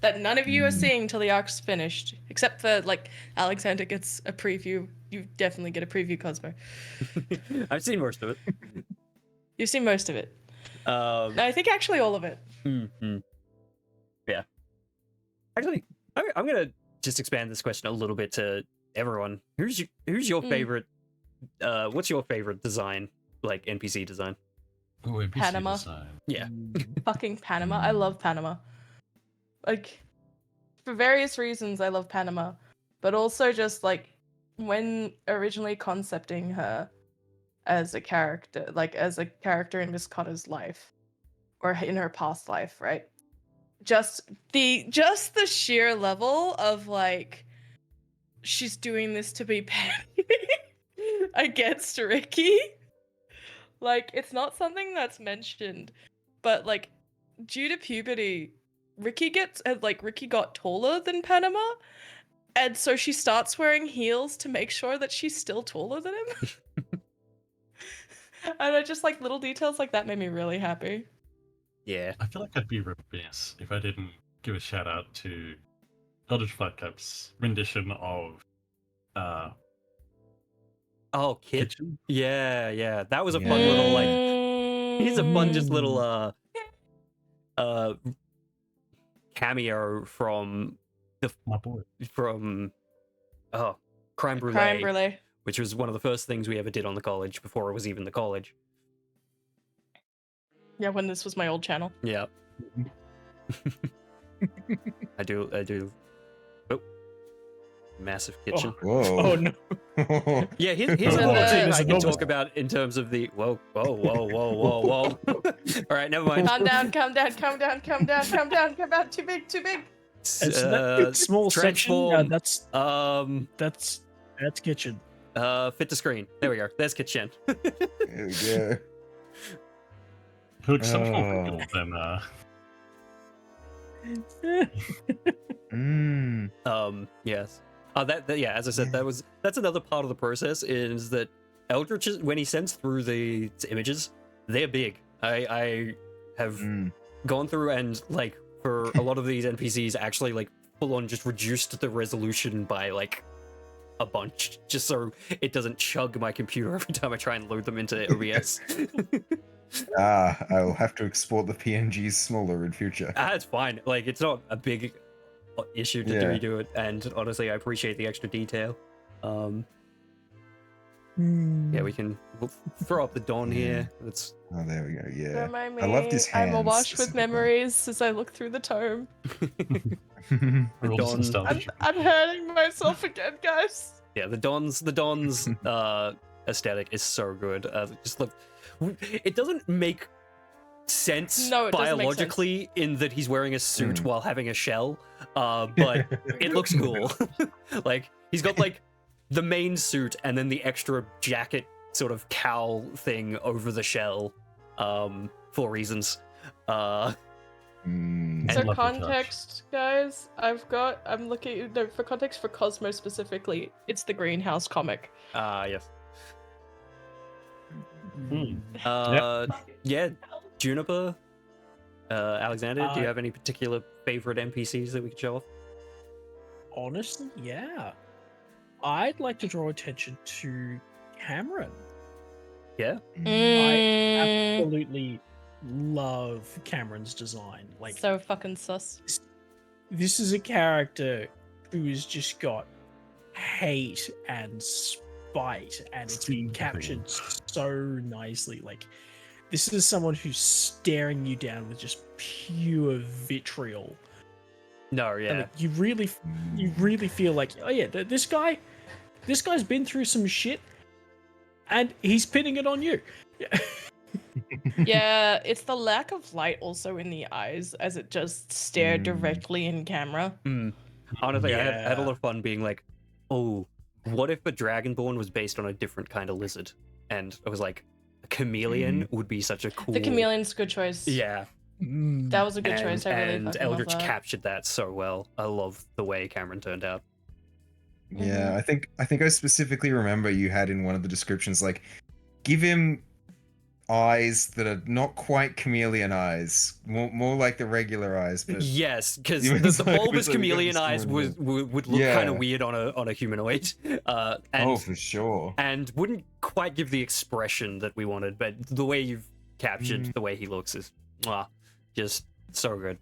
That none of you are seeing till the arc's finished, except for like Alexander gets a preview. You definitely get a preview, Cosmo. I've seen most of it. You've seen most of it. Um, No, I think actually all of it. Yeah. Actually, I'm gonna just expand this question a little bit to everyone. Who's your favorite? What's your favorite design, like NPC design? Ooh, NPC Panama. design. Yeah. Fucking Panama. I love Panama. Like, for various reasons, I love Panama. But also just, like, when originally concepting her as a character, in Miss Cotter's life. Or in her past life, right? Just the sheer level of, like, she's doing this to be petty against Ricky. Like, it's not something that's mentioned. But, like, due to puberty, Ricky got taller than Panama, and so she starts wearing heels to make sure that she's still taller than him. And I just like little details like that made me really happy. Yeah. I feel like I'd be remiss if I didn't give a shout out to Eldritch Flatcap's rendition of Oh, Kit. Kitchen. Yeah. That was a fun Yeah. little like. He's a fun, just Mm. little cameo from My boy. Crime Brulee, Crime Brulee. which was one of the first things we ever did on the college before it was even the college. Yeah, when this was my old channel. Yeah. I do. Oh, massive kitchen. Whoa. Oh no. Yeah, here's Oh, another that's thing I can enormous. talk about in terms of the whoa. All right, never mind. Calm down, calm down, calm down, calm down, calm down, calm down. Too big, too big. It's that small section. transform. That's kitchen. Fit to screen. There we go. There's kitchen. There we go. Cook some Oh. real then. Yes. Yeah, as I said, that's another part of the process is that Eldritch, when he sends through the images, they're big. I have gone through and like for a lot of these NPCs actually like full on just reduced the resolution by like a bunch just so it doesn't chug my computer every time I try and load them into OBS. I'll have to export the PNGs smaller in future. It's fine. Like it's not a big issue to redo it, and honestly, I appreciate the extra detail. Yeah, we'll throw up the Dawn here. That's Oh, there we go. Yeah. Remind me, I love this hand. I'm awash with specifically. memories as I look through the tome. We're all just Dawn. nostalgic. I'm hurting myself again, guys. yeah, the Dawn's aesthetic is so good. Just look, it doesn't make sense No, it doesn't make biologically in that he's wearing a suit while having a shell, but it looks cool. Like he's got like the main suit and then the extra jacket sort of cowl thing over the shell for reasons. So Lovely context, guys, I'm looking for context for Cosmo specifically. It's the Greenhouse comic. Yes. Hmm. Yeah, Juniper, Alexander, do you Uh, have any particular favorite NPCs that we could show off? Honestly, yeah. I'd like to draw attention to Cameron. Yeah. I absolutely love Cameron's design. Like So fucking sus. this is a character who's just got hate and spite, and it's been captured so nicely. Like this is someone who's staring you down with just pure vitriol. No, And, yeah. like, you really feel like, oh yeah, this guy's been through some shit, and he's pinning it on you. Yeah, it's the lack of light also in the eyes as it just stared directly in camera. Honestly, I had a Yeah. lot of fun being like, oh, what if a Dragonborn was based on a different kind of lizard? And I was like, a chameleon would be such a cool... The chameleon's a good choice. Yeah. That was a good choice. I really and fucking love Eldritch that. captured that so well. I love the way Cameron turned out. Yeah, I think I specifically remember you had in one of the descriptions like, give him eyes that are not quite chameleon eyes, more like the regular eyes. But Yes, because It the was like- bulbous it was like chameleon this eyes one, would look Yeah. kind of weird on a humanoid, and for sure. and wouldn't quite give the expression that we wanted. But the way you've captured the way he looks is just so good.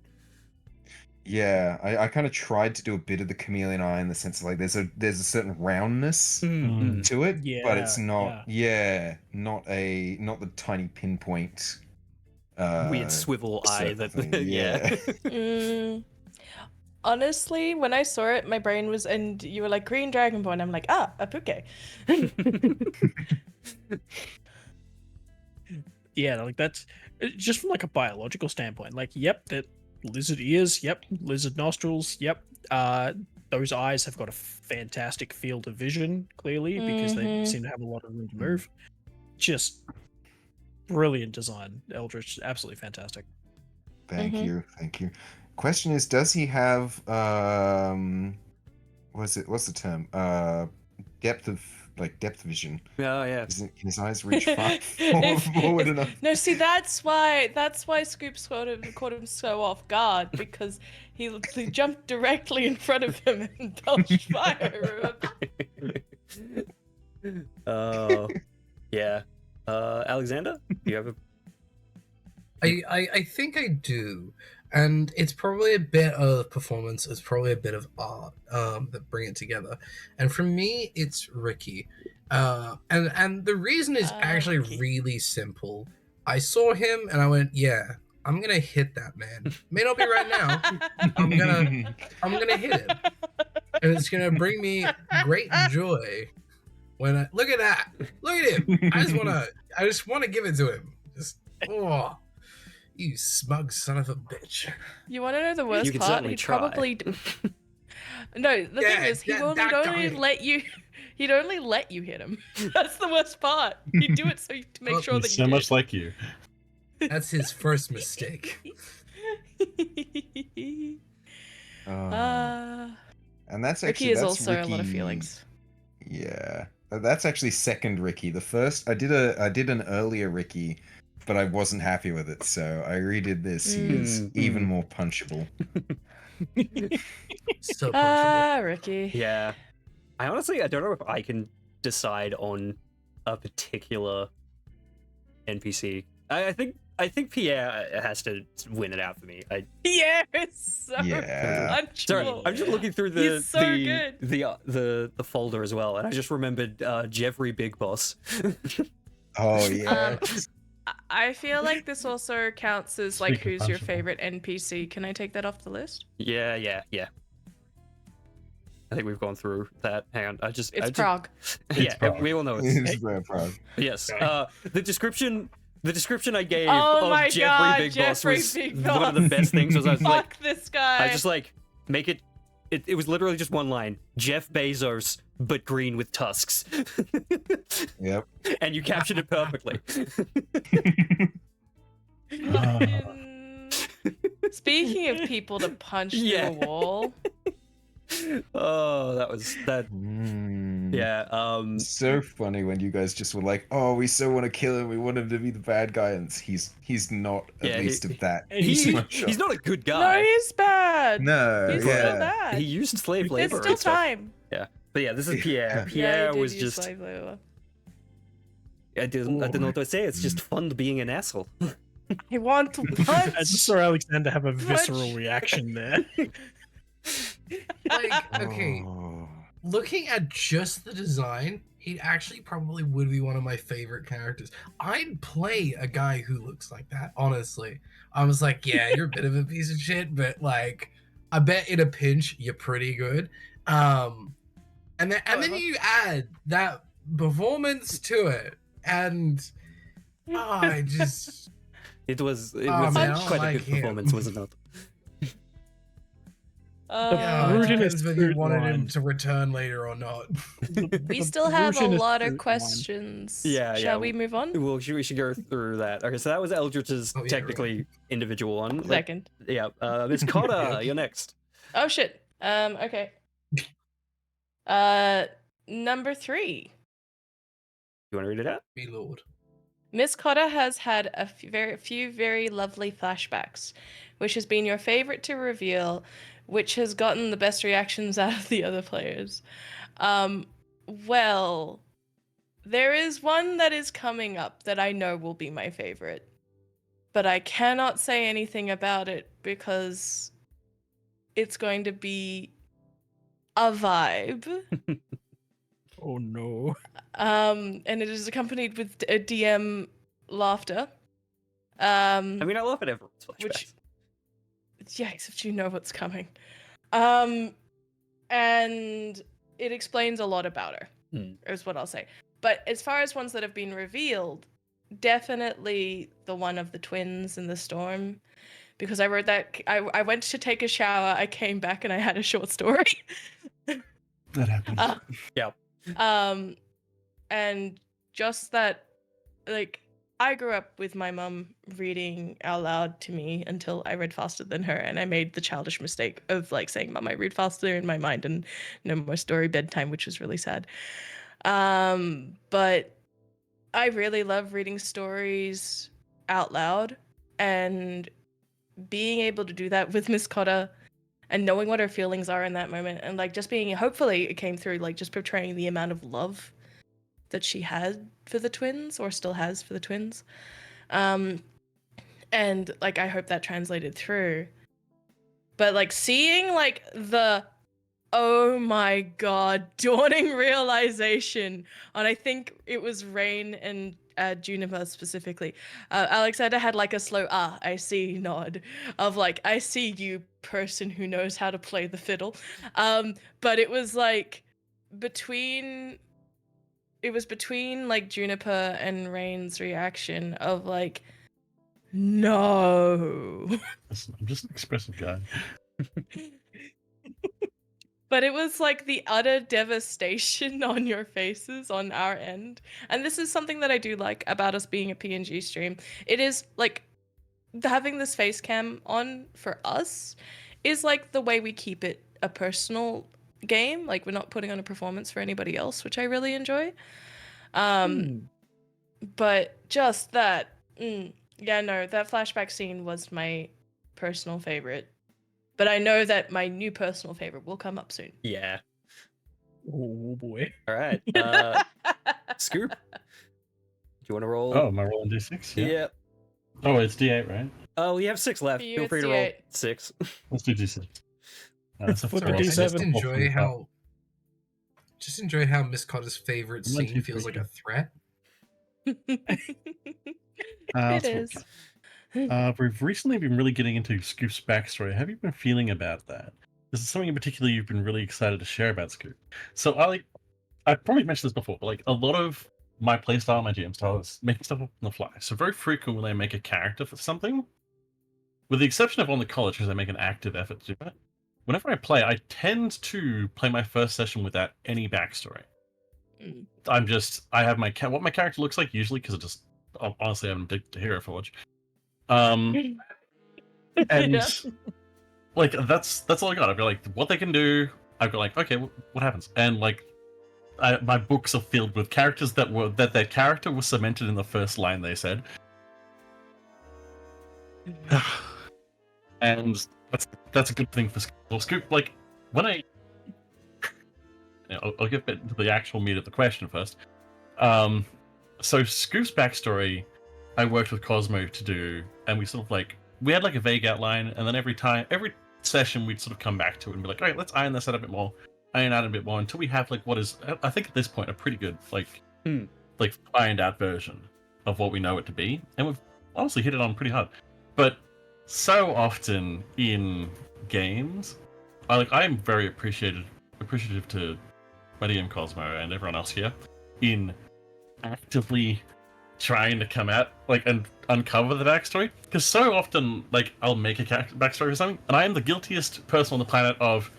Yeah, I kind of tried to do a bit of the chameleon eye in the sense of like there's a certain roundness Mm. to it, but it's Yeah, not. not the tiny pinpoint. Weird swivel eye certain that thing, yeah. Honestly, when I saw it, my brain was, and you were like green dragonborn. I'm like, a puke. Yeah, like that's just from like a biological standpoint. Like, yep, that lizard ears, yep, lizard nostrils, yep. Those eyes have got a fantastic field of vision, clearly, because they seem to have a lot of room to move. Just brilliant design, Eldritch, absolutely fantastic. Thank you. Question is, does he have what's the term? Depth vision. Oh yeah. Can his eyes reach far forward enough? No, see, that's why Scoops caught him so off guard, because he jumped directly in front of him and belched fire. Oh yeah. Alexander, do you have a... I think I do, and it's probably a bit of performance. It's probably a bit of art that bring it together. And for me, it's Ricky, and the reason is actually Ricky. really simple. I saw him and I went, yeah, I'm gonna hit that man. May not be right now. I'm gonna hit him, and it's gonna bring me great joy. When I look at that, look at him. I just wanna give it to him. Just you smug son of a bitch. You want to know the You worst can part? certainly He'd try. probably. No, the thing is, He'd only let you. He'd only let you hit him. That's the worst part. He'd do it to make sure that He's you so did. much like you. That's his first mistake. And that's Ricky actually is that's also Ricky, a lot of feelings. Yeah, that's actually second Ricky. The first I did an earlier Ricky, but I wasn't happy with it, so I redid this. He is even more punchable. So punchable. Ricky. Yeah. I honestly, I don't know if I can decide on a particular NPC. I think Pierre has to win it out for me. Yeah, it's so Yeah. punchable. Sorry, I'm just looking through He's so good. the folder as well, and I just remembered Jeffrey Big Boss. Oh yeah. I feel like this also counts as like Speaking who's your punchable. favorite NPC. Can I take that off the list? Yeah. I think we've gone through that. Hang on, It's I just, Prague. Yeah, Prague. we all know it's It's very proud. yes. Okay. The description I gave Oh of my Jeffrey God, Big Jeffrey Boss was Big one of the Boss. best things. Was I was Fuck like, this guy. I just like make it. It was literally just one line: Jeff Bezos, but green with tusks. Yep. And you captured it perfectly. Fucking- Speaking of people to punch Yeah. through a wall, Oh, that was that. Yeah. So funny when you guys just were like, "Oh, we so want to kill him. We want him to be the bad guy," and he's not at Yeah, least of that. He's much he's of- not a good no, guy. he's bad. No, He's still yeah. bad. He used slave labor. There's still and stuff. time. But yeah, this is Pierre. Yeah. Yeah, Pierre he did was use just. slave labor. I don't know what to say. It's just fun being an asshole. I want to punch. I just saw Alexander have a visceral reaction there. Like, okay, Oh. looking at just the design, he actually probably would be one of my favorite characters. I'd play a guy who looks like that, honestly. I was like, yeah, you're a bit of a piece of shit, but like, I bet in a pinch, you're pretty good. And then you add that performance to it, and I just It was man, I don't quite a like good him. performance, was it not? yeah, it Brutus depends whether you food wanted him line. to return later or not. We still have a Brutus lot of food line. questions. Yeah, Shall yeah. we move on? Well, we should go through that. Okay, so that was Eldritch's Oh, yeah, technically individual one. Like, Second. yeah, Miss Cotter, you're next. Oh shit. Okay. Number 3. You want to read it out? Me lord. Miss Cotter has had a few very lovely flashbacks, which has been your favorite to reveal, which has gotten the best reactions out of the other players. Well, there is one that is coming up that I know will be my favorite, but I cannot say anything about it because it's going to be a vibe. Oh no. And it is accompanied with a DM laughter. I mean, I love it everyone's flashbacks. Which, yeah, except you know what's coming. And it explains a lot about her, is what I'll say. But as far as ones that have been revealed, definitely the one of the twins in the storm. Because I wrote that, I went to take a shower, I came back and I had a short story. That happens. Yeah. And just that, like, I grew up with my mum reading out loud to me until I read faster than her, and I made the childish mistake of like saying, "Mum, I read faster in my mind," and no more story bedtime, which was really sad. But I really love reading stories out loud, and being able to do that with Miss Cotter and knowing what her feelings are in that moment, and like just being, hopefully it came through, like just portraying the amount of love that she had for the twins, or still has for the twins. And like I hope that translated through. But like seeing like the Oh my god, dawning realization. And I think it was Rain and Juniper specifically. Alexander had like a slow I see nod of like, I see you, person who knows how to play the fiddle. But it was like between like Juniper and Rain's reaction of like, no. Listen, I'm just an expressive guy. But it was like the utter devastation on your faces on our end. And this is something that I do like about us being a PNG stream. It is like having this face cam on for us is like the way we keep it a personal game. Like we're not putting on a performance for anybody else, which I really enjoy. But just that, yeah, no, that flashback scene was my personal favorite. But I know that my new personal favorite will come up soon. Yeah. Oh boy. All right. Scoop. Do you want to roll? Oh, am I rolling D6? Yeah. Yep. Oh, it's D8, right? Oh, we have 6 left. For you, Feel it's free to roll D8. 6. Let's do D6. Flip a I D7. just enjoy how Miss Cotter's favorite One, scene two, feels three. like a threat. It is. We've recently been really getting into Scoop's backstory. How have you been feeling about that? Is there something in particular you've been really excited to share about Scoop? So I've probably mentioned this before, but like a lot of my playstyle, my GM style is making stuff up on the fly. So very frequently when I make a character for something, with the exception of on the college, because I make an active effort to do that, whenever I play, I tend to play my first session without any backstory. I have what my character looks like usually, because honestly I'm addicted to Hero Forge. And Yeah. like that's all I got. I've got like what they can do. I've got like, okay, what happens? And like my books are filled with characters that their character was cemented in the first line they said. And that's a good thing for Scoop. Like when I'll get into the actual meat of the question first. So Scoop's backstory, I worked with Cosmo to do, and we sort of we had like a vague outline, and then every session we'd sort of come back to it and be like, all right, let's iron this out a bit more, until we have like what is, I think at this point, a pretty good ironed out version of what we know it to be, and we've honestly hit it on pretty hard. But so often in games, I am very appreciative to my DM Cosmo and everyone else here in actively trying to come out and uncover the backstory, because so often I'll make a backstory for something and I am the guiltiest person on the planet of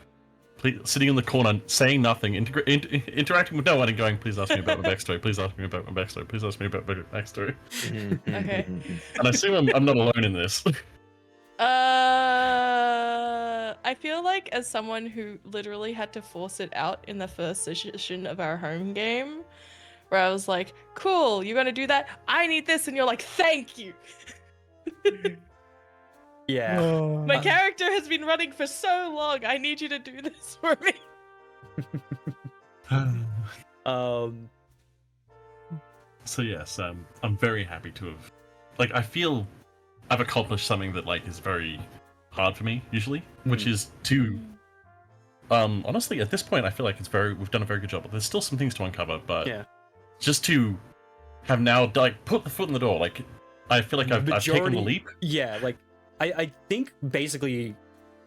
sitting in the corner saying nothing, interacting with no one and going, please ask me about my backstory, please ask me about my backstory, please ask me about my backstory. Okay. And I assume I'm not alone in this. I feel like as someone who literally had to force it out in the first session of our home game, where I was like, cool, you're gonna do that? I need this, and you're like, thank you. Yeah. My character has been running for so long, I need you to do this for me. So yes, I'm very happy to have, I feel I've accomplished something that is very hard for me usually, which is to, honestly at this point I feel like we've done a very good job. There's still some things to uncover, but Yeah. just to have now put the foot in the door, I feel like I've taken the leap. Yeah, I think basically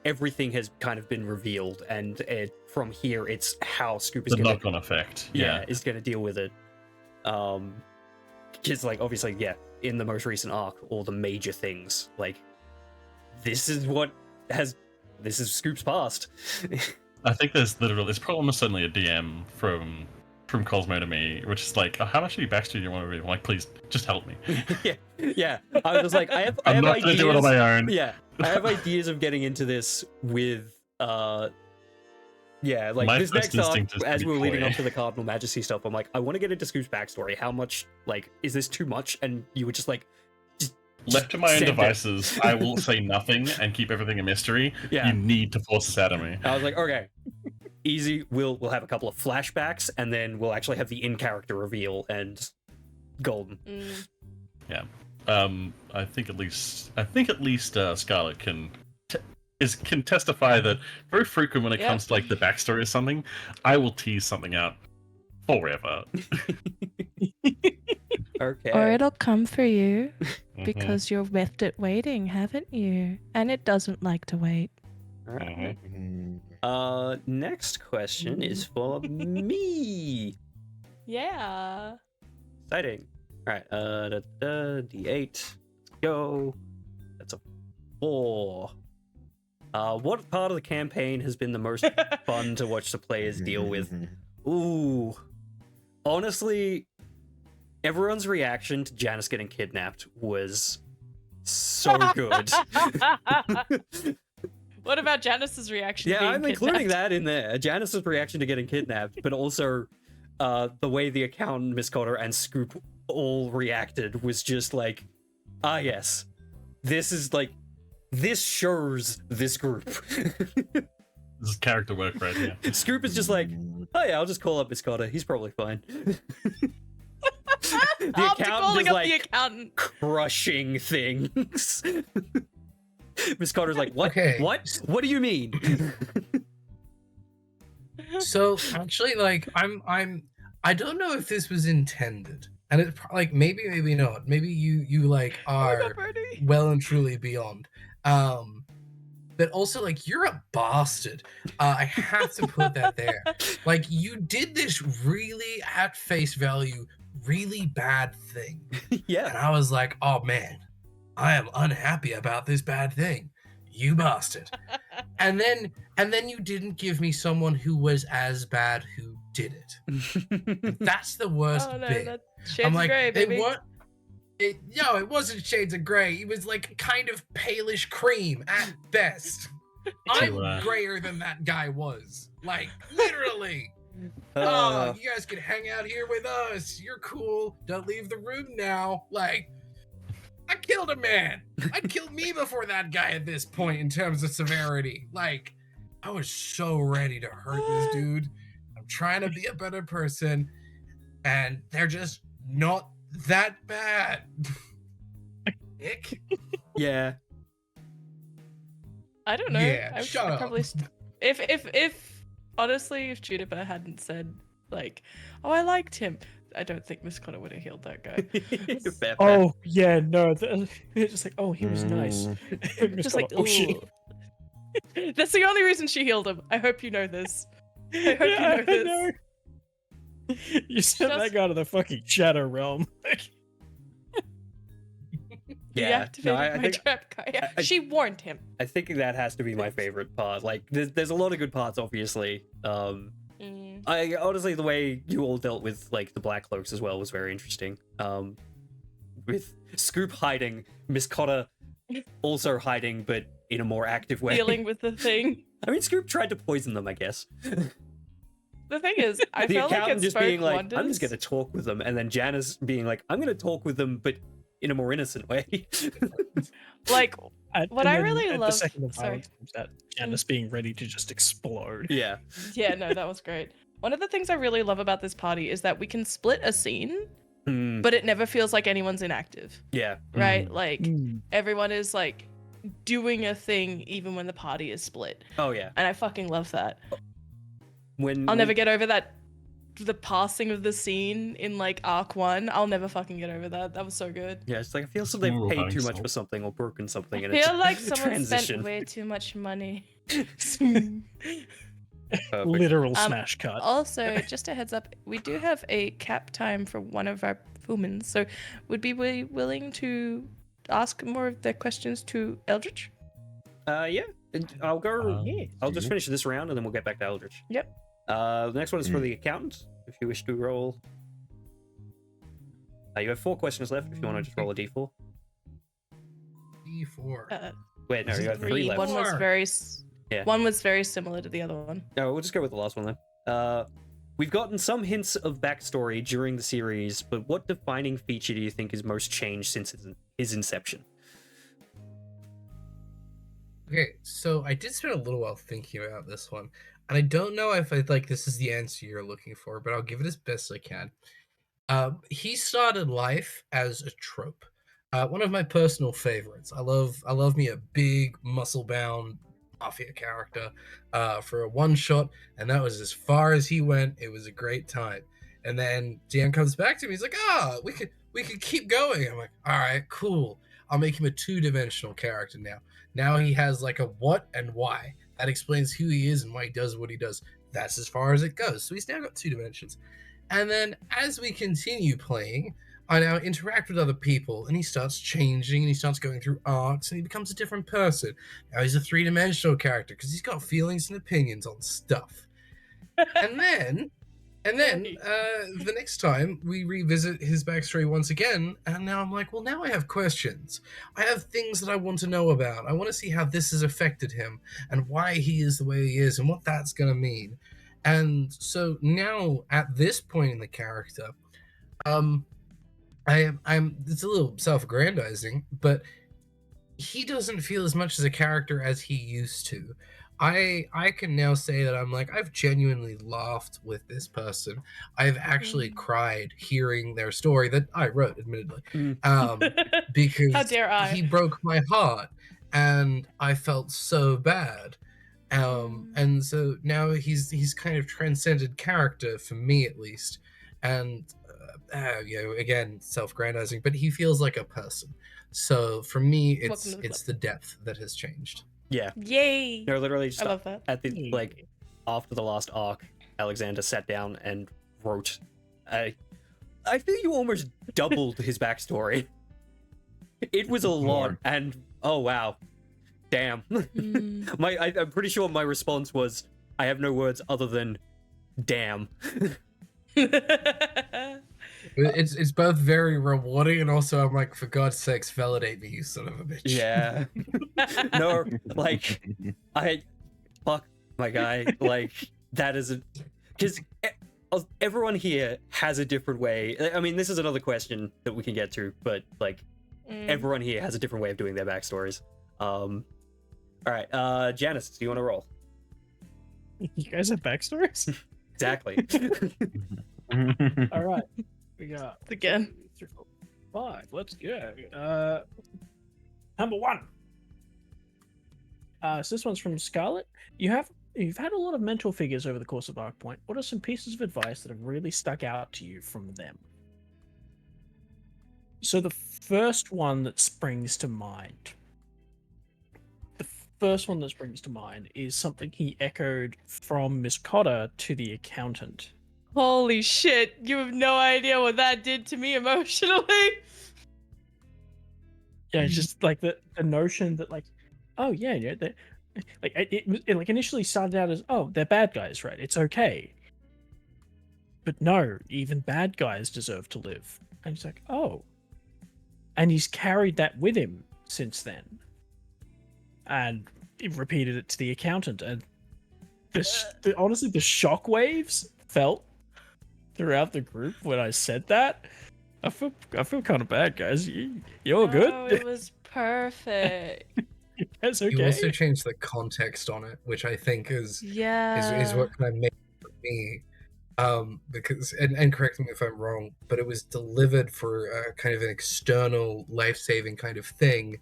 everything has kind of been revealed, and from here it's how Scoop is The gonna knock-on effect. is gonna deal with it. Because obviously, in the most recent arc, all the major things, this is Scoop's past. I think there's probably almost certainly a DM from Cosmo to me, which is how much of your backstory do you want to read? I'm like, please, just help me. yeah. I was like, I have I'm not ideas. going to do it on my own. Yeah, I have ideas of getting into this with, My this first next arc, instinct is to as be we were leading coy. up to the Cardinal Majesty stuff, I'm like, I want to get into Scoop's backstory. How much, is this too much? And you would just Left to my own send it. devices, I will say nothing and keep everything a mystery. Yeah. You need to force this out of me. I was like, okay, easy. We'll have a couple of flashbacks, and then we'll actually have the in-character reveal and golden. Yeah. I think at least Scarlet can can testify that very frequent when it Yeah. comes to like the backstory of something, I will tease something out forever. Okay. Or it'll come for you Mhm. because you've left it waiting, haven't you? And it doesn't like to wait. All right. Mm. Next question is for me. Yeah. Exciting. All right. D8. Go. That's a 4. What part of the campaign has been the most fun to watch the players deal with? Ooh. Honestly, everyone's reaction to Janus getting kidnapped was so good. What about Janus's reaction? Yeah, being I'm including kidnapped? that in there. Janus's reaction to getting kidnapped, but also the way the accountant, Miss Cotter, and Scoop all reacted was just like, ah, yes, this is like, this shows this group. This is character work right here. Scoop is just like, oh yeah, I'll just call up Miss Cotter. He's probably fine. The After accountant calling is up like the accountant. crushing things. Miss Cotter's like, what? Okay. What? What do you mean? So actually, like, I don't know if this was intended, and it's like maybe not. Maybe you like Oh my are God, Bernie. well and truly beyond. But also like you're a bastard. I have to put that there. Like you did this really at face value, really bad thing, Yeah. and I was like, oh man, I am unhappy about this bad thing. You bastard. And then you didn't give me someone who was as bad who did it. That's the worst Oh no, bit. that's shades I'm of like, grey, baby. it wasn't shades of gray. He was like kind of palish cream at best. I'm grayer than that guy was. Like literally. Oh, you guys can hang out here with us. You're cool. Don't leave the room now. Like, I killed a man. I'd kill me before that guy at this point in terms of severity. Like, I was so ready to hurt this dude. I'm trying to be a better person, and they're just not that bad. Nick? Yeah. I don't know. Yeah, I shut up. probably if honestly, if Juniper hadn't said like, "Oh, I liked him," I don't think Miss Connor would have healed that guy. Fair, fair. Oh yeah, no, it's just like, oh, he was nice. Miss Just like, Connor, oh shit. "Ooh." That's the only reason she healed him. I hope you know this. I hope Yeah, you know this. know. You sent Just- that guy to the fucking shadow realm. Yeah. Deactivated No, I my think trap card. Yeah, I- she warned him. I think that has to be my favorite part. Like, there's a lot of good parts, obviously. Mm. I honestly, the way you all dealt with like the Black Cloaks as well was very interesting. With Scoop hiding, Miss Cotter also hiding, but in a more active way. Dealing with the thing. I mean, Scoop tried to poison them, I guess. The thing is, I The felt like accountant it just spoke being like, wonders. I'm just gonna talk with them, and then Janus being like, I'm gonna talk with them, but in a more innocent way. Like, What I really at love- the second of sorry. violence comes that Janus being ready to just explode. Yeah. yeah, no, that was great. One of the things I really love about this party is that we can split a scene, Hmm. but it never feels like anyone's inactive, Yeah. right? Like, Mm. everyone is like doing a thing even when the party is split. Oh yeah. And I fucking love that. When I'll we- never get over that. The passing of the scene in like Arc 1, I'll never fucking get over that. That was so good. Yeah, it's like I feel so they've Ooh, paid too nice. much for something or broken something, I and it's feel like a someone transition. spent way too much money. Perfect. Literal Um, smash cut. Also, just a heads up, we do have a cap time for one of our humans, so would be we willing to ask more of their questions to Eldritch? Yeah. I'll go. Yeah. I'll just finish this round and then we'll get back to Eldritch. Yep. The next one is for the accountant. If you wish to roll, you have 4 questions left. If you want to just roll a d4. D4. Wait, no, you have 3 left. One was Four. very, Yeah. one was very similar to the other one. No, we'll just go with the last one then. We've gotten some hints of backstory during the series, but what defining feature do you think is most changed since his inception? Okay, so I did spend a little while thinking about this one, and I don't know if I like this is the answer you're looking for, but I'll give it as best I can. He started life as a trope, one of my personal favorites. I love me a big muscle-bound mafia character for a one shot, and that was as far as he went. It was a great time. And then Dan comes back to me. He's like, we could keep going. I'm like, all right, cool. I'll make him a 2-dimensional character now. Now he has like a what and why. That explains who he is and why he does what he does. That's as far as it goes. So he's now got 2 dimensions. And then as we continue playing, I now interact with other people, and he starts changing, and he starts going through arcs, and he becomes a different person. Now he's a 3-dimensional character because he's got feelings and opinions on stuff. And then the next time we revisit his backstory once again, and now I'm like, well, now I have questions. I have things that I want to know about. I want to see how this has affected him and why he is the way he is and what that's going to mean. And so now at this point in the character, I'm it's a little self-aggrandizing, but he doesn't feel as much as a character as he used to. I can now say that I'm like, I've genuinely laughed with this person. I've actually cried hearing their story that I wrote, admittedly, because How dare I? he broke my heart, and I felt so bad. And so now he's kind of transcended character for me, at least, and again, self-grandizing, but he feels like a person. So for me, it's the depth that has changed. Yeah. Yay! No, literally just I love that. at the after the last arc, Alexander sat down and wrote. I feel you almost doubled his backstory. It was a lot, and oh wow, damn. I'm pretty sure my response was, I have no words other than damn. It's both very rewarding, and also I'm like, for God's sakes, validate me, you son of a bitch. Yeah. No, like, fuck my guy. Like, that is because everyone here has a different way. I mean, this is another question that we can get to, but like, everyone here has a different way of doing their backstories. All right, Janus, do you want to roll? You guys have backstories? Exactly. All right. We got Again. 3, 4, 5. Let's go. Number 1. So this one's from Scarlet. You've had a lot of mental figures over the course of Arkpoint. What are some pieces of advice that have really stuck out to you from them? So the first one that springs to mind. Is something he echoed from Miss Cotter to the accountant. Holy shit, you have no idea what that did to me emotionally. Yeah, just like the notion that like, oh yeah, like it like initially started out as, oh, they're bad guys, right? It's okay. But no, even bad guys deserve to live. And he's like, oh. And he's carried that with him since then. And he repeated it to the accountant, and honestly, the shockwaves felt throughout the group when I said that. I feel kind of bad, guys. You're good. Oh, it was perfect. That's okay. You also changed the context on it, which I think is what kind of made it for me. Because and correct me if I'm wrong, but it was delivered for a kind of an external life-saving kind of thing.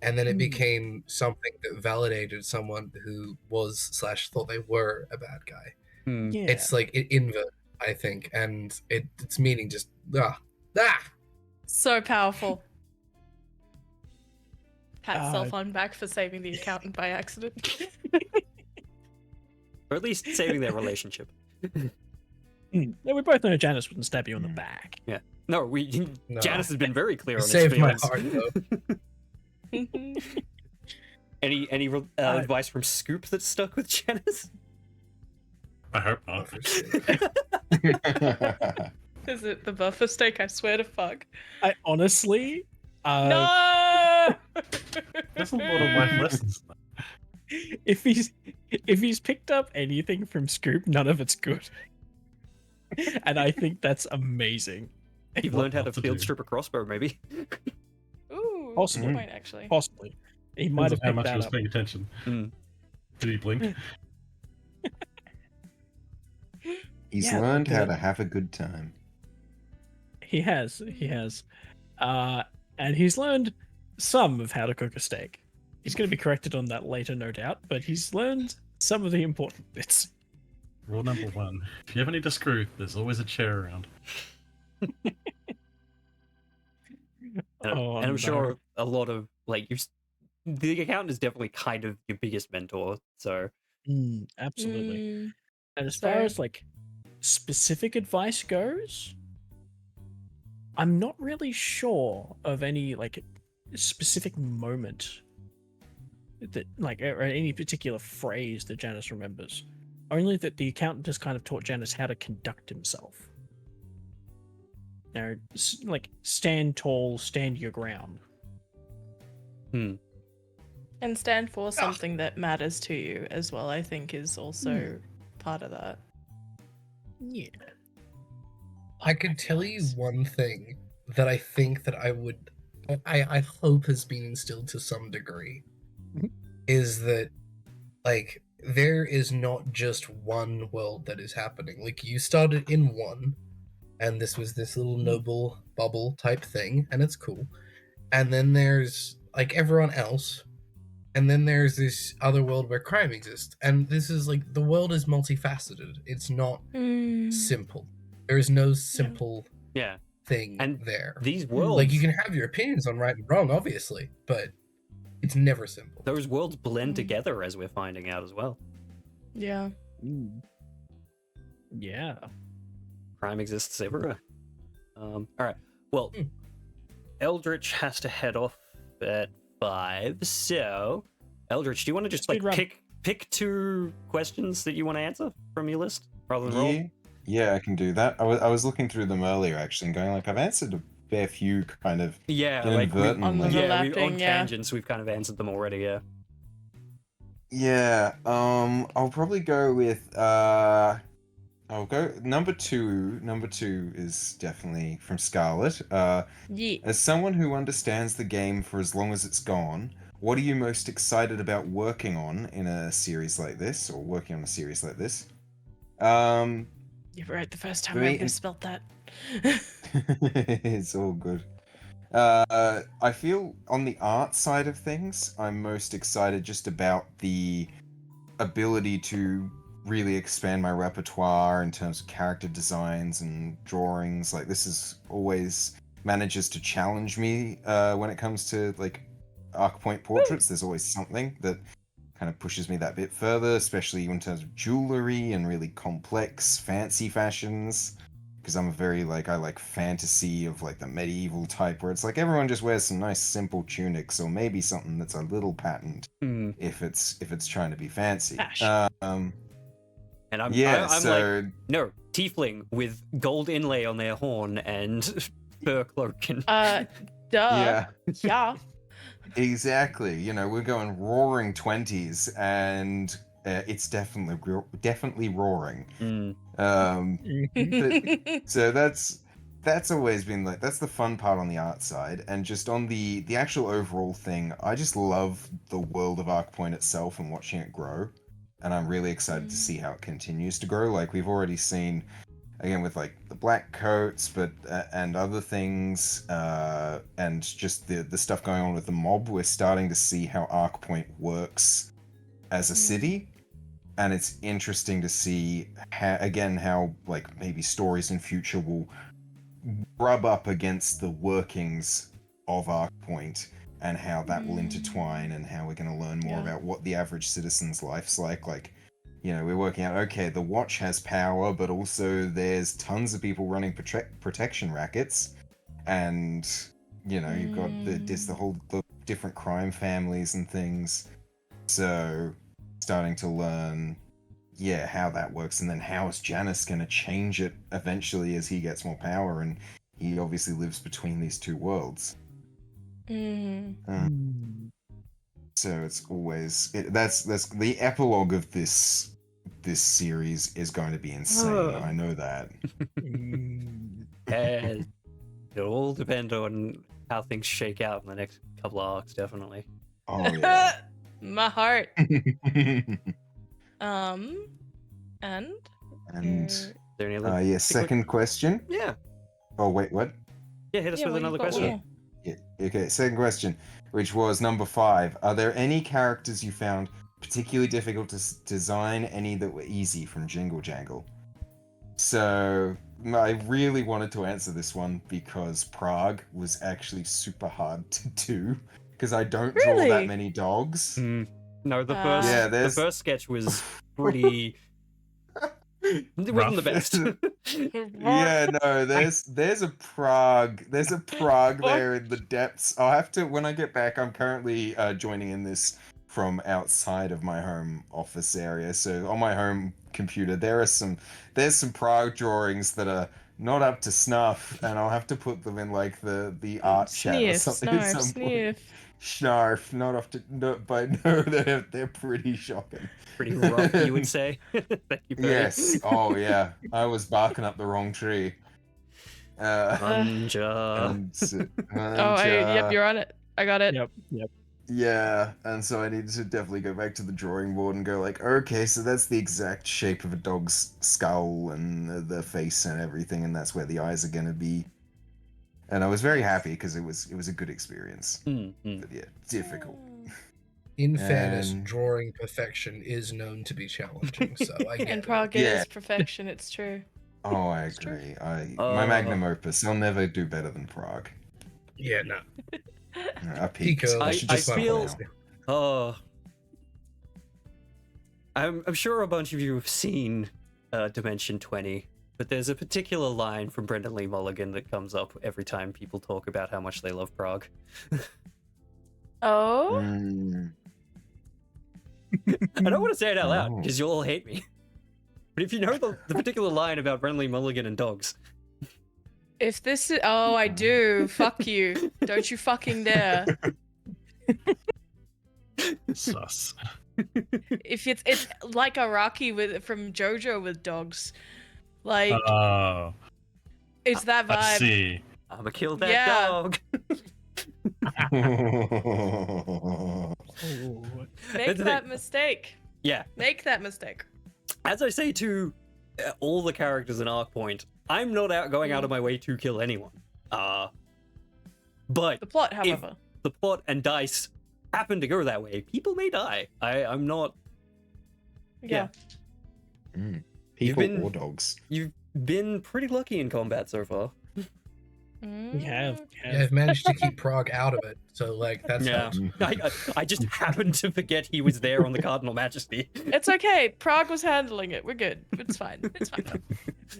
And then it became something that validated someone who was / thought they were a bad guy. Yeah. It's like it invert, I think, and its meaning just So powerful. Pat self on back for saving the accountant by accident. Or at least saving their relationship. Yeah, we both know Janus wouldn't stab you on the back. Yeah. No, Janus has been very clear on his saved my feelings. heart though. Any advice from Scoop that stuck with Janus? I hope not. Is it the buffer steak? I swear to fuck. I honestly, No! There's a lot of life lessons. if he's picked up anything from Scoop, none of it's good. And I think that's amazing. You've learned how to field strip a crossbow, maybe. Ooh, Possibly. good point, actually. Possibly. He might have How picked much he that was up. paying attention. Did he blink? He's Yeah, learned like how that. to have a good time. He has. And he's learned some of how to cook a steak. He's going to be corrected on that later, no doubt, but he's learned some of the important bits. Rule number 1: if you have any to screw, there's always a chair around. And I'm sure a lot of the accountant is definitely kind of your biggest mentor. So Absolutely. And as far as like specific advice goes, I'm not really sure of any like specific moment that like or any particular phrase that Janus remembers. Only that the accountant just kind of taught Janus how to conduct himself. Now, like stand tall, stand your ground. And stand for something that matters to you as well, I think, is also part of that. Yeah. I could tell you one thing that I think that I hope has been instilled to some degree, is that, like, there is not just one world that is happening. Like, you started in one, and this was this little noble bubble type thing, and it's cool. And then there's, like, everyone else, and then there's this other world where crime exists. And this is, like, the world is multifaceted. It's not simple. There is no simple thing there. These worlds... Like, you can have your opinions on right and wrong, obviously, but it's never simple. Those worlds blend together, as we're finding out as well. Yeah. Yeah. Crime exists everywhere. All right. Well, Eldritch has to head off at 5. So, Eldritch, do you want to just pick 2 questions that you want to answer from your list rather than roll? Yeah, I can do that. I was looking through them earlier actually, and going like I've answered a fair few kind of inadvertently. On tangents we've kind of answered them already. Yeah. Yeah. I'll probably go with I'll go number 2. Number 2 is definitely from Scarlet. As someone who understands the game for as long as it's gone, what are you most excited about working on in a series like this, or working on a series like this? You're right the first time I misspelled that. It's all good. I feel on the art side of things, I'm most excited just about the ability to really expand my repertoire in terms of character designs and drawings. Like, this is always manages to challenge me when it comes to like Arkpoint portraits. There's always something that kind of pushes me that bit further, especially in terms of jewelry and really complex, fancy fashions. Because I'm very I like fantasy of like the medieval type, where it's like everyone just wears some nice simple tunics, or maybe something that's a little patterned if it's trying to be fancy. And I'm so... like, no, tiefling with gold inlay on their horn and fur cloak and... Yeah. Exactly. You know, we're going roaring 20s, and it's definitely roaring. So that's always been like, that's the fun part on the art side, and just on the actual overall thing, I just love the world of Arkpoint itself and watching it grow, and I'm really excited to see how it continues to grow. Like, we've already seen, again, with like the black coats, but and other things, and just the stuff going on with the mob, we're starting to see how Arkpoint works as a city. And it's interesting to see how like maybe stories in future will rub up against the workings of Arkpoint, and how that will intertwine, and how we're going to learn more about what the average citizen's life's like. Like, you know, we're working out, okay, the Watch has power, but also there's tons of people running protection rackets, and, you know, you've got the different crime families and things. So, starting to learn, how that works, and then how is Janus going to change it eventually as he gets more power, and he obviously lives between these two worlds. So it's always that's the epilogue of this series is going to be insane. I know that. It'll all depend on how things shake out in the next couple of arcs, definitely. Oh yeah. My heart. And is there any other second question. Yeah. Oh wait, what? Yeah, hit us with another question. Yeah. Okay, second question, which was number 5. Are there any characters you found particularly difficult to design, any that were easy from Jingle Jangle? So, I really wanted to answer this one because Prague was actually super hard to do because I don't draw Really? that many dogs. No, the Yeah, the first sketch was pretty. It wasn't the best. Yeah, no, there's a Prague there in the depths. I'll have to when I get back. I'm currently joining in this from outside of my home office area. So on my home computer, there's some Prague drawings that are not up to snuff, and I'll have to put them in like the art chat or Sniff, something at snarf, some point. sniff. Snarf, not up to no, but no, they're pretty shocking. Pretty rough, you would say. Thank you, Barry. Yes. Oh yeah. I was barking up the wrong tree. Manja. Yep, you're on it. I got it. Yep. Yeah, and so I needed to definitely go back to the drawing board and go like, okay, so that's the exact shape of a dog's skull and the face and everything, and that's where the eyes are gonna be. And I was very happy because it was a good experience. But yeah, difficult. In fairness, And- drawing perfection is known to be challenging, so I get And it. Prague Yeah. is perfection. It's true. Oh, I It's true. agree. My magnum opus. I'll never do better than Prague. Yeah, no. I peaked. Pico, I should just stop feel- now. Oh. I'm sure a bunch of you have seen Dimension 20, but there's a particular line from Brendan Lee Mulligan that comes up every time people talk about how much they love Prague. Oh, Mm. I don't want to say it out loud Oh. because you'll all hate me. But if you know the particular line about Brendan Lee Mulligan and dogs, if this is, oh, I do. Fuck you. Don't you fucking dare. Sus. If it's like Iraqi from JoJo with dogs, like Oh, it's that I vibe. see. I'ma kill that Yeah. dog. Make That's the that thing. mistake. Yeah, Make that mistake. as I say to all the characters in Arkpoint, I'm not going out of my way to kill anyone. But The plot, however. the plot and dice happen to go that way, people may die. I'm not. Yeah. People been- or dogs. You've been pretty lucky in combat so far. We have. Yeah, I've managed to keep Prague out of it, so like that's Yeah. helped. I just happened to forget he was there on the Cardinal Majesty. It's okay. Prague was handling it. We're good. It's fine. It's fine.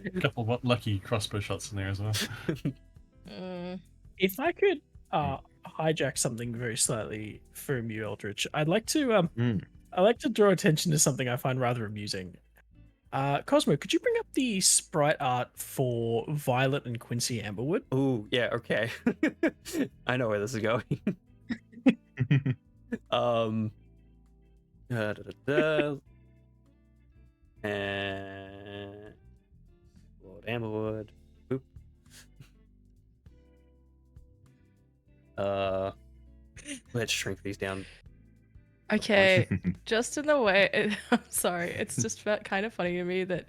A couple of lucky crossbow shots in there as well. If I could hijack something very slightly from you, Eldritch, I'd like to draw attention to something I find rather amusing. Cosmo, could you bring up the sprite art for Violet and Quincy Amberwood? Ooh, yeah, okay. I know where this is going. And Lord Amberwood. Boop. Let's shrink these down. Okay, just in the way. I'm sorry. It's just kind of funny to me that,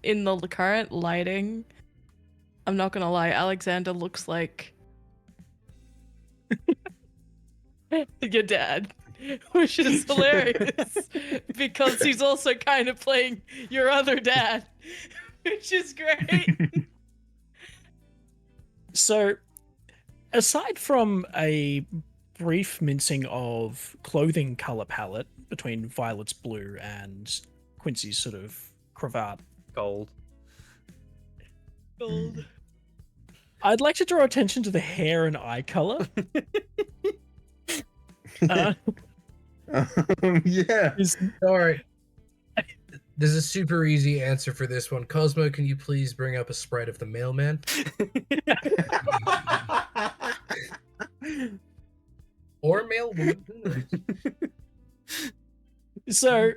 in the current lighting, I'm not gonna lie, Alexander looks like your dad, which is hilarious because he's also kind of playing your other dad, which is great. So, aside from a brief mincing of clothing color palette between Violet's blue and Quincy's sort of cravat, Gold. Gold. I'd like to draw attention to the hair and eye color. Yeah. Alright. There's a super easy answer for this one. Cosmo, can you please bring up a sprite of the mailman? Or mailwoman. Who knows? So,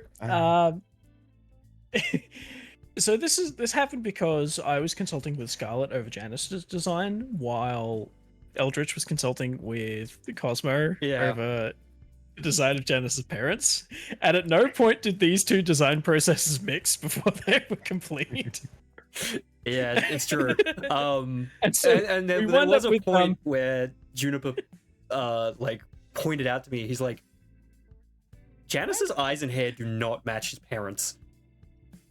so this happened because I was consulting with Scarlett over Janus's design, while Eldritch was consulting with Cosmo Yeah. over the design of Janus's parents. And at no point did these two design processes mix before they were complete. Yeah, it's true. And so And there we was wound a up with, point where Juniper like pointed out to me, he's like, Janus's eyes and hair do not match his parents.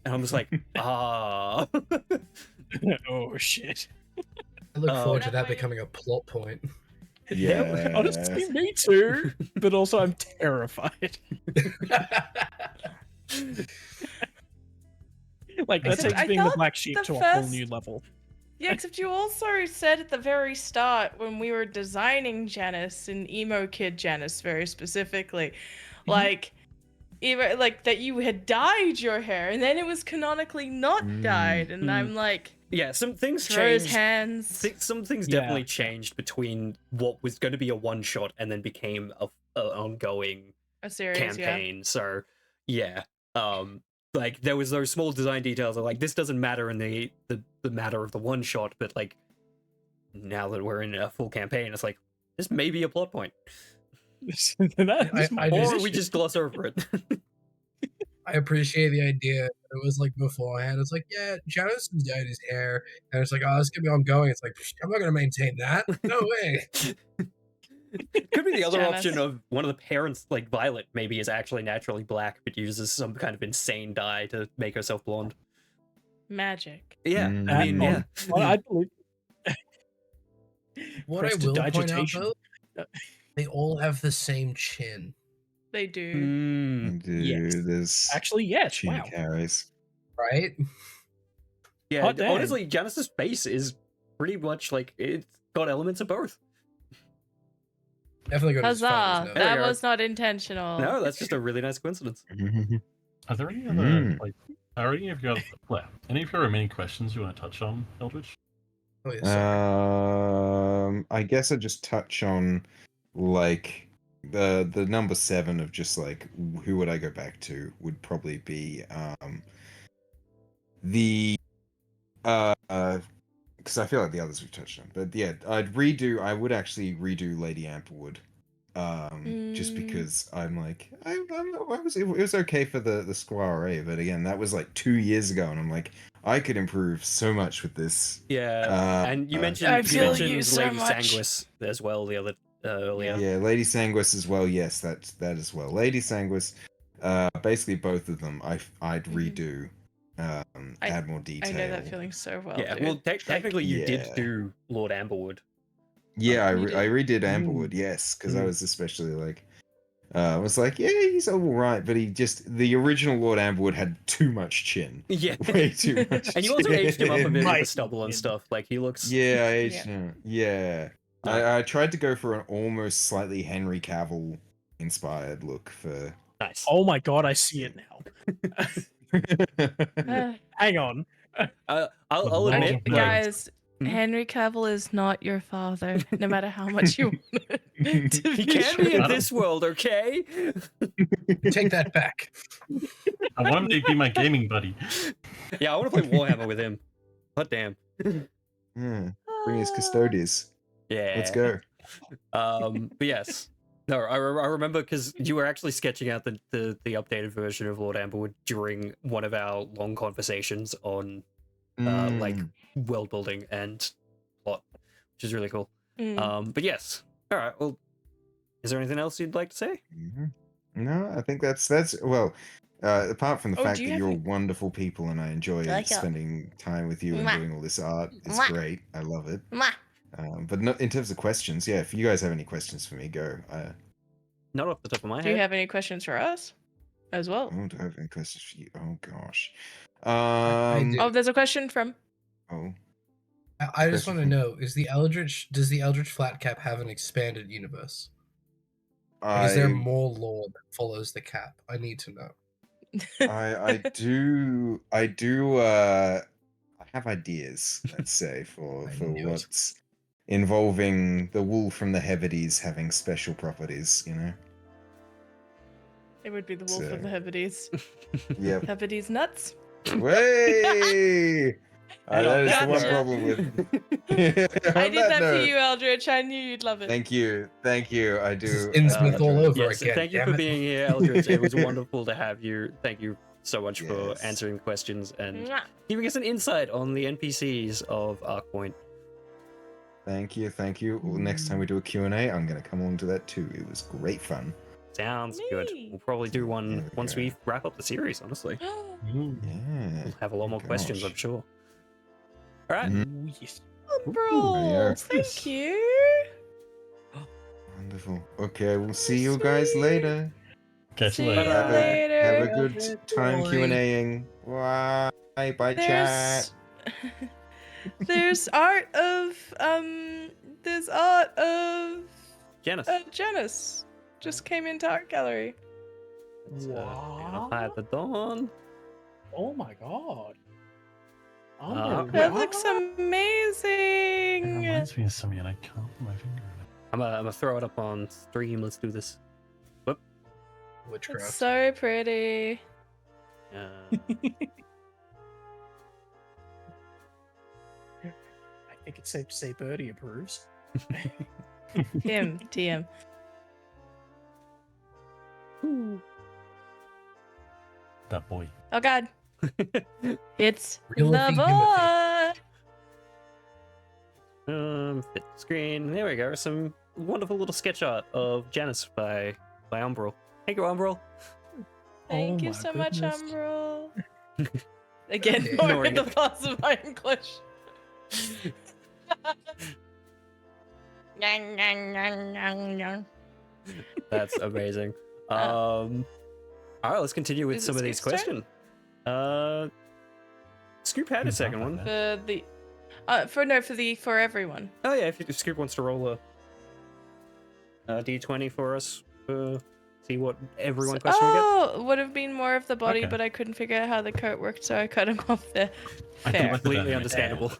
And I'm just like, ah. Oh shit. I look forward to That that way- becoming a plot point. Yeah. Honestly, me too. But also, I'm terrified. Like that Except takes I being the thought black sheep the to a whole first- new level. Yeah, except you also said at the very start when we were designing Janus and emo kid Janus very specifically, like even like that you had dyed your hair and then it was canonically not dyed, and I'm like, Yeah, some things throw his changed. hands. Some things Yeah. definitely changed between what was going to be a one shot and then became a ongoing A series, campaign. So yeah, like there was those small design details of like this doesn't matter in the matter of the one shot, but like now that we're in a full campaign, it's like this may be a plot point, That's I my just- or we position. just gloss over it. I appreciate the idea. It was like beforehand. It's like, yeah, Janus has dyed his hair, and it's like, oh, this could be ongoing. It's like, I'm not gonna maintain that. No way. Could be the other Janus. option of one of the parents, like Violet, maybe is actually naturally black, but uses some kind of insane dye to make herself blonde. Magic. Yeah, Mm. I mean, yeah. Well, I believe. What I will point out Prestidigitation. though, they all have the same chin. They do. Mm, Dude, Yes. there's Actually, yes. chin Wow. carries. Right? yeah, Hot damn. honestly, Janus's face is pretty much like it's got elements of both. Definitely got his Huzzah! father's nose. There That we are. was not intentional. No, that's just a really nice coincidence. Are there any other Mm. like? Are any of your any of your remaining questions you want to touch on, Eldridge? Oh, yeah, sorry. I guess I just touch on like the number 7 of just like who would I go back to would probably be the because I feel like the others we've touched on, but yeah, I would actually redo Lady Amplewood, just because I'm like it was okay for the Squire, but again that was like 2 years ago, and I'm like I could improve so much with this. Yeah, and you mentioned I you feel mentioned you so Lady much. Sanguis as well the other earlier. Yeah, Lady Sanguis as well. Yes, that as well. Lady Sanguis, basically both of them. I'd redo, add more detail. I know that feeling so well. Yeah, dude. well, technically you did yeah. do Lord Amberwood. Yeah, I You did. redid Amberwood. Yes, because I was especially like, I was like, yeah, he's all right, but the original Lord Amberwood had too much chin. Yeah, Way too much. and you also aged him up a bit with My the stubble and stuff. Like he looks. Yeah, I aged Yeah. him. Yeah. No. I tried to go for an almost slightly Henry Cavill inspired look for. Nice. Oh my god, I see it now. Hang on. I'll With admit, lots of like, Guys, Mhm. Henry Cavill is not your father, no matter how much you want it to he be can be in true. this world, okay? Take that back. I want him to be my gaming buddy. Yeah, I want to play Warhammer with him. God damn. Yeah. Bring his custodies. Yeah. Let's go. But yes. No, I remember because you were actually sketching out the updated version of Lord Amberwood during one of our long conversations on like world building and plot, which is really cool. Mm. But yes. All right. Well, is there anything else you'd like to say? No, I think that's well. Apart from the Oh, fact do you that have you're any- wonderful people and I enjoy Like your- spending time with you and Mwah. doing all this art, it's Mwah. great. I love it. Mwah. But no, in terms of questions, yeah, if you guys have any questions for me, go. Not off the top of my Do you head. have any questions for us as well? Oh, do I have any questions for you? Oh gosh. I do. Oh, there's a question from. Oh. I just Question want to from- know: does the Eldritch Flat Cap have an expanded universe? Like, is there more lore that follows the cap? I need to know. I do I have ideas, let's say, for I knew it. what's involving the wool from the Hebrides having special properties, you know? It would be the wolf So- of the Hebrides. Yep. Hebrides nuts. Way! That is the one Gotcha. problem with. I On did that for note, you, Eldritch. I knew you'd love it. Thank you. I do. This is Innsmouth all over Yes, again. thank you damn for it. being here, Eldridge. It was wonderful to have you. Thank you so much Yes. for answering questions and Mwah. giving us an insight on the NPCs of Arkpoint. Thank you. Well, next time we do a Q&A, I'm going to come on to that too. It was great fun. Sounds good. Me. We'll probably do There one we once go. we wrap up the series, honestly. Ooh. Yeah. We'll have a lot more questions, I'm Gosh. sure. All right. Ooh, yes. Umbral, yeah. thank you. Wonderful. Okay, we'll see you guys later. Catch See you you later. Have later. a good time Bye. Q&Ing. Bye, chat. There's art of Janus. Janus just came into art gallery. Hi at the dawn. Oh my god. That looks It amazing. reminds me of something, and I can't put my finger on it. I'm gonna throw it up on stream. Let's do this. Witchcraft. It's so pretty. Uh, I think it's safe to say Birdie approves. TM. That boy. Oh god. It's Real the Timothy. boy. fit screen. There we go. Some wonderful little sketch art of Janus by Umbral. Thank you, Umbral. Thank Oh you my so much, goodness. Umbral. Again, Yeah. more Ignoring in the it. parts of my English. That's amazing. All right, let's continue with Is it some of these Scoop's turn? questions. Scoop had a second one. For everyone. Oh yeah, if Scoop wants to roll a d20 for us, see what everyone question we get. Oh, it would have been more of the body, Okay. but I couldn't figure out how the coat worked, so I cut him off there. I Fair. think like the Completely dynamic. understandable.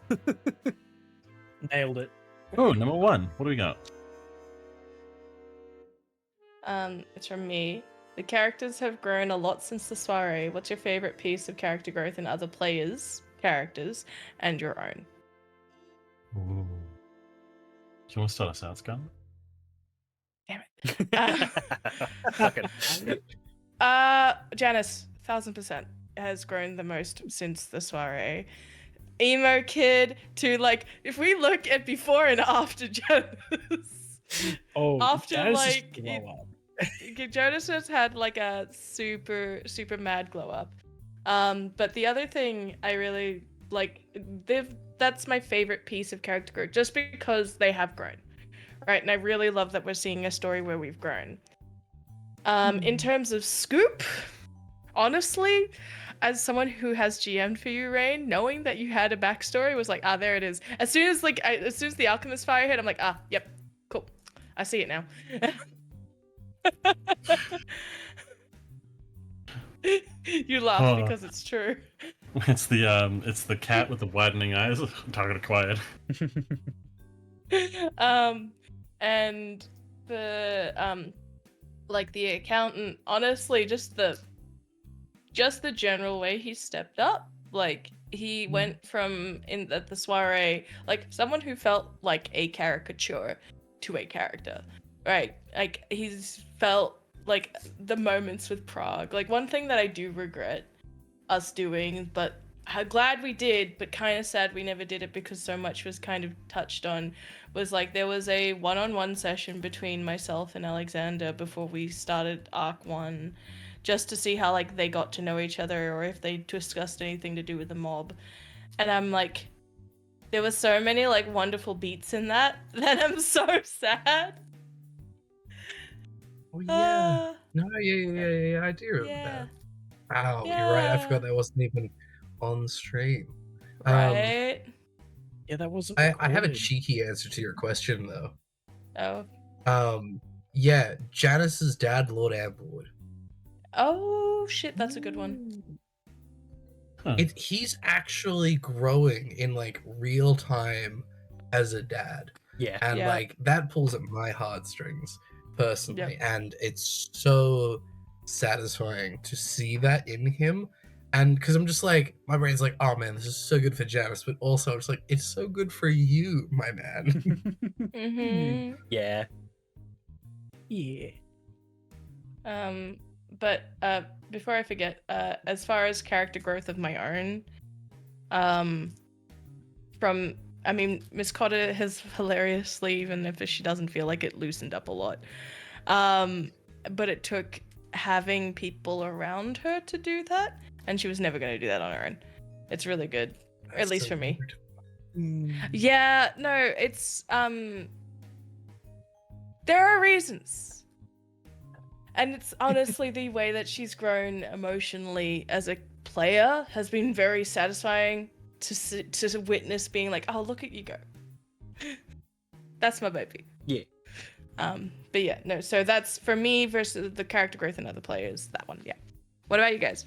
Nailed it. Oh, number 1. What do we got? It's from me. The characters have grown a lot since the soiree. What's your favorite piece of character growth in other players' characters and your own? Ooh. Do you want to start us out, Scarlett? Fuck it. Janus, 1000% has grown the most since the soiree. Emo kid to like, if we look at before and after Janus, Oh, After, Janus is like, blow up. Jonas has had like a super mad glow up. But the other thing I really like, that's my favorite piece of character growth, just because they have grown, right? And I really love that we're seeing a story where we've grown. In terms of Scoop, honestly, as someone who has GM'd for you, Rain, knowing that you had a backstory was like, there it is. As soon as the alchemist fire hit, I'm like, yep, cool, I see it now. You laugh because it's true. It's the cat with the widening eyes. I'm talking to quiet. And the like the accountant, honestly, just the general way he stepped up. Like he went from at the soiree, like someone who felt like a caricature to a character, right? Like he's felt like the moments with Prague. Like one thing that I do regret us doing, but glad we did, but kind of sad we never did it because so much was kind of touched on, was like there was a one-on-one session between myself and Alexander before we started Arc 1, just to see how like they got to know each other or if they discussed anything to do with the mob. And I'm like, there were so many like wonderful beats in that I'm so sad. Oh yeah. No, yeah. I do remember Yeah. that. Wow, you're right. I Yeah. forgot that wasn't even on stream. Right? Yeah, that wasn't. I have a recorded. cheeky answer to your question though. Oh. Yeah, Janus's dad, Lord Amberwood. Oh shit, that's a good one. Huh. He's actually growing in like real time as a dad, Yeah. and Yeah. like that pulls at my heartstrings personally, and it's so satisfying to see that in him. And because I'm just like, my brain's like, oh man, this is so good for Janus, but also I'm just like, it's so good for you, my man. Mm-hmm. Yeah. Yeah. But before I forget, as far as character growth of my own, from I mean, Miss Cotter has hilariously, even if she doesn't feel like it, loosened up a lot. But it took having people around her to do that, and she was never going to do that on her own. It's really good, or at least so for me. weird. Yeah, no, it's there are reasons. And it's honestly the way that she's grown emotionally as a player has been very satisfying to witness, being like, oh, look at you go. That's my baby. Yeah. But yeah, no, so that's for me versus the character growth in other players, that one, yeah. What about you guys?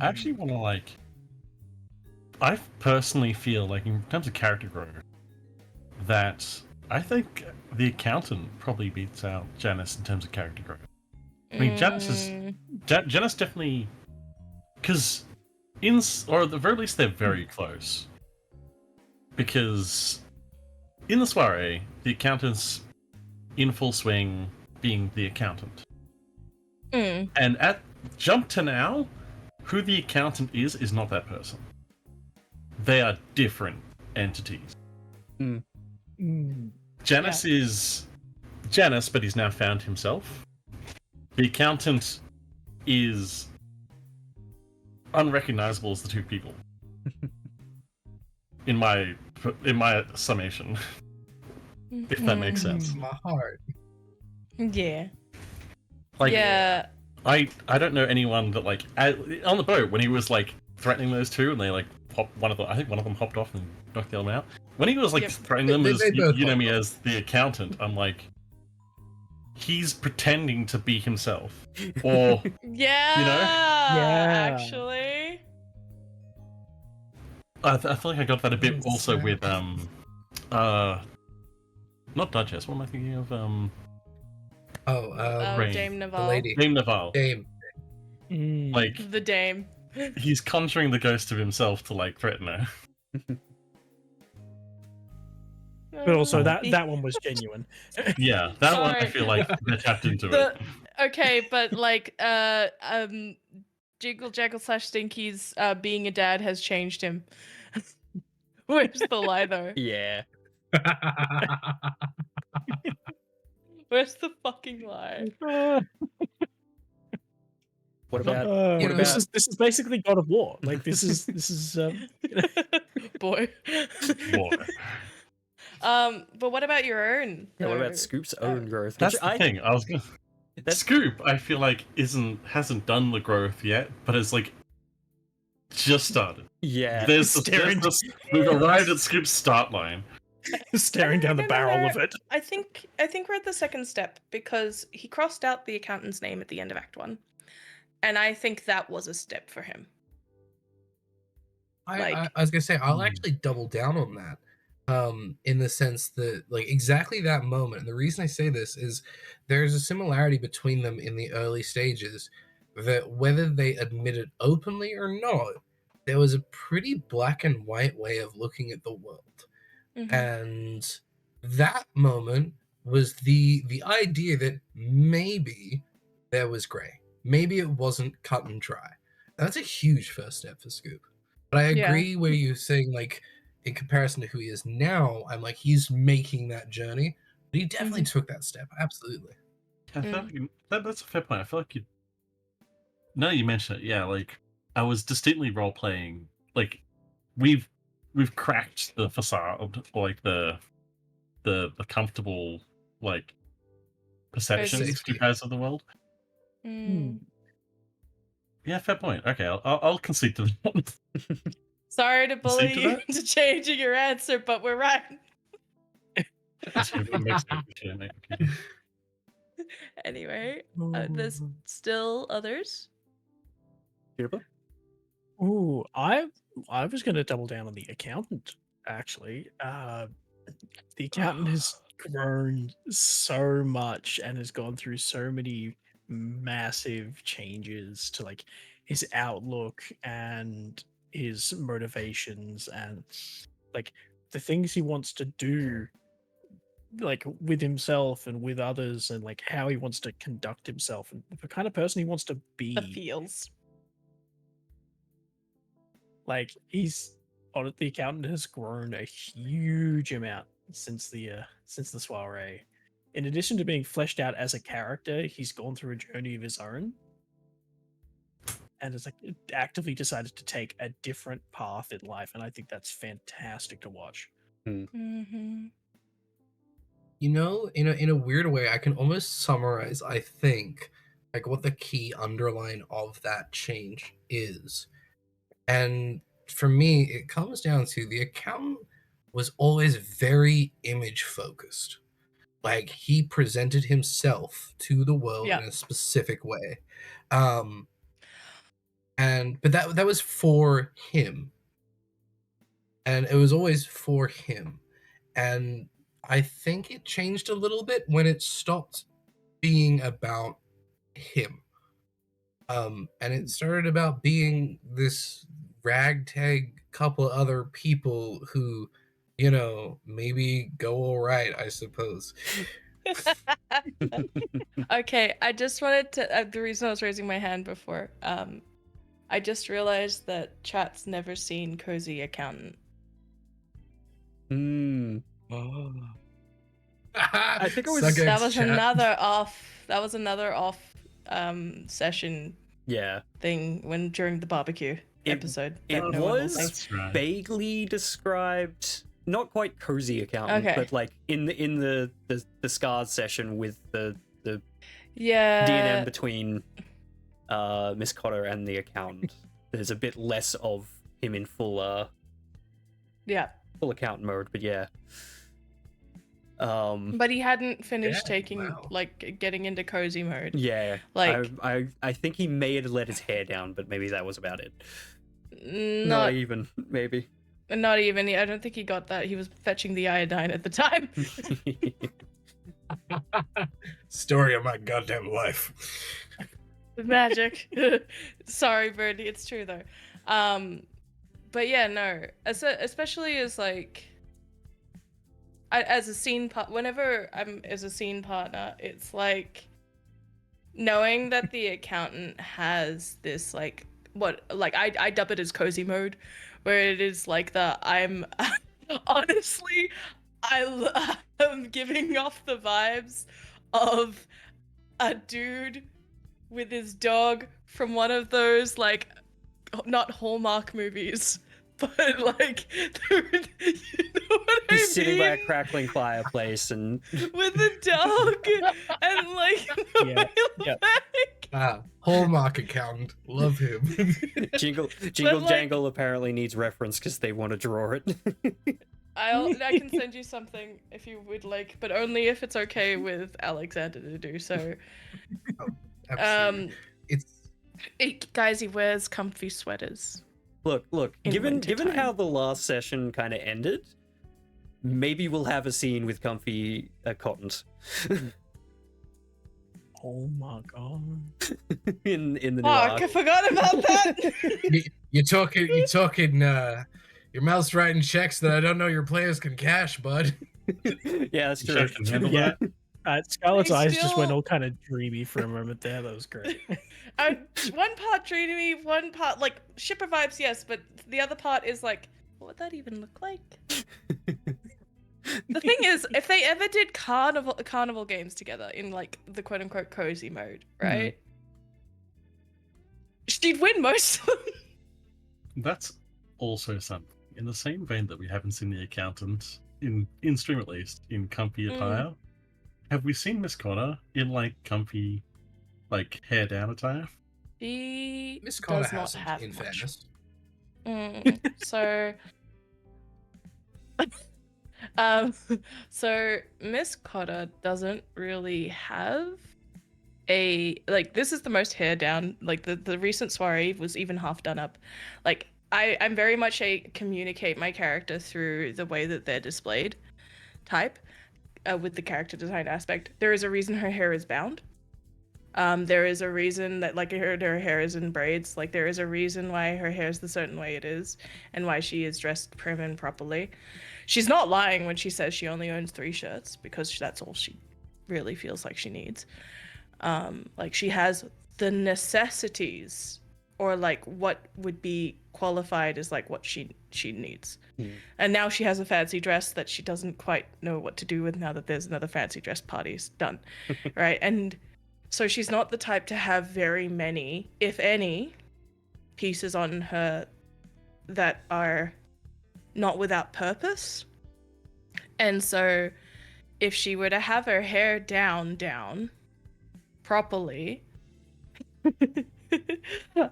I actually want to I personally feel like in terms of character growth, that I think the accountant probably beats out Janus in terms of character growth. I mean, Janus definitely, because or at the very least they're very close. Because in the soiree, the accountant's in full swing being the accountant. And at jump to now, who the accountant is not that person. They are different entities. Janus is Janus, but he's now found himself. The accountant is unrecognizable as the two people. in my summation, if that makes sense. My heart. Yeah. Like, yeah. I don't know anyone that on the boat when he was threatening those two and they popped I think one of them hopped off and knocked the other one out. When he was threatening them as you know me as the accountant, I'm like, he's pretending to be himself, or yeah, actually. I feel like I got that a bit also with not Duchess. What am I thinking of? Rain. Dame The Naval. lady. Dame Naval. Dame. The Dame. He's conjuring the ghost of himself to threaten her. But also that one was genuine. Yeah, that one I Sorry. feel like they tapped into it. Okay, but Jiggle Jaggle / Stinky's being a dad has changed him. Where's the lie though? Yeah. Where's the fucking lie? What about this is basically God of War. Like this is boy. Boy. But what about your own? Yeah, what about Scoop's own growth? That's the thing. I was gonna. Scoop, I feel like hasn't done the growth yet, but it's just started. Yeah. We've arrived at Scoop's start line. Staring down the barrel of it. I think we're at the second step because he crossed out the accountant's name at the end of Act 1. And I think that was a step for him. I was gonna say I'll actually double down on that. In the sense that exactly that moment, and the reason I say this is there's a similarity between them in the early stages that whether they admit it openly or not, there was a pretty black and white way of looking at the world. And that moment was the idea that maybe there was gray, maybe it wasn't cut and dry. That's a huge first step for Scoop. But I agree where you're saying in comparison to who he is now, I'm he's making that journey, but he definitely took that step. Absolutely. I feel like that's a fair point. I feel like now you mention it, yeah, I was distinctly role playing. We've cracked the facade, or the comfortable perceptions Scoop has of the world. Yeah, fair point. Okay, I'll concede to that. Sorry to bully you into changing your answer, but we're right. Anyway, there's still others. Ooh, I was going to double down on the accountant. Actually, the accountant has grown so much and has gone through so many massive changes to his outlook and his motivations and the things he wants to do with himself and with others and how he wants to conduct himself and the kind of person he wants to be. The feels. He's the accountant has grown a huge amount since the soiree. In addition to being fleshed out as a character, he's gone through a journey of his own, and has like actively decided to take a different path in life, and I think that's fantastic to watch. Mm-hmm. You know, in a weird way, I can almost summarize, I think, like what the key underline of that change is. And for me, it comes down to the accountant was always very image focused. Like he presented himself to the world in a specific way. But that was for him. And it was always for him. And I think it changed a little bit when it stopped being about him. And it started about being this ragtag couple other people who, you know, maybe go all right, I suppose. Okay, I just wanted to. The reason I was raising my hand before, I just realized that chat's never seen Cozy Accountant. I think it was That was another off session thing during the barbecue episode. It that no one will was see. vaguely described, not quite cozy accountant, but like in the scars session with the D&M between Miss Cotter and the accountant. There's a bit less of him in full accountant mode, but yeah. But he hadn't finished getting into cozy mode. Yeah, like I think he may have let his hair down, but maybe that was about it. Not even, maybe. Not even. I don't think he got that. He was fetching the iodine at the time. Story of my goddamn life. Magic. Sorry, Birdie. It's true though. But yeah, no. Especially as like. As a scene whenever I'm as a scene partner, it's like knowing that the accountant has this like I dub it as cozy mode, where it is like I'm honestly I'm giving off the vibes of a dude with his dog from one of those like not Hallmark movies. But like, dude, you know what I mean? He's sitting by a crackling fireplace and with the dog and like Hallmark accountant, love him. Jingle Jangle apparently needs reference because they want to draw it. I can send you something if you would like, but only if it's okay with Alexander to do so. Oh, absolutely. Guys, he wears comfy sweaters. Look. Given how the last session kind of ended, maybe we'll have a scene with comfy cottons. Oh my god! in the new arc. I forgot about that. You're talking. Your mouth's writing checks that I don't know your players can cash, bud. Yeah, that's true. Yeah. Scarlett's eyes just went all kind of dreamy for a moment there. That was great. One part dreamy, one part like shipper vibes, yes, but the other part is like, what would that even look like? The thing is, if they ever did carnival games together in like the quote unquote cozy mode, right? She'd win most of them. That's also something. In the same vein that we haven't seen the accountant in stream at least in comfy attire. Have we seen Miss Connor in like comfy, like hair down attire? She Miss Connor does not hasn't, have in much. fairness. So Miss Cotter doesn't really have a this is the most hair down. Like the recent soiree was even half done up. Like I'm very much a communicate my character through the way that they're displayed type. With the character design aspect, there is a reason her hair is bound. There is a reason that like her hair is in braids. Like there is a reason why her hair is the certain way it is, and why she is dressed prim and properly. She's not lying when she says she only owns 3 shirts because that's all she really feels like she needs. Like she has the necessities or like what would be qualified as like what she needs. Hmm. And now she has a fancy dress that she doesn't quite know what to do with now that there's another fancy dress party's done. Right? And so she's not the type to have very many, if any, pieces on her that are not without purpose. And so if she were to have her hair down properly,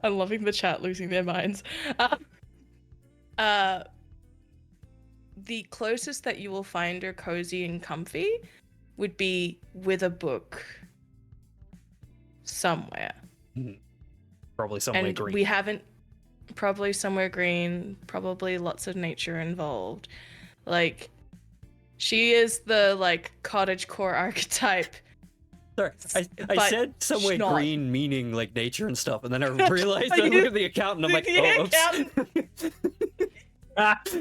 I'm loving the chat losing their minds. The closest that you will find her cozy and comfy would be with a book somewhere. Probably somewhere And green. we haven't, probably somewhere green, probably lots of nature involved. Like, she is the like cottagecore archetype. Sorry, I but said somewhere not. green meaning like nature and stuff, and then I realized I look at the accountant, I'm like, The oh, oops.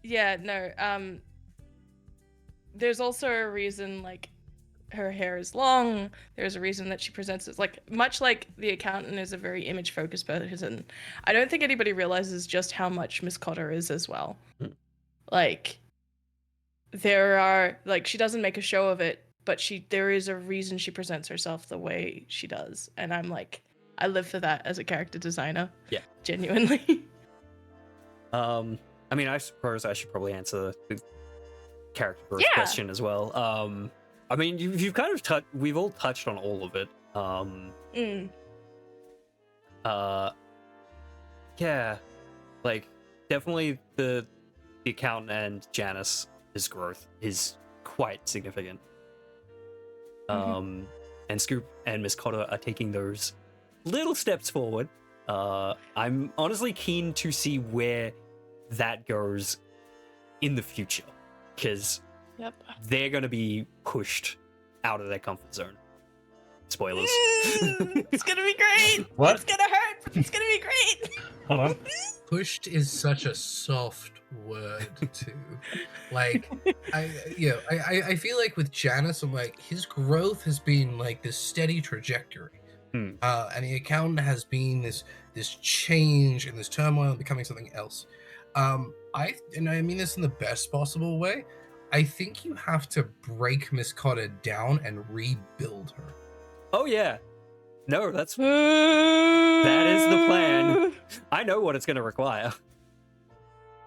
Yeah, no. There's also a reason like her hair is long. There's a reason that she presents it like much like the accountant is a very image focused person. I don't think anybody realizes just how much Miss Cotter is as well. Like there are like she doesn't make a show of it, but there is a reason she presents herself the way she does, and I'm like I live for that as a character designer. Yeah, genuinely. I mean, I suppose I should probably answer the character growth question as well. I mean, you've kind of we've all touched on all of it. Yeah, like definitely the accountant and Janus, his growth is quite significant. And Scoop and Miss Cotter are taking those little steps forward. I'm honestly keen to see where that goes in the future, because they're going to be pushed out of their comfort zone. Spoilers. It's gonna be great. What? It's gonna hurt, but it's gonna be great. Hold on. Pushed is such a soft word too. Like I feel like with Janus, I'm like his growth has been like this steady trajectory. And the accountant has been this change and this turmoil and becoming something else. I mean this in the best possible way. I think you have to break Miss Cotter down and rebuild her. Oh yeah, no, that is the plan. I know what it's going to require.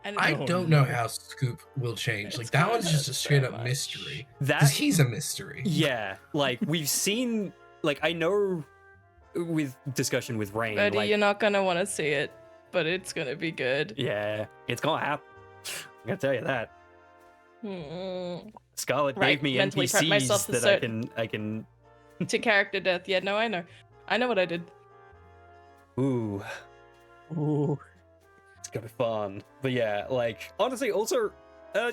I don't know how Scoop will change. Like that one's just a straight up mystery. Because he's a mystery. Yeah, like we've seen. Like I know, with discussion with Rain, Buddy, like, you're not gonna want to see it, but it's gonna be good. Yeah, it's gonna happen. I'm gonna tell you that. Scarlet gave me mentally prep myself NPCs that I can. To character death. Yeah, no, I know what I did. Ooh, it's gonna be fun. But yeah, like honestly, also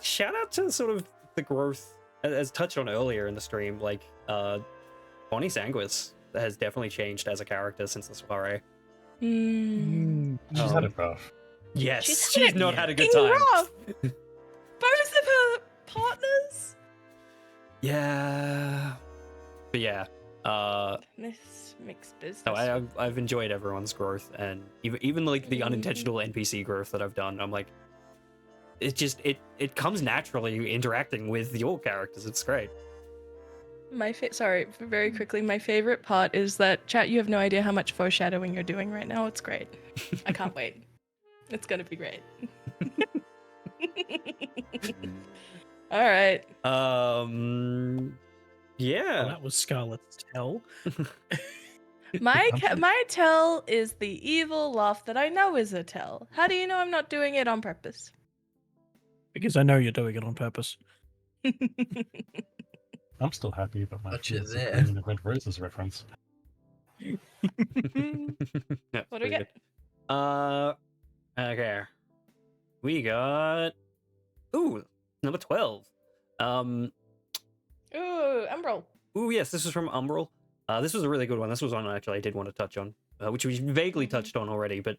shout out to sort of the growth as touched on earlier in the stream. Like Bonnie Sanguis has definitely changed as a character since the soiree. She's had it rough. Yes, She's not had a good fucking time. rough. Both of her partners. Yeah, but yeah. This mixed business. No, I've enjoyed everyone's growth, and even like the unintentional NPC growth that I've done. I'm like, it comes naturally interacting with your characters. It's great. Sorry, very quickly. My favorite part is that chat. You have no idea how much foreshadowing you're doing right now. It's great. I can't wait. It's gonna be great. All right. Yeah. Well, that was Scarlet's tell. My tell is the evil laugh that I know is a tell. How do you know I'm not doing it on purpose? Because I know you're doing it on purpose. I'm still happy about my But you're Fields of there. Green and the Red Roses reference. Yeah, What do we get? Okay. We got number 12. Ooh, Umbral. Ooh, yes, this was from Umbral. This was a really good one. This was one actually I did want to touch on, which we vaguely touched on already, but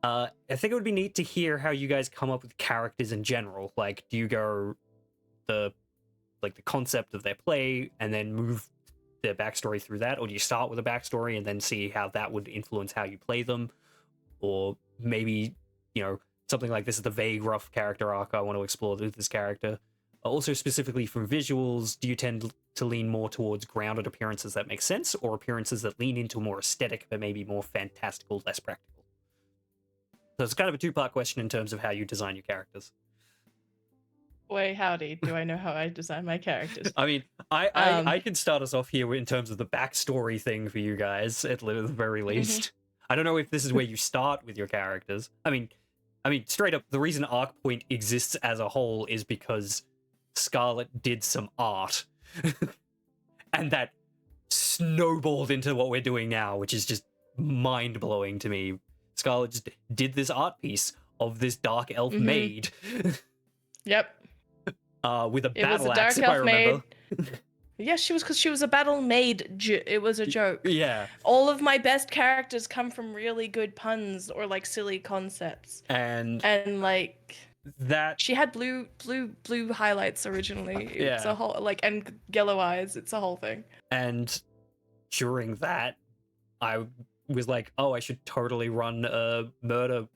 I think it would be neat to hear how you guys come up with characters in general. Like, do you go the concept of their play and then move their backstory through that, or do you start with a backstory and then see how that would influence how you play them? Or maybe, you know, something like this is the vague, rough character arc I want to explore with this character. Also, specifically from visuals, do you tend to lean more towards grounded appearances that make sense, or appearances that lean into more aesthetic but maybe more fantastical, less practical? So it's kind of a two-part question in terms of how you design your characters. Wait, howdy. Do I know how I design my characters? I mean, I can start us off here in terms of the backstory thing for you guys, at the very least. I don't know if this is where you start with your characters. I mean, straight up, the reason Arkpoint exists as a whole is because Scarlet did some art. And that snowballed into what we're doing now, which is just mind-blowing to me. Scarlet just did this art piece of this dark elf maid. Yep. With a It was battle a dark axe, if I elf remember. maid. Yeah, because she was a battle maid. It was a joke. Yeah. All of my best characters come from really good puns or like silly concepts. And like that she had blue highlights originally. It's Yeah. a whole and yellow eyes. It's a whole thing. And during that, I was like, oh, I should totally run a murder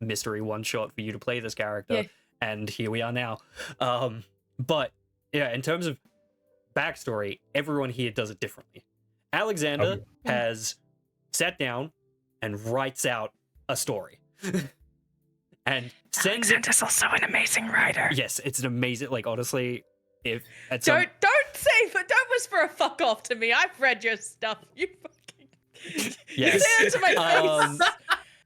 mystery one shot for you to play this character. Yeah. And here we are now. But yeah, in terms of backstory, everyone here does it differently. Alexander has sat down and writes out a story. And sends Alexander's also an amazing writer. Yes, it's an amazing, like, honestly, if at Don't whisper a fuck off to me. I've read your stuff. You fucking Yes. say it to my face.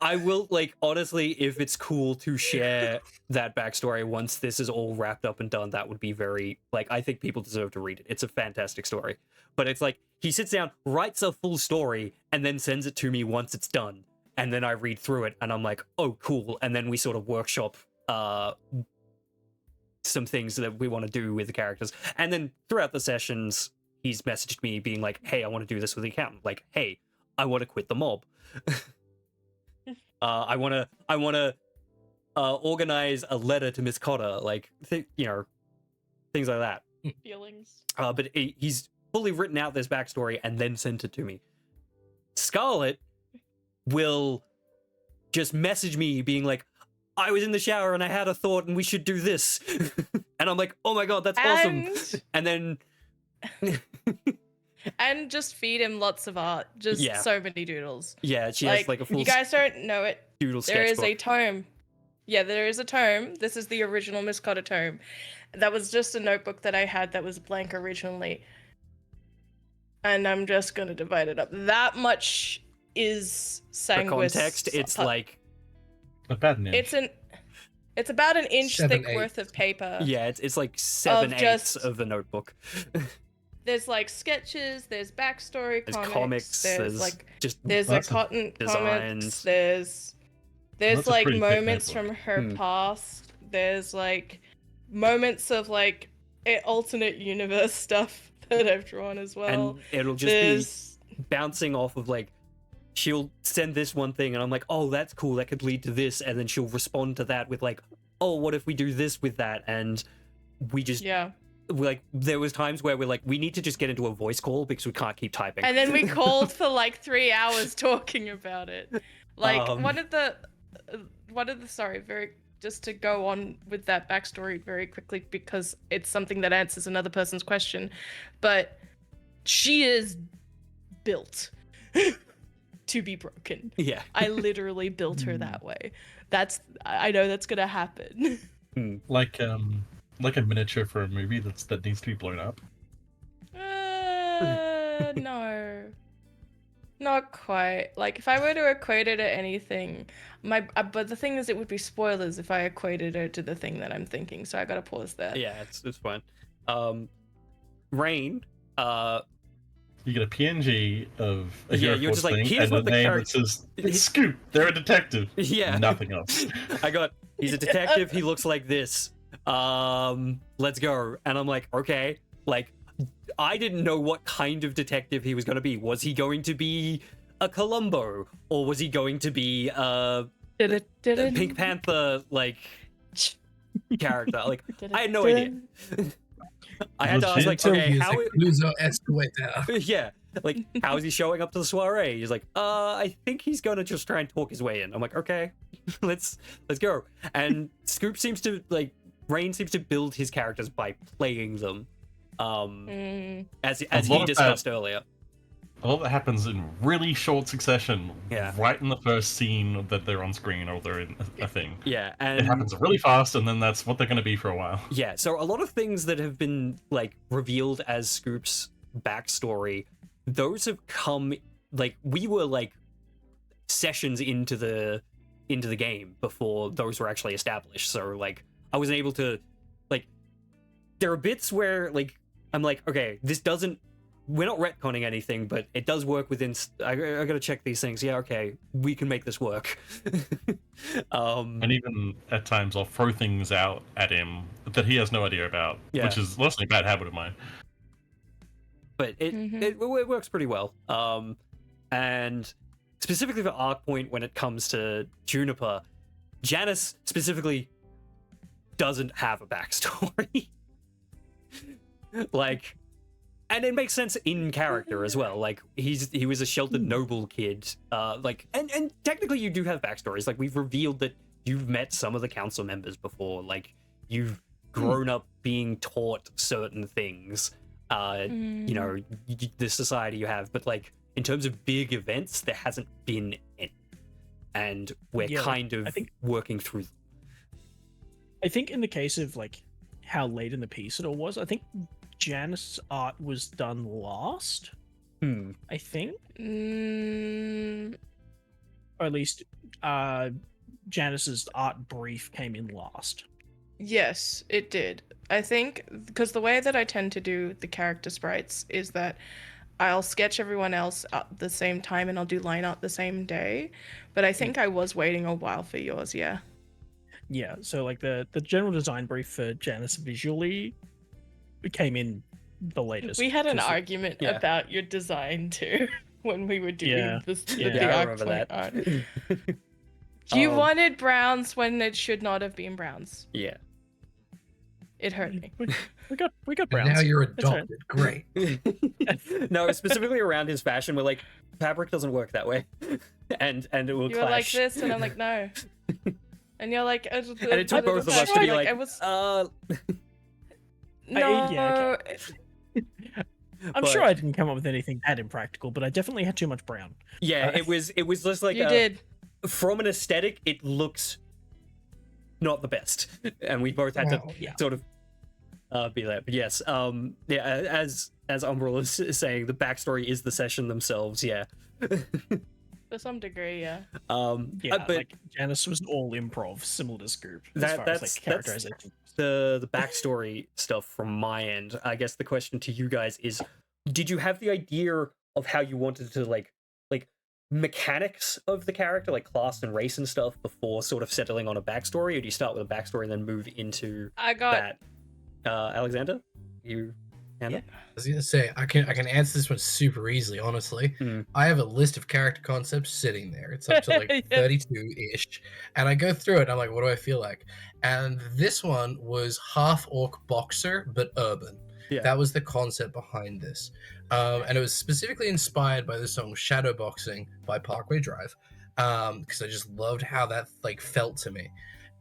I will, like, honestly, if it's cool to share that backstory once this is all wrapped up and done, that would be very, like, I think people deserve to read it. It's a fantastic story. But it's like, he sits down, writes a full story, and then sends it to me once it's done. And then I read through it, and I'm like, oh, cool. And then we sort of workshop some things that we want to do with the characters. And then throughout the sessions, he's messaged me being like, hey, I want to do this with the accountant. Like, hey, I want to quit the mob. I want to organize a letter to Miss Cotter, like, you know, things like that. Feelings. But he's fully written out this backstory and then sent it to me. Scarlet will just message me being like, I was in the shower and I had a thought and we should do this. And I'm like, oh my god, that's awesome. And then... And just feed him lots of art. Just so many doodles. Yeah, she has like a full You guys don't know it. doodle There is sketchbook. a tome. Yeah, there is a tome. This is the original Miss Cotter tome. That was just a notebook that I had that was blank originally. And I'm just going to divide it up. That much is For Sanguis. context, it's like... About an inch. It's about an inch 7/8. thick worth of paper. Yeah, it's like 7/8 just- of the notebook. There's like sketches, there's backstory There's comics, comics, there's like just... there's Lots like of cotton designs. comics, there's That's a like pretty thick moments notebook. from her Hmm. past. There's like moments of like alternate universe stuff that I've drawn as well. And it'll just There's be bouncing off of like, she'll send this one thing and I'm like, oh, that's cool, that could lead to this. And then she'll respond to that with like, oh, what if we do this with that? And we just... yeah. Like, there was times where we're like, we need to just get into a voice call because we can't keep typing. And then we called for like 3 hours talking about it. Like one of the sorry, very just to go on with that backstory very quickly because it's something that answers another person's question, but she is built to be broken. Yeah. I literally built her that way. I know that's gonna happen. Like a miniature for a movie that needs to be blown up. No. Not quite. Like, if I were to equate it to anything, but the thing is, it would be spoilers if I equated it to the thing that I'm thinking, so I gotta pause there. Yeah, it's fine. Rain, You get a PNG of a Yeah, hero you're just force like, thing, here's and what a the name character- that says, it's Scoop, they're a detective. yeah. Nothing else. he's a detective, he looks like this. Let's go. And I'm like, okay, like, I didn't know what kind of detective he was going to be. Was he going to be a Columbo? Or was he going to be a Pink Panther, like, character? Like, I had no idea. I had to ask, like, Until okay, how? Luso Escueta. Yeah, like, how is he showing up to the soiree? He's like, I think he's gonna just try and talk his way in. I'm like, okay, let's go. And Scoop seems to like, Rain seems to build his characters by playing them, as he discussed earlier. A lot that happens in really short succession, Yeah. right in the first scene that they're on screen or they're in a thing. Yeah, It and happens really fast, and then that's what they're going to be for a while. yeah, so a lot of things that have been like revealed as Scoop's backstory, those have come like we were like sessions into the game before those were actually established. So like I wasn't able to like there are bits where like I'm like, okay, this doesn't we're not retconning anything, but it does work within I gotta check these things. Yeah, okay, we can make this work. And even at times I'll throw things out at him that he has no idea about, which is less a bad habit of mine. But it works pretty well. And specifically for Arkpoint, when it comes to Juniper, Janus specifically doesn't have a backstory. Like, and it makes sense in character as well. Like he was a sheltered noble kid. Like and technically you do have backstories. Like we've revealed that you've met some of the council members before. Like you've grown up being taught certain things. You know, the society you have, but like in terms of big events, there hasn't been any, and we're kind of working through them. I think in the case of like how late in the piece it all was, I think Janus' art was done last. I think, or at least Janus's art brief came in last. Yes, it did. I think because the way that I tend to do the character sprites is that I'll sketch everyone else at the same time and I'll do line art the same day. But I think I was waiting a while for yours, yeah. Yeah, so like the general design brief for Janus visually came in the latest. We had an argument about your design too when we were doing the I remember that. art. You wanted browns when it should not have been browns. Yeah. It hurt me. We got browns. And now you're adopted. Great. No, specifically around his fashion, we're like, fabric doesn't work that way, and it will You're clash. like this, and I'm like, no. And you're like, and it took both of us to be like, no. I'm sure I didn't come up with anything that impractical, but I definitely had too much brown. Yeah, it was just like you did. From an aesthetic, it looks not the best, and we both had to sort of be that. But yes, as Umbral is saying, the backstory is the session themselves. Yeah. To some degree, yeah. But like Janus was all improv, similar to Scoop. That's characterization. The backstory stuff from my end. I guess the question to you guys is: did you have the idea of how you wanted to like mechanics of the character, like class and race and stuff, before sort of settling on a backstory, or do you start with a backstory and then move into that? Alexander, you handle? I was gonna say I can answer this one super easily. Honestly, I have a list of character concepts sitting there. It's up to like 32-ish, and I go through it. And I'm like, what do I feel like? And this one was half orc boxer but urban. Yeah. That was the concept behind this. And it was specifically inspired by the song Shadowboxing by Parkway Drive, because I just loved how that like felt to me.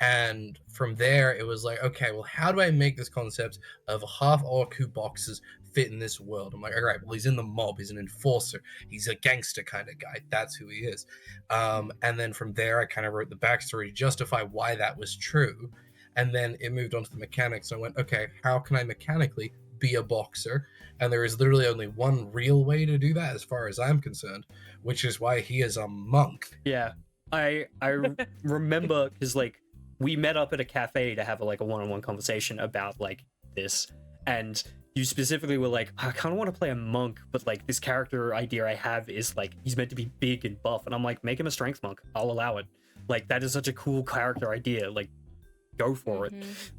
And from there, it was like, okay, well, how do I make this concept of a half orc who boxes fit in this world? I'm like, all right, well, he's in the mob, he's an enforcer, he's a gangster kind of guy. That's who he is. And then from there, I kind of wrote the backstory to justify why that was true. And then it moved on to the mechanics. So I went, okay, how can I mechanically be a boxer? And there is literally only one real way to do that as far as I'm concerned, which is why he is a monk. Yeah, I remember because like we met up at a cafe to have a one-on-one conversation about like this, and you specifically were like, I kind of want to play a monk, but like this character idea I have is like he's meant to be big and buff, and I'm like, make him a strength monk, I'll allow it. Like that is such a cool character idea, like go for it.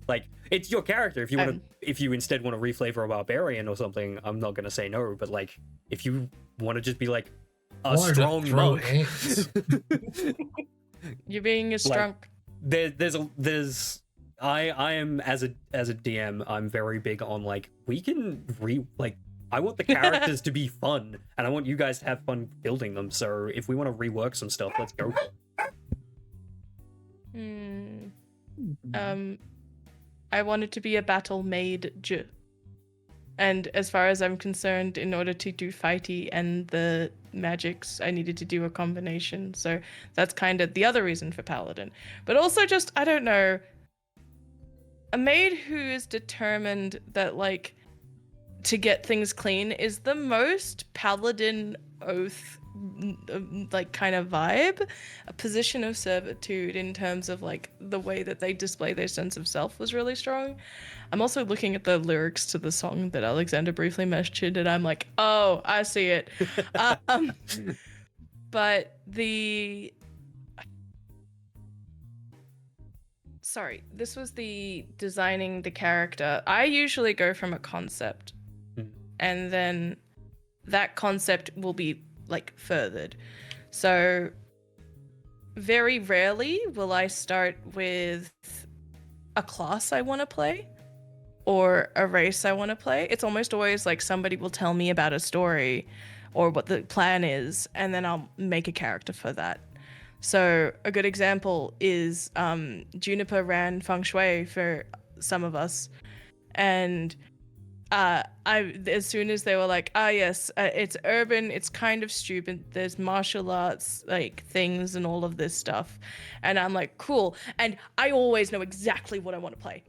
Like it's your character. If you want to, if you instead want to reflavor a barbarian or something, I'm not gonna say no, but like if you want to just be like a strong monk, you're being a strong. There's I am as a DM, I'm very big on like we can I want the characters to be fun, and I want you guys to have fun building them. So if we want to rework some stuff, let's go for it. I want it to be a battle mage. And as far as I'm concerned, in order to do fighty and the magics, I needed to do a combination. So that's kind of the other reason for paladin. But also just, I don't know, a maid who is determined that, like, to get things clean is the most paladin oath, like, kind of vibe. A position of servitude in terms of, like, the way that they display their sense of self was really strong. I'm also looking at the lyrics to the song that Alexander briefly mentioned, and I'm like, oh, I see it. But sorry, this was the designing the character. I usually go from a concept, and then that concept will be, like, furthered. So very rarely will I start with a class I want to play or a race I want to play. It's almost always like somebody will tell me about a story or what the plan is, and then I'll make a character for that. So a good example is Juniper ran feng shui for some of us, and as soon as they were like, yes, it's urban, it's kind of stupid, there's martial arts like things and all of this stuff, and I'm like, cool. And I always know exactly what I want to play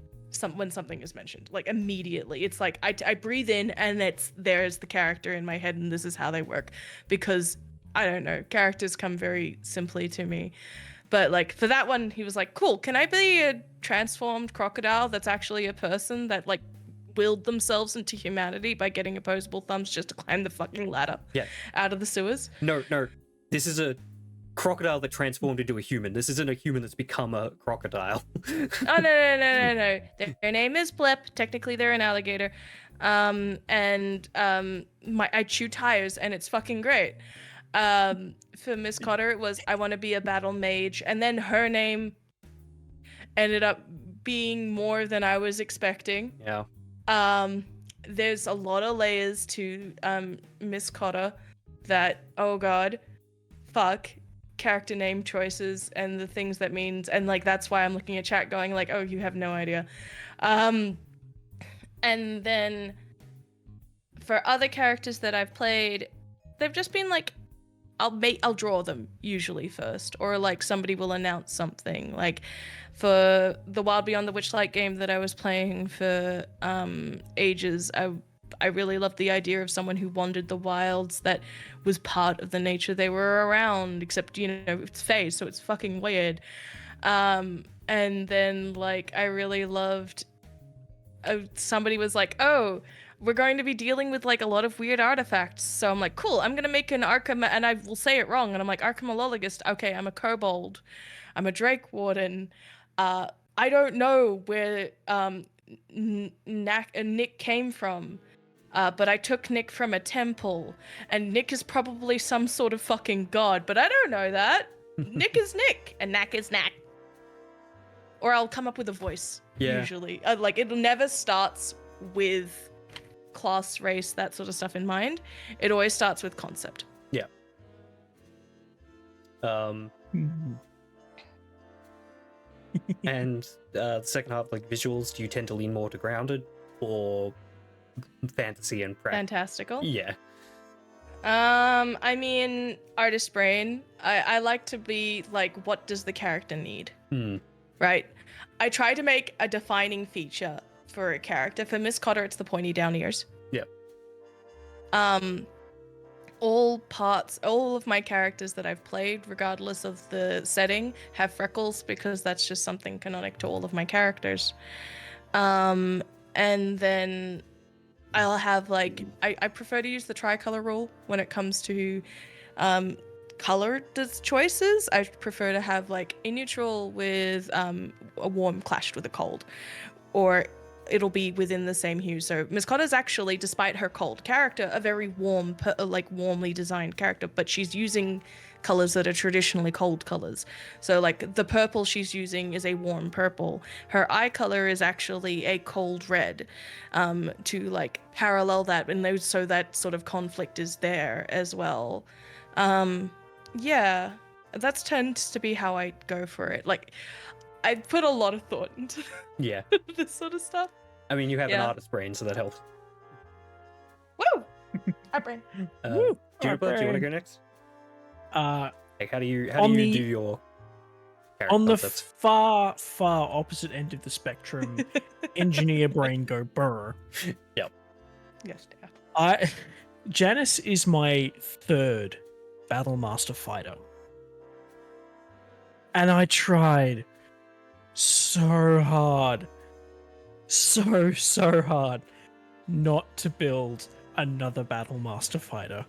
when something is mentioned, like immediately. It's like I breathe in and there's the character in my head, and this is how they work, because I don't know, characters come very simply to me. But like for that one, he was like, cool, can I be a transformed crocodile that's actually a person that like willed themselves into humanity by getting opposable thumbs just to climb the fucking ladder out of the sewers? No, this is a crocodile that transformed into a human. This isn't a human that's become a crocodile. Oh, no. Their name is Blip. Technically, they're an alligator. I chew tires, and it's fucking great. For Miss Cotter, it was, I want to be a battle mage. And then her name ended up being more than I was expecting. Yeah. There's a lot of layers to Miss Cotter that, oh god, fuck, character name choices and the things that means, and like that's why I'm looking at chat going like, oh, you have no idea. And then for other characters that I've played, they've just been like, I'll draw them usually first, or like somebody will announce something. Like for the Wild Beyond the Witchlight game that I was playing for ages, I really loved the idea of someone who wandered the wilds that was part of the nature they were around, except, you know, it's Fae, so it's fucking weird. And then, like, I really loved... somebody was like, oh, we're going to be dealing with, like, a lot of weird artifacts. So I'm like, cool, I'm going to make an Arkham... And I will say it wrong. And I'm like, Archaeologist. Okay, I'm a kobold. I'm a Drake Warden. I don't know where Nick came from. But I took Nick from a temple, and Nick is probably some sort of fucking god, but I don't know that. Nick is Nick, and Knack is Knack. Or I'll come up with a voice, usually. Like, it never starts with class, race, that sort of stuff in mind. It always starts with concept. Yeah. And the second half, like visuals, do you tend to lean more to grounded or fantasy and fantastical? Yeah. I mean, artist brain. I like to be like, what does the character need? Right? I try to make a defining feature for a character. For Miss Cotter, it's the pointy down ears. Yeah. All of my characters that I've played, regardless of the setting, have freckles because that's just something canonic to all of my characters. And then I'll have like, I prefer to use the tricolor rule when it comes to color choices. I prefer to have like a neutral with a warm clashed with a cold, or it'll be within the same hue. So Miss Cotter's actually, despite her cold character, a very warm, like warmly designed character, but she's using colors that are traditionally cold colors. So like the purple she's using is a warm purple. Her eye color is actually a cold red, to like parallel that, and those, so that sort of conflict is there as well. Yeah, that tends to be how I go for it. Like, I put a lot of thought into Yeah. this sort of stuff. I mean, you have an Yeah. artist brain, so that helps. Woo! Our brain. Woo, Juniper, do you want to brain. go next? Like how do you on do the- your character on the concepts? far opposite end of the spectrum, engineer brain go burr. Yes, dear. Janus is my third Battlemaster fighter. And I tried so hard, so hard not to build another Battlemaster fighter.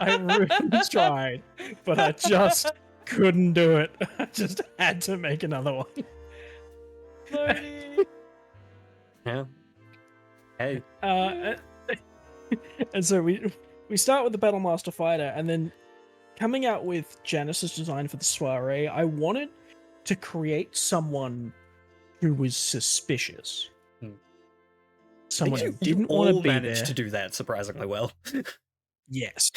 I really tried, but I just couldn't do it. I just had to make another one. Lordy. Yeah. Hey. And so we start with the Battlemaster fighter, and then coming out with Janus's design for the soiree, I wanted to create someone who was suspicious. Someone who didn't want to be managed there. to do that surprisingly well. Yes.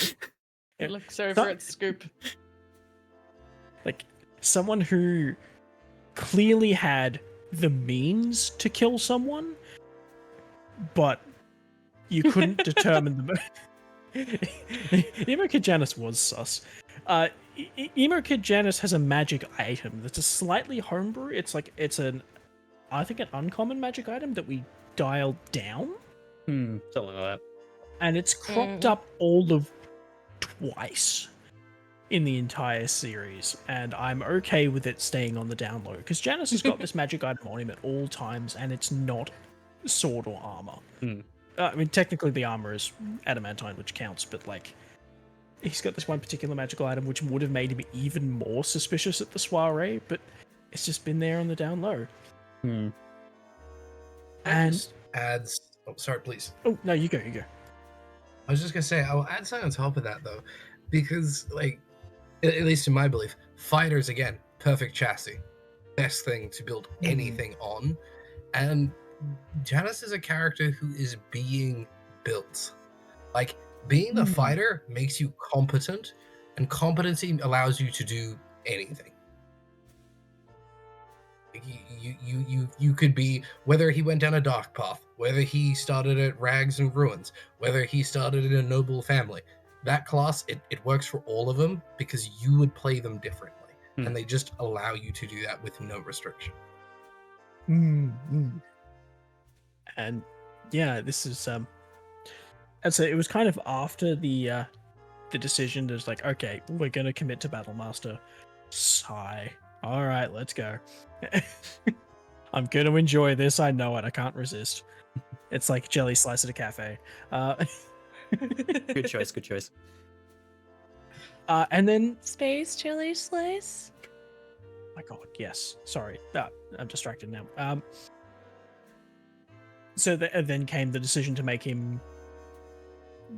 It looks over at Scoop. Like someone who clearly had the means to kill someone, but you couldn't determine the Emo Kid Janus was sus. Emo Kid Janus has a magic item that's a slightly homebrew. It's I think an uncommon magic item that we dialed down, Something like that. and it's cropped up all of twice in the entire series, and I'm okay with it staying on the down low because Janus has got this magic item on him at all times, and it's not sword or armor. I mean, technically the armor is adamantine, which counts, but like, he's got this one particular magical item which would have made him even more suspicious at the soiree, but it's just been there on the down low. Hmm. And Just adds. Oh, sorry, please. oh no, you go. I was just gonna say I'll add something on top of that though, because like, at least in my belief, fighters again, perfect chassis, best thing to build anything on, and Janus is a character who is being built. Like being the fighter makes you competent, and competency allows you to do anything. Like, you could be, whether he went down a dark path, whether he started at rags and ruins, whether he started in a noble family. That class, it works for all of them because you would play them differently, and they just allow you to do that with no restriction. And yeah, this is and so it was kind of after the decision. There's like, okay, we're gonna commit to Battlemaster. Sigh. All right, let's go. I'm gonna enjoy this. I know it. I can't resist. It's like jelly slice at a cafe. Good choice. Good choice. And then, Space chili slice. my God, yes. Sorry, I'm distracted now. So then came the decision to make him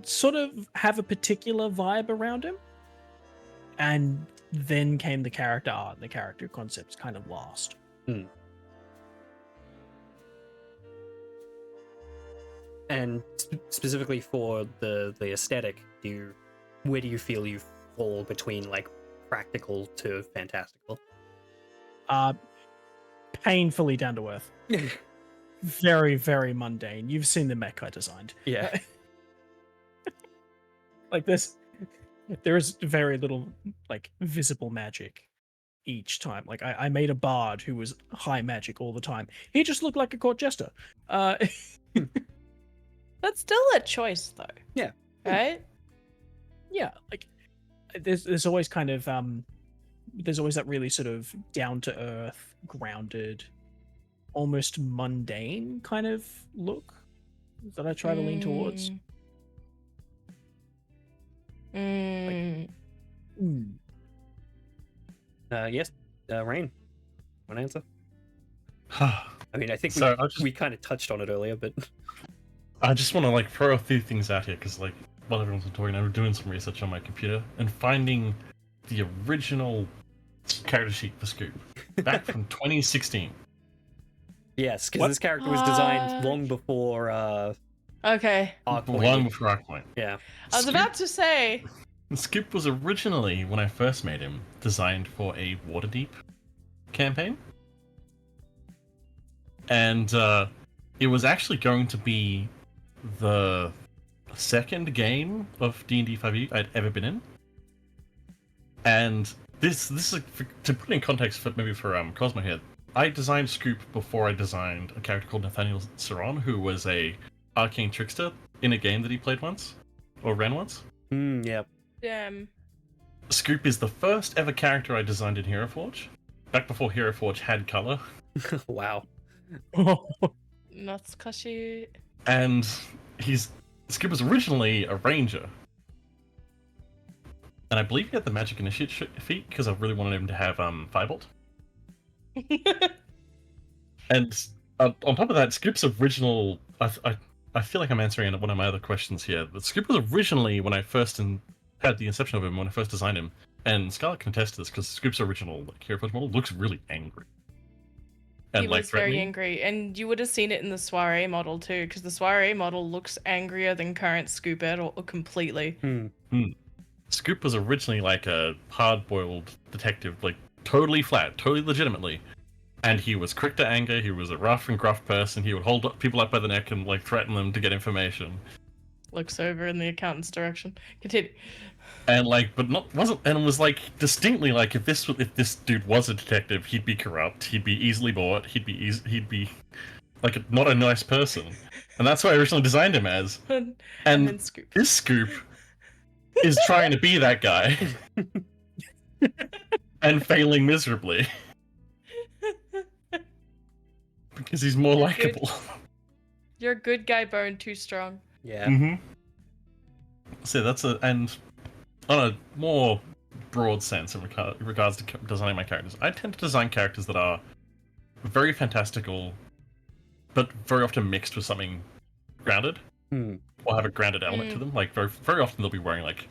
sort of have a particular vibe around him, and then came the character art and the character concepts kind of last. And specifically for the aesthetic, where do you feel you fall between like practical to fantastical? Painfully down to earth. Very, very mundane. You've seen the mech I designed. Yeah. Like there is very little like visible magic each time. Like I made a bard who was high magic all the time. He just looked like a court jester. That's still a choice, though. Yeah. Right? Yeah, like there's always kind of there's always that really sort of down to earth, grounded, almost mundane kind of look that I try to lean towards. Yes, Rain. One answer. I I mean, I think So, we kind of touched on it earlier, but just want to like throw a few things out here because like while everyone's been talking, I'm doing some research on my computer and finding the original character sheet for Scoop back from 2016. Yes, because What? this character was designed Fuck. long before Okay. Arkpoint. Long before Arkpoint. Yeah. I was about to say. Scoop was originally, when I first made him, designed for a Waterdeep campaign. And it was actually going to be the second game of D&D 5e I'd ever been in. And this is to put in context for Cosmo here. I designed Scoop before I designed a character called Nathaniel Saron, who was a arcane trickster in a game that he played once or ran once. Yeah. Damn. Scoop is the first ever character I designed in Hero Forge, back before Hero Forge had color. Wow. Natsukashi. And Scoop was originally a ranger. And I believe he had the magic initiate feat because I really wanted him to have Firebolt. And on top of that, Scoop's original... I feel like I'm answering one of my other questions here. But Scoop was originally, when I first had the inception of him, when I first designed him, and Scarlet can attest to this, because Scoop's original Hero Forge model looks really angry. And He like was very threatening. angry, and you would have seen it in the soiree model too, because the soiree model looks angrier than current Scoop completely. Scoop was originally like a hard-boiled detective, like totally flat, totally legitimately. And he was quick to anger, he was a rough and gruff person, he would hold people up by the neck and like threaten them to get information. Looks over in the accountant's direction. Continue. And like, but was like distinctly like if this dude was a detective, he'd be corrupt, he'd be easily bought, he'd be like not a nice person. And that's what I originally designed him as. And And then Scoop. this Scoop is trying to be that guy and failing miserably because he's more You're good. likable. Your good guy bone too strong. Yeah. Mm-hmm. So and on a more broad sense in regards to designing my characters, I tend to design characters that are very fantastical, but very often mixed with something grounded, or have a grounded element to them. Like very often they'll be wearing like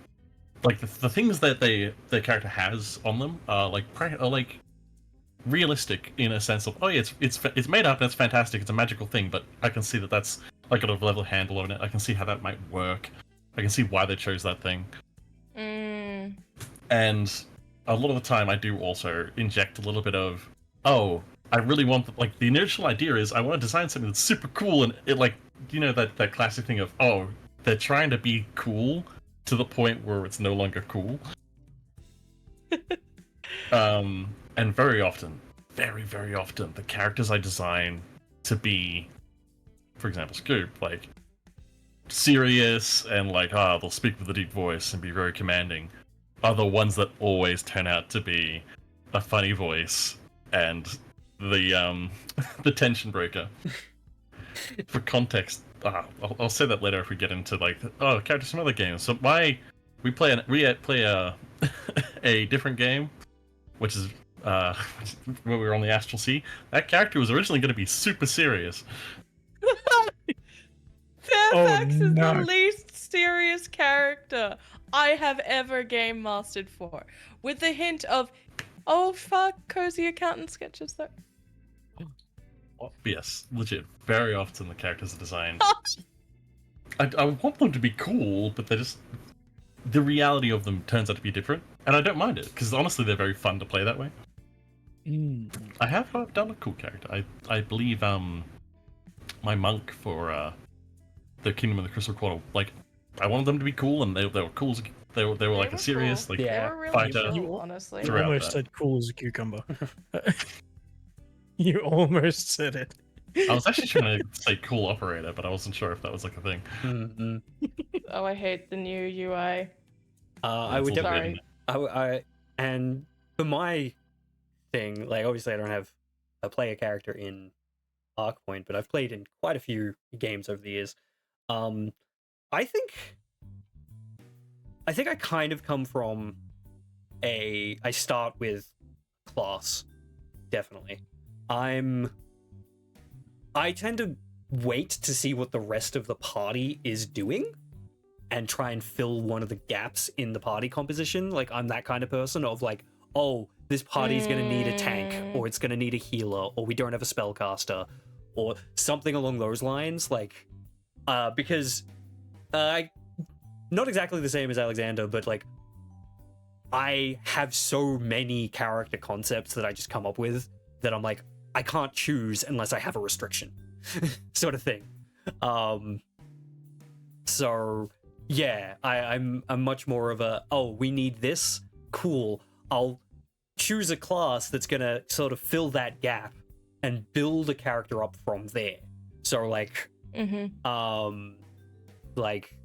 the things that their character has on them are like realistic in a sense of it's made up and it's fantastic, it's a magical thing, but I can see that that's like got a level handle on it. I can see how that might work. I can see why they chose that thing. And a lot of the time I do also inject a little bit of, I really want the initial idea is I want to design something that's super cool, and it like, you know, that classic thing of, they're trying to be cool to the point where it's no longer cool. And very often, very often, the characters I design to be, for example, Scoop, like serious and like they'll speak with a deep voice and be very commanding, are the ones that always turn out to be a funny voice and the the tension breaker. For context, I'll say that later if we get into like characters from other games. So we play a different game, which is when we were on the Astral Sea. That character was originally going to be super serious. Fairfax is no. the least serious character I have ever game mastered for, with the hint of, cozy accountant sketches though. Yes, legit. Very often the characters are designed. I want them to be cool, but the reality of them turns out to be different, and I don't mind it because honestly they're very fun to play that way. I have done a cool character. I believe my monk for the Kingdom of the Crystal Quarter, like I wanted them to be cool, and they were cool. They were like a serious cool. like They were really fighter. cool, honestly. You Throughout almost that. said cool as a cucumber. You almost said it. I was actually trying to say cool operator, but I wasn't sure if that was like a thing. Mm-hmm. Oh, I hate the new UI. I would It's all definitely. Sorry. And for my thing, like obviously I don't have a player character in Arkpoint, but I've played in quite a few games over the years. I think I kind of come from I start with class, definitely. I tend to wait to see what the rest of the party is doing and try and fill one of the gaps in the party composition. Like, I'm that kind of person of like, oh, this party's gonna need a tank, or it's gonna need a healer, or we don't have a spellcaster, or something along those lines. Like, because I not exactly the same as Alexander, but like I have so many character concepts that I just come up with that I'm like, I can't choose unless I have a restriction, sort of thing. So yeah, I'm much more of a, oh, we need this, cool, I'll choose a class that's gonna sort of fill that gap and build a character up from there. So like like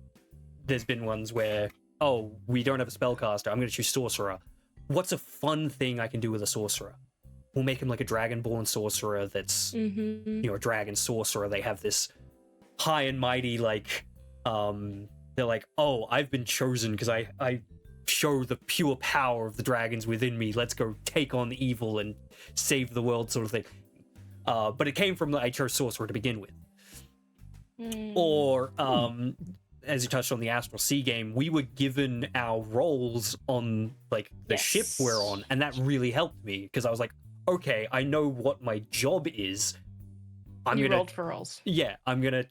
there's been ones where, oh, we don't have a spellcaster, I'm gonna choose sorcerer. What's a fun thing I can do with a sorcerer? We'll make him like a dragonborn sorcerer that's you know, a dragon sorcerer. They have this high and mighty, like they're like, oh, I've been chosen because I show the pure power of the dragons within me, let's go take on the evil and save the world, sort of thing. But it came from, I chose sorcerer to begin with. Or as you touched on the Astral Sea game, we were given our roles on like the ship we're on, and that really helped me because I was like, okay, I know what my job is. You rolled for roles. Yeah, I'm gonna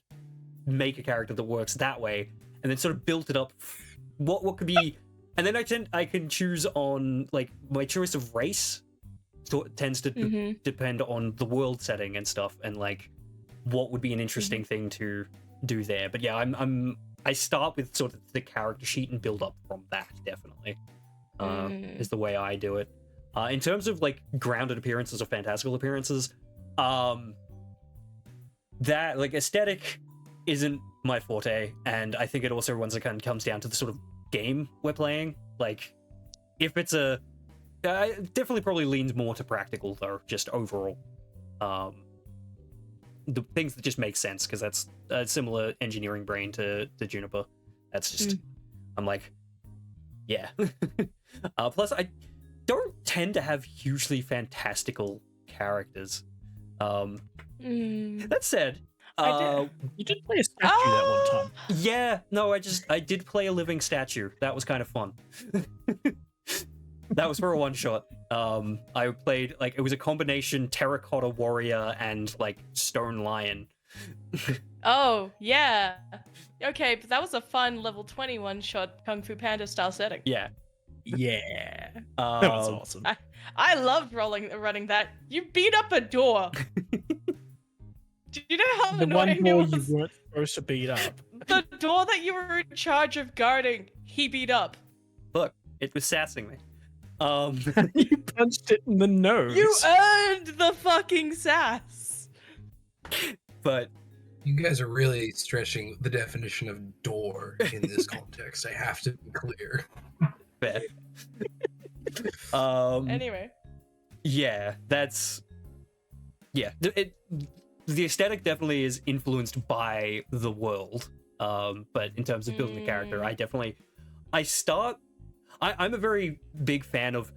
make a character that works that way, and then sort of built it up. What could be, and then I can choose on like my choice of race. So it tends to depend on the world setting and stuff, and like what would be an interesting thing to do there. But yeah, I start with sort of the character sheet and build up from that. Definitely is the way I do it. In terms of like grounded appearances or fantastical appearances, that like aesthetic isn't my forte, and I think it also once again comes down to the sort of game we're playing. Like, if it's a it definitely probably leans more to practical though, just overall. The things that just make sense, because that's a similar engineering brain to Juniper. That's just I'm like, yeah. Plus I don't tend to have hugely fantastical characters. That said, you did play a statue that one time. Yeah, no, I did play a living statue. That was kind of fun. That was for a one shot. I played, like, it was a combination terracotta warrior and like stone lion. Oh yeah, okay, but that was a fun level 21 shot Kung Fu Panda style setting. Yeah. Yeah, that was awesome. I loved running that. You beat up a door. Do you know how The one annoying it door was? you weren't supposed to beat up. The door that you were in charge of guarding, he beat up. Look, it was sassing me. You punched it in the nose. You earned the fucking sass. But You guys are really stretching the definition of door in this context. I have to be clear. fair. Anyway. Yeah, that's the aesthetic definitely is influenced by the world. But in terms of building the character, I'm a very big fan of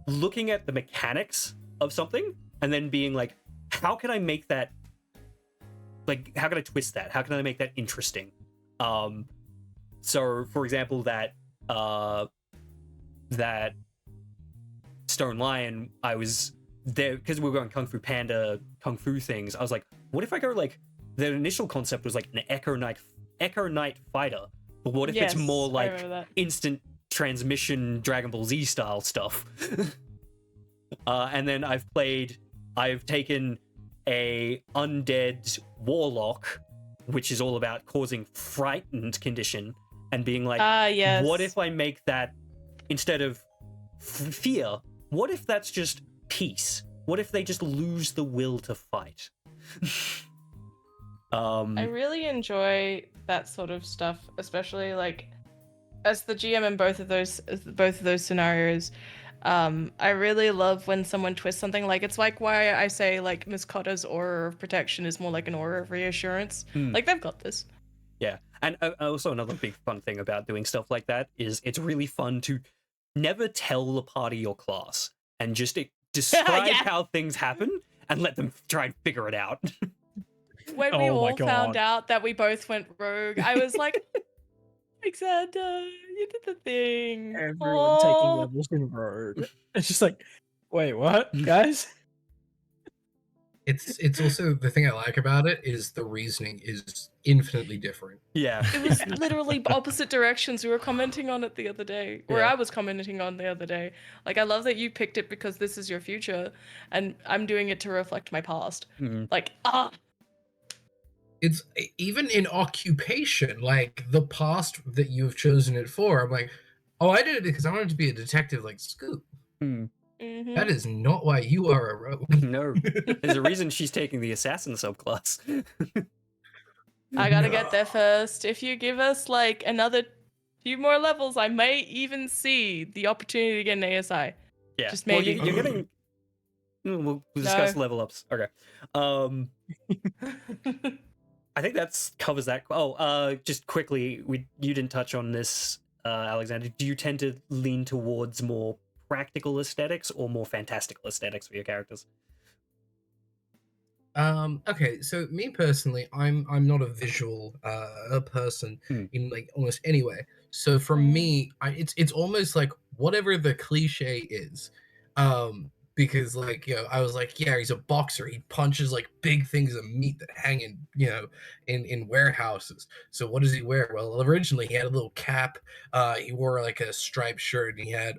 looking at the mechanics of something and then being like, how can I make that, like, how can I twist that? How can I make that interesting? So for example, that stone lion, I was there because we were going Kung Fu Panda, Kung Fu things. I was like, what if I go like, the initial concept was like an Echo Knight fighter, but what if it's more like instant transmission Dragon Ball Z style stuff? And then I've taken a undead warlock, which is all about causing frightened condition, and being like, what if I make that, instead of fear, what if that's just peace? What if they just lose the will to fight? I really enjoy that sort of stuff, especially like as the GM in both of those scenarios. I really love when someone twists something. Like, it's like why I say like Miss Cotter's aura of protection is more like an aura of reassurance. Like, they've got this. Yeah, and also another big fun thing about doing stuff like that is it's really fun to never tell the party your class and just describe how things happen and let them try and figure it out. When we all found out that we both went rogue, I was like, Alexander, you did the thing. Everyone taking Aw. levels in road. It's just like, wait, what, guys? It's also the thing I like about it is the reasoning is infinitely different. Yeah. It was literally opposite directions. We were commenting on it the other day, or Yeah. I was commenting on the other day. Like, I love that you picked it because this is your future, and I'm doing it to reflect my past. Mhm. Like, It's even in occupation, like the past that you've chosen it for. I'm like, oh, I did it because I wanted to be a detective like Scoop. Hmm. mhm. That is not why you are a rogue. No. There's a reason she's taking the assassin subclass. I gotta get there first. If you give us like another few more levels, I may even see the opportunity to get an ASI. Yeah. Just Well, maybe. you're getting. We'll discuss No. level ups. Okay. I think that's covers that. Oh, just quickly, you didn't touch on this, Alexander. Do you tend to lean towards more practical aesthetics or more fantastical aesthetics for your characters? Okay, so me personally, I'm not a visual person in like almost any way. So for me, it's almost like whatever the cliche is. Because like, you know, I was like, yeah, he's a boxer. He punches like big things of meat that hang in, you know, in warehouses. So what does he wear? Well, originally he had a little cap. He wore like a striped shirt, and he had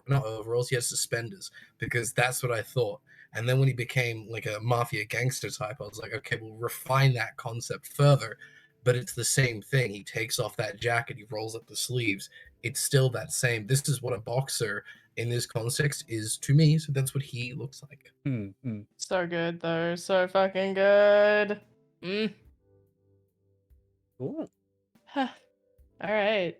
not overalls, he had suspenders, because that's what I thought. And then when he became like a mafia gangster type, I was like, okay, we'll refine that concept further. But it's the same thing. He takes off that jacket, he rolls up the sleeves. It's still that same. This is what a boxer in this context is to me. So that's what he looks like. So good though. So fucking good. Cool. All right.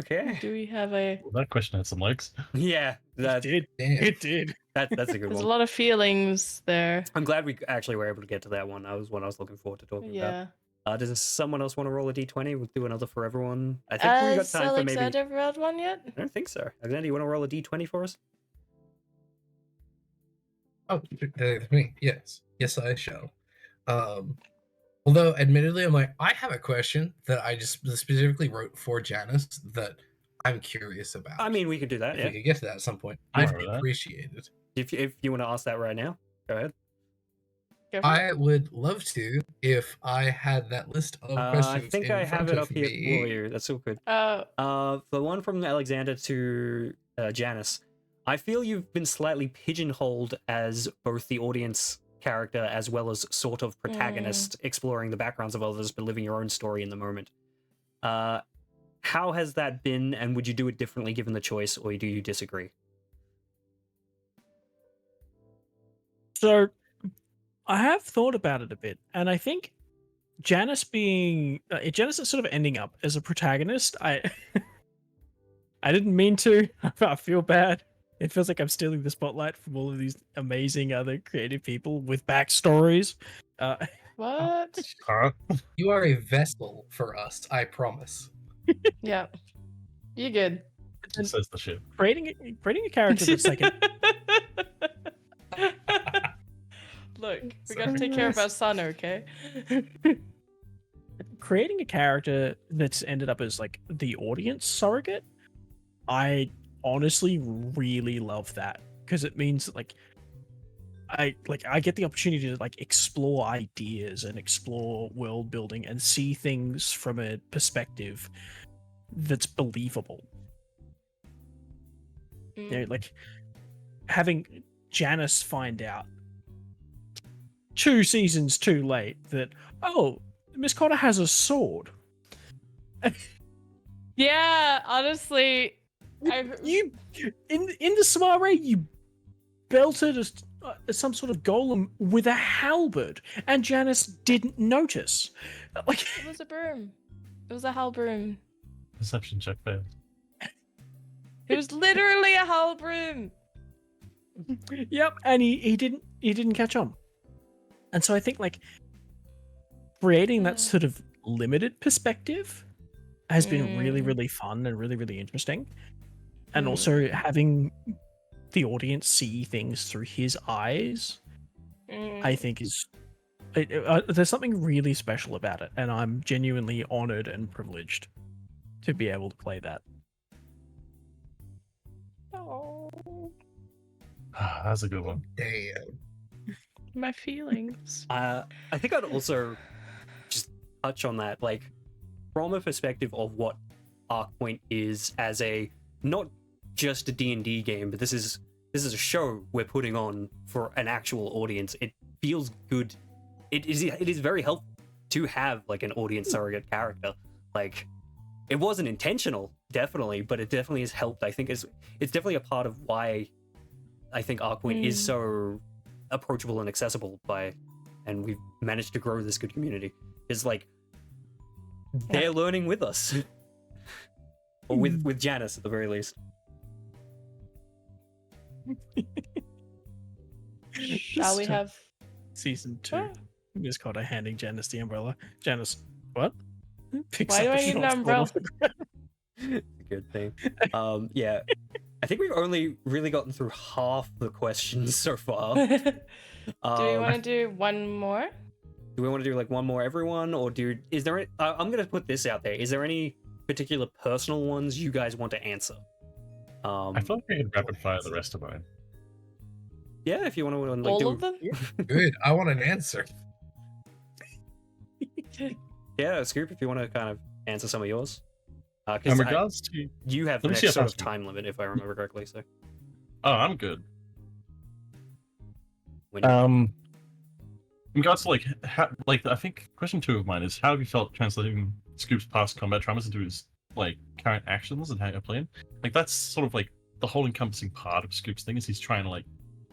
Okay. Do we have a? Well, that question had some legs. Yeah, It did. Damn. It did. that's a good There's a one. lot of feelings there. I'm glad we actually were able to get to that one. That was what I was looking forward to talking Yeah. about. Does someone else want to roll a d20? We'll do another for everyone. I think we got Has time for maybe. Alexander rolled one yet? I don't think so. Alexander, you want to roll a d20 for us? Oh, me. Yes, I shall. Although, admittedly, I'm like, I have a question that I just specifically wrote for Janus that I'm curious about. I mean, we could do that. if Yeah. we could get to that at some point, I'm I'd alright with that. appreciate it. If you want to ask that right now, go ahead. Go for it. I would love to if I had that list of questions. I think in I have front it of up here me. for you. That's all good. The one from Alexander to Janus. I feel you've been slightly pigeonholed as both the audience character as well as sort of protagonist, exploring the backgrounds of others but living your own story in the moment. How has that been, and would you do it differently given the choice, or do you disagree? So, I have thought about it a bit, and I think Janus being Janus is sort of ending up as a protagonist. I didn't mean to. I feel bad. It feels like I'm stealing the spotlight from all of these amazing other creative people with backstories. What? Huh? You are a vessel for us, I promise. Yeah. You good. It says the shit. Creating a character that's like an Look, we gotta take care of our son, okay? creating a character that's ended up as like the audience surrogate. I honestly really love that because it means like I get the opportunity to like explore ideas and explore world building and see things from a perspective that's believable. You know, like having Janus find out 2 seasons too late that Miss Cotter has a sword. Yeah, honestly, You in the soiree you belted some sort of golem with a halberd, and Janus didn't notice. Like it was a broom. It was a halbroom. Perception check failed. It was literally a halbroom. yep, and he didn't catch on. And so I think like creating that sort of limited perspective has been really, really fun and really, really interesting. And also having the audience see things through his eyes, I think is there's something really special about it, and I'm genuinely honored and privileged to be able to play that. Oh, That's a good one. Damn. my feelings. I think I'd also just touch on that, like, from a perspective of what Arkpoint is as a not just a D&D game, but this is a show we're putting on for an actual audience. It feels good. It is very helpful to have like an audience surrogate character. Like, it wasn't intentional, definitely, but it definitely has helped. I think it's definitely a part of why I think Arkpoint is so approachable and accessible and we've managed to grow this good community. Is like they're learning with us, or with Janus at the very least. Shall we have? Season 2. What? Miss Cotter handing Janus the umbrella. Janus, what? Picks Why up do a I need an short umbrella? sword off the ground. It's a good thing. Yeah, I think we've only really gotten through half the questions so far. Do we want to do one more? Do we want to do like one more everyone, or is there any, I'm gonna put this out there. Is there any particular personal ones you guys want to answer? I feel like we could rapid fire the rest of mine. Yeah, if you want to like All do of them? Good. I want an answer. Yeah, Scoop, if you want to kind of answer some of yours. In Because regards to, you have Let me the see next if sort I of can- time limit, if I remember correctly. So oh, I'm good. when In regards to like, how, like I think question 2 of mine is how have you felt translating Scoop's past combat traumas into his like current actions and how you're playing? Like that's sort of like the whole encompassing part of Scoop's thing is he's trying to like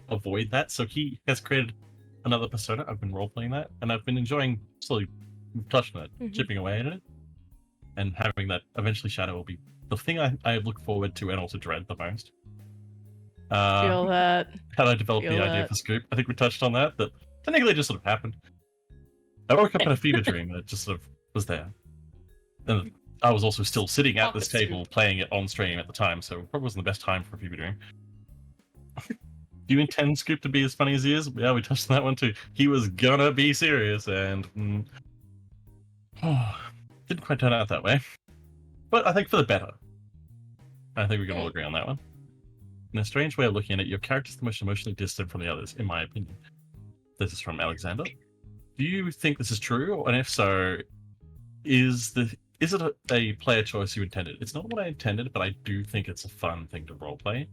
avoid that. So he has created another persona. I've been role playing that, and I've been enjoying slowly touching it, chipping away at it, and having that eventually Shadow will be the thing I look forward to and also dread the most. Feel that. How did I develop Feel the idea that. for Scoop? I think we touched on that. That technically just sort of happened. I woke up in a fever dream and it just sort of was there. And I was also still sitting at this Scoop. table playing it on stream at the time, so it probably wasn't the best time for a fever dream. Do you intend Scoop to be as funny as he is? Yeah, we touched on that one too. He was gonna be serious and didn't quite turn out that way. But I think for the better. I think we can all agree on that one. In a strange way of looking at it, your character's the most emotionally distant from the others, in my opinion. This is from Alexander. Do you think this is true? And if so, is it a player choice you intended? It's not what I intended, but I do think it's a fun thing to roleplay.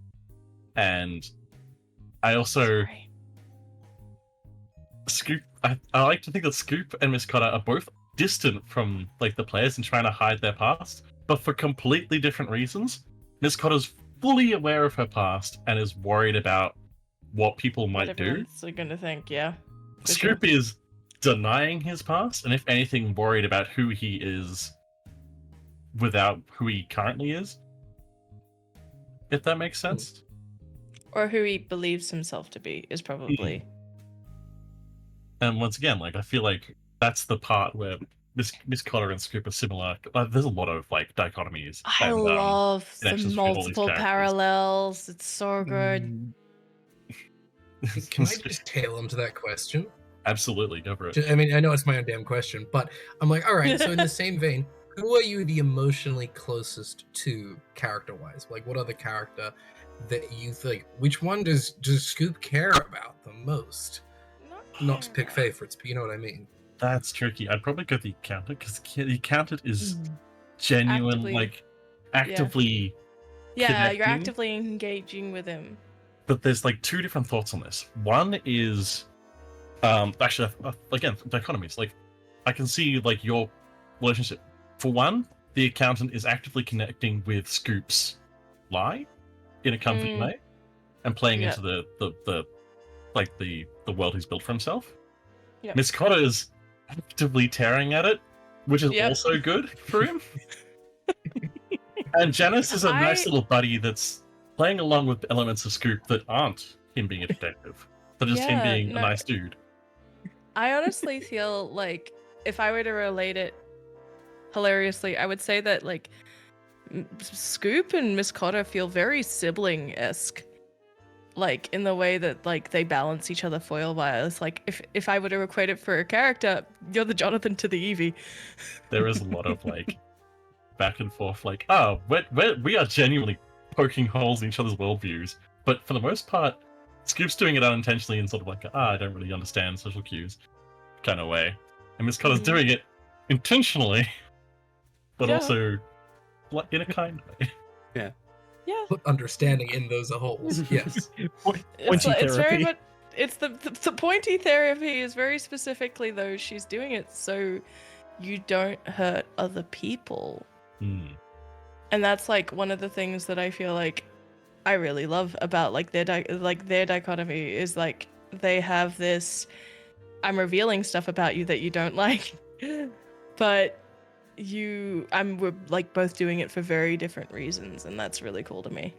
And I also Sorry. Scoop. I like to think that Scoop and Miss Cotter are both distant from like the players and trying to hide their past, but for completely different reasons. Miss Cotter's fully aware of her past and is worried about what people might What do. everyone's gonna think, yeah. for Scoop is denying his past, and if anything, worried about who he is without who he currently is. If that makes sense. Or who he believes himself to be is probably. And once again, like I feel like that's the part where Miss Cotter and Scoop are similar. There's a lot of like dichotomies. I and, love connections the between all these multiple characters. parallels. It's so good. Can I just tail onto that question? Absolutely, go for it. I mean, I know it's my own damn question, but I'm like, all right, so in the same vein, who are you the emotionally closest to character-wise? Like, what other character that you think, which one does Scoop care about the most? Not to pick favorites, but you know what I mean. That's tricky. I'd probably go the accountant because the accountant is genuine, Actively- like actively. Yeah, connecting. you're actively engaging with him. But there's like two different thoughts on this. One is, actually, again, dichotomies. Like, I can see like your relationship. For one, the accountant is actively connecting with Scoop's lie in a comforting way, and playing Yep. into the world he's built for himself. Yep. Miss Cotter is actively tearing at it, which is Yep. also good for him. And Janus is a nice little buddy that's playing along with elements of Scoop that aren't him being a detective, but just him Yeah, being no. a nice dude. I honestly feel like if I were to relate it hilariously, I would say that like Scoop and Miss Cotter feel very sibling-esque. Like in the way that like they balance each other foil-wise. Like if I were to equate it for a character, you're the Jonathan to the Evie. There is a lot of like back and forth, like, we are genuinely poking holes in each other's worldviews. But for the most part, Scoop's doing it unintentionally in sort of like, I don't really understand social cues kind of way. And Miss Cotter's doing it intentionally, but also like, in a kind way. Yeah. Put understanding in those holes. Yes. It's very much. It's the pointy therapy is very specifically though. She's doing it so you don't hurt other people. And that's like one of the things that I feel like I really love about like their dichotomy is like they have this. I'm revealing stuff about you that you don't like, but we're like both doing it for very different reasons, and that's really cool to me.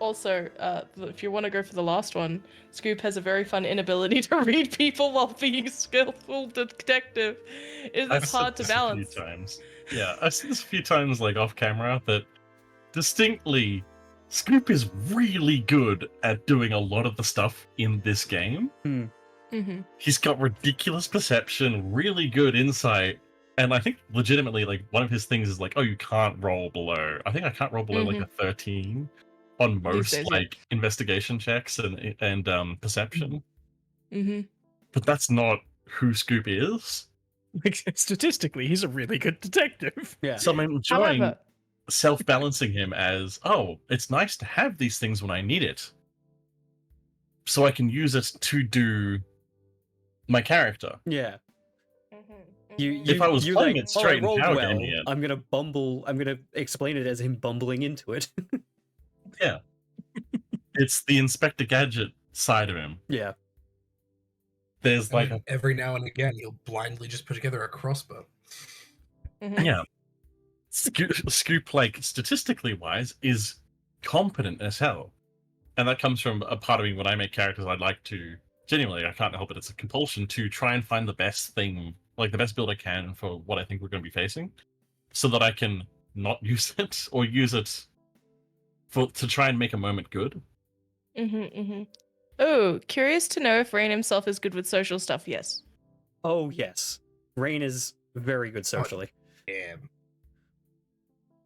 Also, if you want to go for the last one, Scoop has a very fun inability to read people while being a skillful detective. It's hard to balance. A few times. Yeah, I've seen this a few times, like off camera, that distinctly, Scoop is really good at doing a lot of the stuff in this game. He's got ridiculous perception, really good insight, and I think legitimately, like one of his things is like, oh, you can't roll below. I think I can't roll below like a 13 on most like investigation checks and perception. But that's not who Scoop is. Like, statistically, he's a really good detective. Yeah. So I'm enjoying self-balancing him as, oh, it's nice to have these things when I need it, so I can use it to do my character. Yeah. If I was playing it straight and power gaming it, I'm gonna explain it as him bumbling into it. Yeah. It's the Inspector Gadget side of him. Yeah. There's like every now and again he'll blindly just put together a crossbow. Yeah. Scoop, like statistically wise, is competent as hell. And that comes from a part of me when I make characters. I'd like to genuinely, I can't help it, it's a compulsion to try and find the best thing, like the best build I can for what I think we're going to be facing, so that I can not use it or use it to try and make a moment good. Oh, curious to know if Rain himself is good with social stuff. Yes. Oh yes, Rain is very good socially. Damn.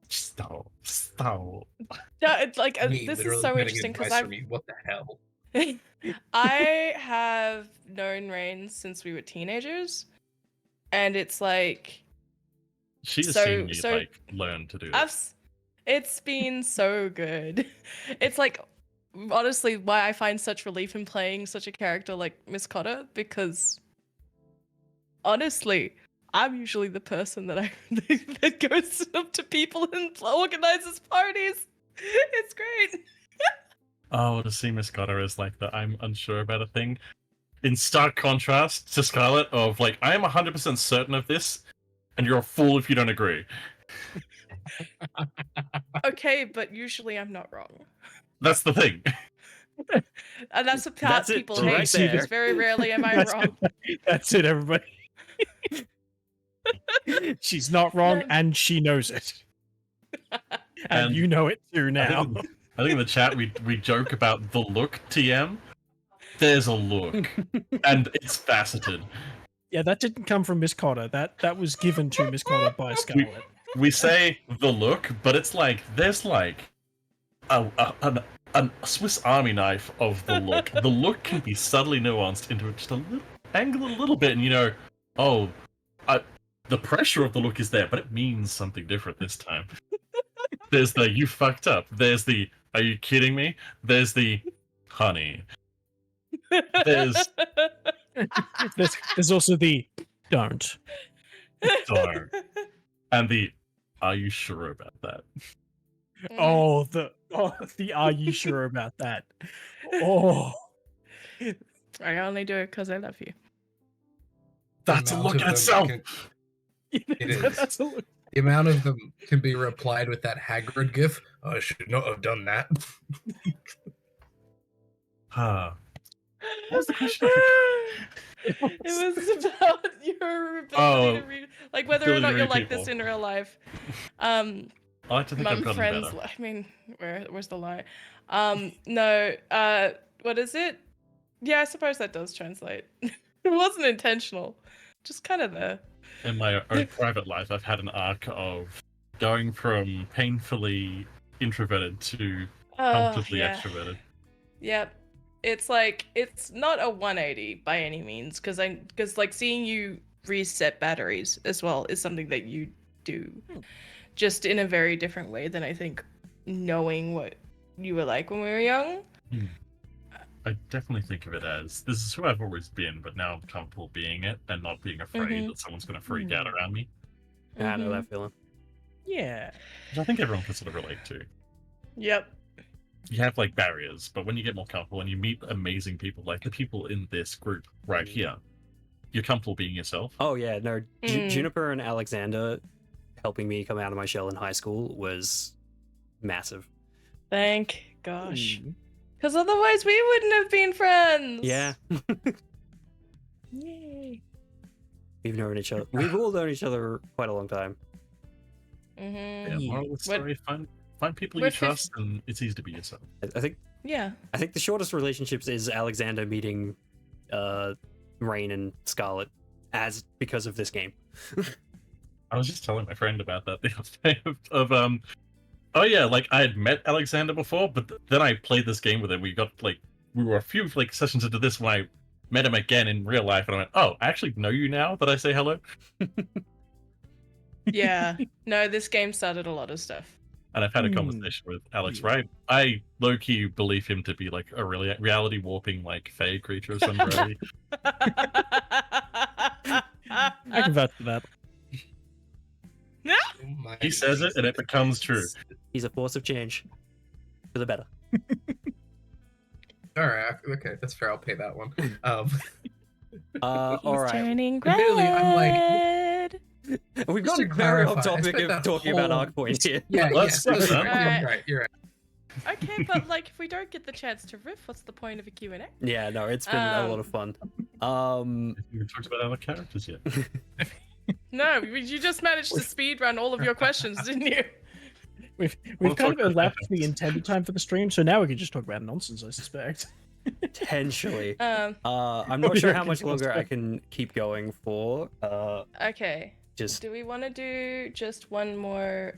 Stop. No, it's like this is so interesting because what the hell? I have known Rain since we were teenagers, and it's like she's seen me like learn to do this. It's been so good. It's like honestly why I find such relief in playing such a character like Miss Cotter, because honestly, I'm usually the person that that goes up to people and organizes parties. It's great. Oh, to see Miss Cotter as like the I'm unsure about a thing, in stark contrast to Scarlet of like, I am 100% certain of this, and you're a fool if you don't agree. Okay, but usually I'm not wrong. That's the thing. And that's the part people hate. Right there. Because very rarely am I wrong. That's it, everybody. She's not wrong, and she knows it. And you know it too now. I think in the chat we joke about the look TM. There's a look, and it's faceted. Yeah, that didn't come from Miss Cotter. That was given to Miss Cotter by Scarlet. We say the look, but it's like there's like a Swiss Army knife of the look. The look can be subtly nuanced into just a little angle, a little bit, and you know, oh, the pressure of the look is there, but it means something different this time. There's the you fucked up. There's the are you kidding me? There's the honey. There's also the don't. And the are you sure about that? Oh, the are you sure about that? Oh, I only do it because I love you. That's a look at itself. It is. That's a look. The amount of them can be replied with that Hagrid gif. I should not have done that. What was the question? It was about your ability to read, like whether or not you're like this in real life. I like to think I've gotten friends. better. I mean, where's the lie? No. What is it? Yeah, I suppose that does translate. It wasn't intentional. just kind of there. In my own private life, I've had an arc of going from painfully introverted to comfortably extroverted. Yep. It's like, it's not a 180 by any means, because like seeing you reset batteries as well is something that you do, just in a very different way than I think knowing what you were like when we were young. I definitely think of it as, this is who I've always been, but now I'm comfortable being it and not being afraid that someone's going to freak out around me. I know that feeling. Yeah. Which I think everyone can sort of relate to. Yep. You have like barriers, but when you get more comfortable and you meet amazing people, like the people in this group right here, you're comfortable being yourself. Oh yeah, no, Juniper and Alexander helping me come out of my shell in high school was massive. Thank gosh. Because otherwise we wouldn't have been friends. Yeah. Yay. We've known each other. We've all known each other quite a long time. Yeah, moral of the What- story, find people we're you trust, and it's easy to be yourself. I think Yeah. the shortest relationships is Alexander meeting Rain and Scarlet because of this game. I was just telling my friend about that the other day oh yeah, like I had met Alexander before, but then I played this game with him. We were a few like sessions into this when I met him again in real life, and I went, "Oh, I actually know you now that I say hello." Yeah. No, this game started a lot of stuff. And I've had a conversation with Alex, right? I low-key believe him to be like a really reality warping like fae creature of some variety. I can vouch for that. Oh my He says it, and it becomes true. He's a force of change for the better. All right, okay, that's fair. I'll pay that one. All right. Turning Admittedly, I'm like- red. We've Just gotten to very off clarify, I topic spent of that talking about whole- Arkpoint here. yeah, Let's yes, do that. you're right. You're right. Okay, but like if we don't get the chance to riff, what's the point of a Q&A? Yeah, no, it's been a lot of fun. We haven't talked about other characters yet. No, you just managed to speedrun all of your questions, didn't you? We've We'll kind talk of about elapsed that. the intended time for the stream, so now we can just talk about nonsense, I suspect. Potentially. Um, I'm not sure how Yeah, much longer I that's can keep going for. okay. Just Do we want to do just one more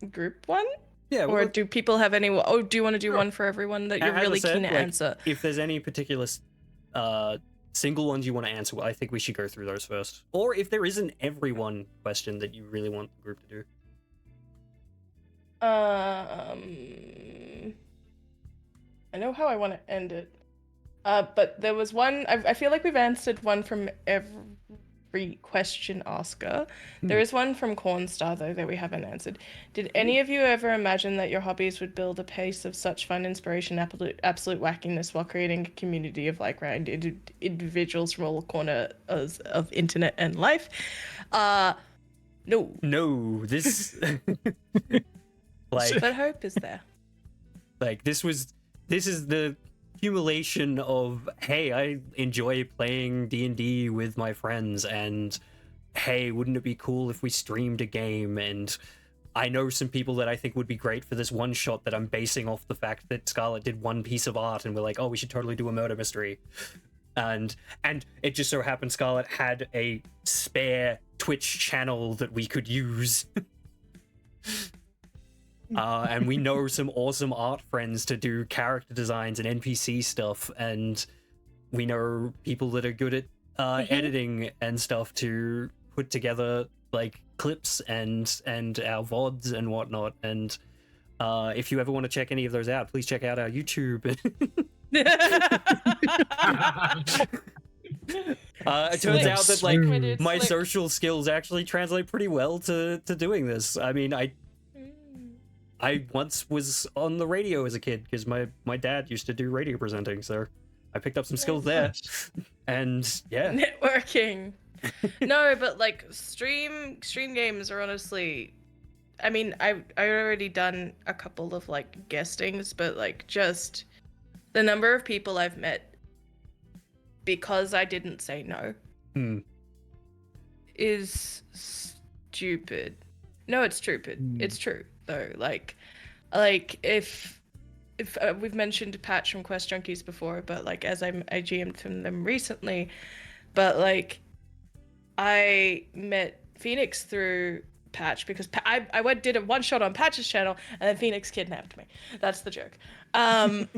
group one? yeah. Or well, do people have any? Oh, do you want to do one for everyone that you're As I really said, keen to like, answer? if there's any particular single ones you want to answer, I think we should go through those first. Or if there isn't everyone question that you really want the group to do. I know how I want to end it. But there was one. I feel like we've answered one from every question asker. There is one from Cornstar though that we haven't answered. Did any of you ever imagine that your hobbies would build a pace of such fun, inspiration, absolute wackiness while creating a community of like-minded individuals from all corners of internet and life? No. No, this like But hope is there. this is the accumulation of, hey, I enjoy playing D&D with my friends, and hey, wouldn't it be cool if we streamed a game, and I know some people that I think would be great for this one shot that I'm basing off the fact that Scarlett did one piece of art and we're like, oh, we should totally do a murder mystery. And it just so happened Scarlett had a spare Twitch channel that we could use. And we know some awesome art friends to do character designs and NPC stuff, and we know people that are good at editing and stuff to put together like clips and our VODs and whatnot. And if you ever want to check any of those out, please check out our YouTube. It turns out that like Slick. my Slick. social skills actually translate pretty well to doing this. I mean, I once was on the radio as a kid because my dad used to do radio presenting, so I picked up some skills there. And yeah, Networking. No, but like stream games are honestly, I mean, I already done a couple of like guestings, but like just the number of people I've met because I didn't say no is stupid. No, it's stupid. It's true though. Like if we've mentioned Patch from Quest Junkies before, but like as I GM'd from them recently, but like I met Phoenix through Patch because I did a one shot on Patch's channel and then Phoenix kidnapped me. That's the joke. And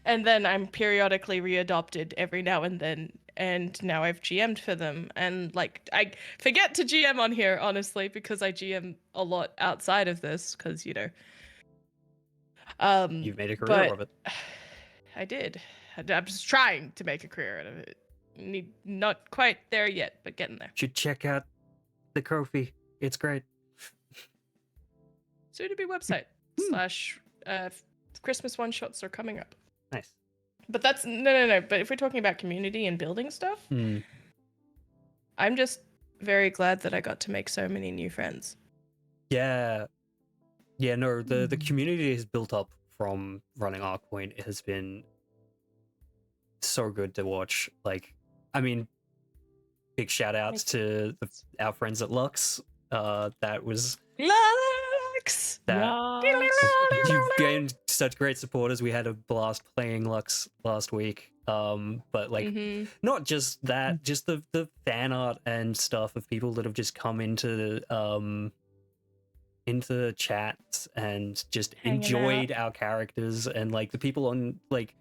then I'm periodically readopted every now and then, and now I've GM'd for them. And like I forget to GM on here, honestly, because I GM a lot outside of this, because you know. You've made a career of it. I did. I'm just trying to make a career out of it. Not quite there yet, but getting there. Should check out the Ko-fi. It's great. Soon to be website / Christmas one shots are coming up. Nice. But that's no. But if we're talking about community and building stuff, I'm just very glad that I got to make so many new friends. Yeah. Yeah, no, the community has built up from running Arkpoint. It has been so good to watch. Like, I mean, big shout outs to our friends at Lux. That was Lux! You've gained such great supporters. We had a blast playing Lux last week. But like not just that, just the fan art and stuff of people that have just come into the chats and just enjoyed our characters, and like the people on like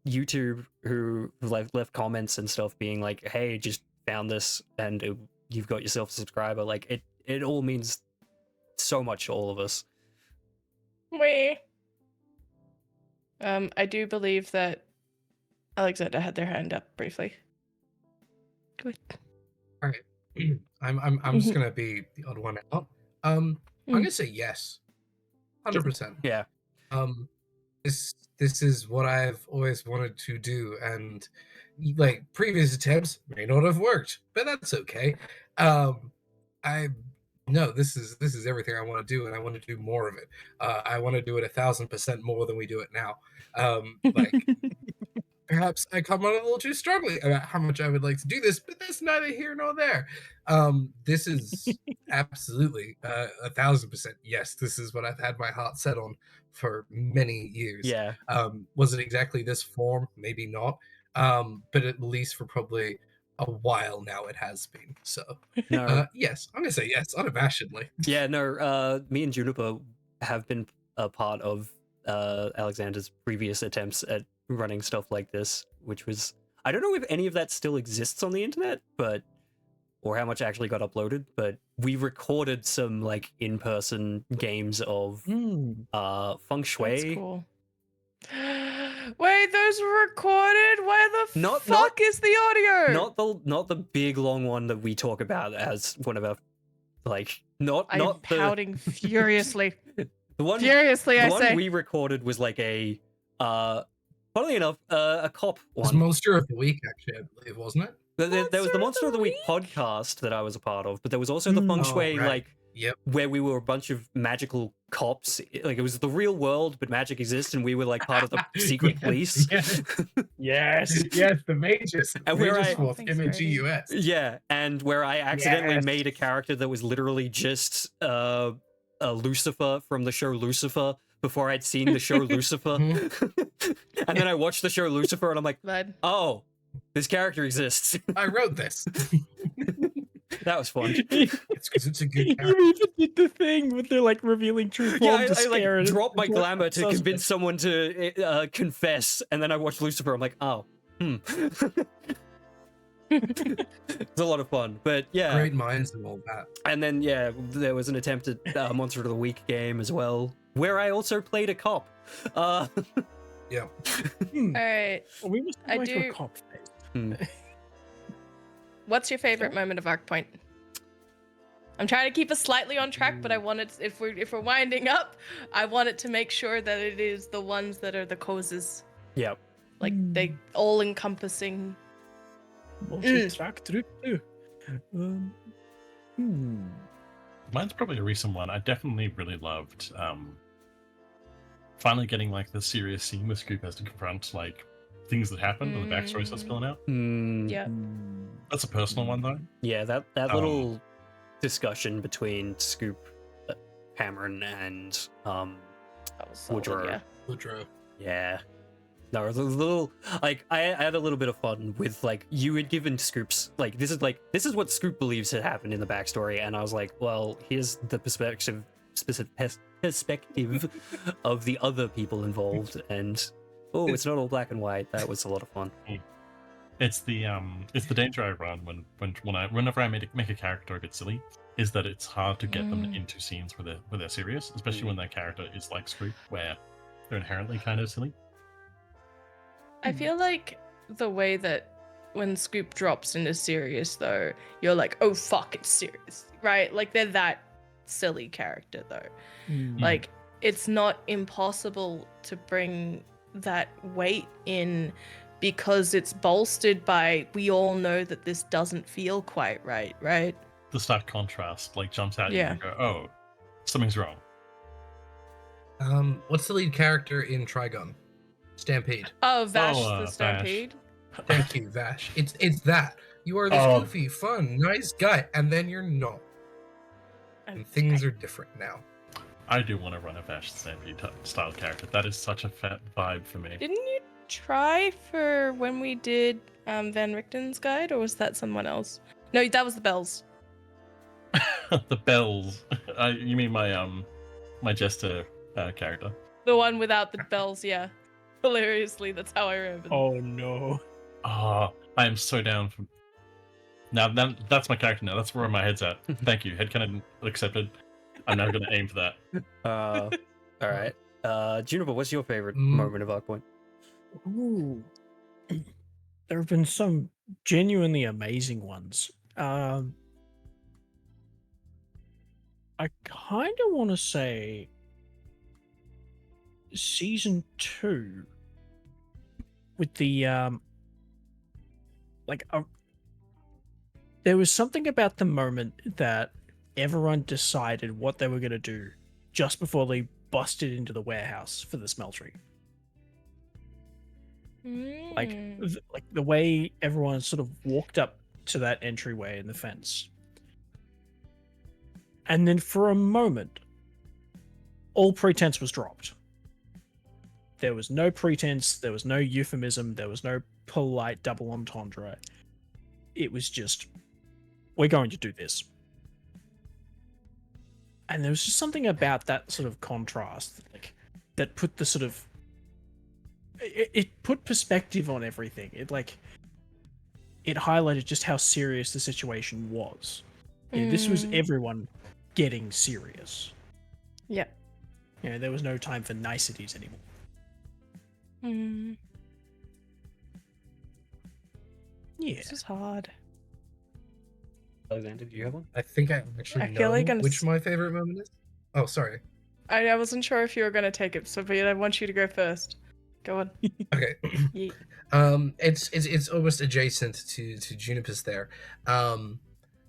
YouTube who left comments and stuff being like, hey, just found this and you've got yourself a subscriber. Like it all means so much to all of us. I do believe that Alexander had their hand up briefly. Good. All right. I'm just gonna be the odd one out. I'm gonna say yes, 100%. Yeah. This is what I've always wanted to do, and like previous attempts may not have worked, but that's okay. This is everything I want to do, and I want to do more of it. I want to do it 1,000% more than we do it now. Like perhaps I come on a little too strongly about how much I would like to do this, but that's neither here nor there. This is absolutely 1,000% yes. This is what I've had my heart set on for many years. Yeah. Was it exactly this form? Maybe not. But at least for probably a while now it has been. So No. yes, I'm gonna say yes unabashedly. Yeah, no, me and Juniper have been a part of Alexander's previous attempts at running stuff like this, which was, I don't know if any of that still exists on the internet, but or how much actually got uploaded, but we recorded some like in-person games of feng shui. That's cool. Wait, those were recorded? Where the fuck is the audio? Not the big long one that we talk about as one of our like I'm pouting furiously. The one we recorded was like a funnily enough, a cop one. It was Monster of the Week, actually, I believe, wasn't it? There was the Monster of the Week podcast that I was a part of, but there was also the feng shui where we were a bunch of magical cops. Like it was the real world, but magic exists, and we were like part of the secret police. Yes, the Magus. And where MGUS. Yeah, and where I accidentally made a character that was literally just a Lucifer from the show Lucifer before I'd seen the show Lucifer. And then I watched the show Lucifer, and I'm like, oh, this character exists. I wrote this. That was fun. It's because it's a good character. You even did the thing with the like revealing true form. Yeah, I like dropped my glamour to convince someone to confess, and then I watched Lucifer. I'm like, oh, It's a lot of fun, but yeah. Great minds and all that. And then there was an attempt at Monster of the Week game as well, where I also played a cop. Yeah. All right. We must go to a cop phase. What's your favorite moment of Arkpoint? I'm trying to keep us slightly on track, but I want it, if we're winding up, I want it to make sure that it is the ones that are the causes. Yep. Like they all encompassing. Track through. Mine's probably a recent one. I definitely really loved finally getting like the serious scene where Scoop has to confront like things that happened and the backstory starts spilling out. Yeah. That's a personal one though. Yeah, that little discussion between Scoop, Cameron, and That was solid, Woodrow. yeah. Woodrow. Yeah. No, it was a little like I had a little bit of fun with like you had given Scoops like this is what Scoop believes had happened in the backstory, and I was like, well, here's the perspective of the other people involved, and oh, it's not all black and white. That was a lot of fun. It's the danger I run whenever I make a character a bit silly, is that it's hard to get them into scenes where they're serious, especially when their character is like Scoop, where they're inherently kind of silly. I feel like the way that when Scoop drops into serious, though, you're like, oh fuck, it's serious, right? Like they're that silly character, though. Like it's not impossible to bring that weight in because it's bolstered by we all know that this doesn't feel quite right, right? The stark contrast like jumps out Yeah. you and go, oh, something's wrong. What's the lead character in Trigon? Stampede. Oh, Vash Vash. the Stampede. Thank you, Vash. It's that. You are this Oh. goofy, fun, nice guy, and then you're not. And things are different now. I do want to run a Vash Stampede style character. That is such a fat vibe for me. Didn't you try for when we did Van Richten's guide, or was that someone else? No, that was the Bells. The bells. You mean my jester character? The one without the bells, yeah. Hilariously, that's how I remember. Oh no. Oh, I am so down for. Now that's my character. Now that's where my head's at. Thank you. Headcanon accepted. I'm now going to aim for that. All right. Juniper, what's your favorite Mm. moment of Arkpoint? Ooh. There have been some genuinely amazing ones. I kind of want to say season 2 with the there was something about the moment that everyone decided what they were going to do just before they busted into the warehouse for the smeltery. Like the way everyone sort of walked up to that entryway in the fence. And then for a moment, all pretense was dropped. There was no pretense, there was no euphemism, there was no polite double entendre. It was just, we're going to do this. And there was just something about that sort of contrast, like, that put the sort of, it put perspective on everything. It highlighted just how serious the situation was. You know, this was everyone getting serious. Yeah. You know, there was no time for niceties anymore. Yeah. This is hard. Alexander, do you have one? I think I actually I know feel like I'm which my favorite moment is. Oh, sorry. I wasn't sure if you were going to take it, so but I want you to go first. Go on. Okay. Yeet. It's almost adjacent to Juniper's there.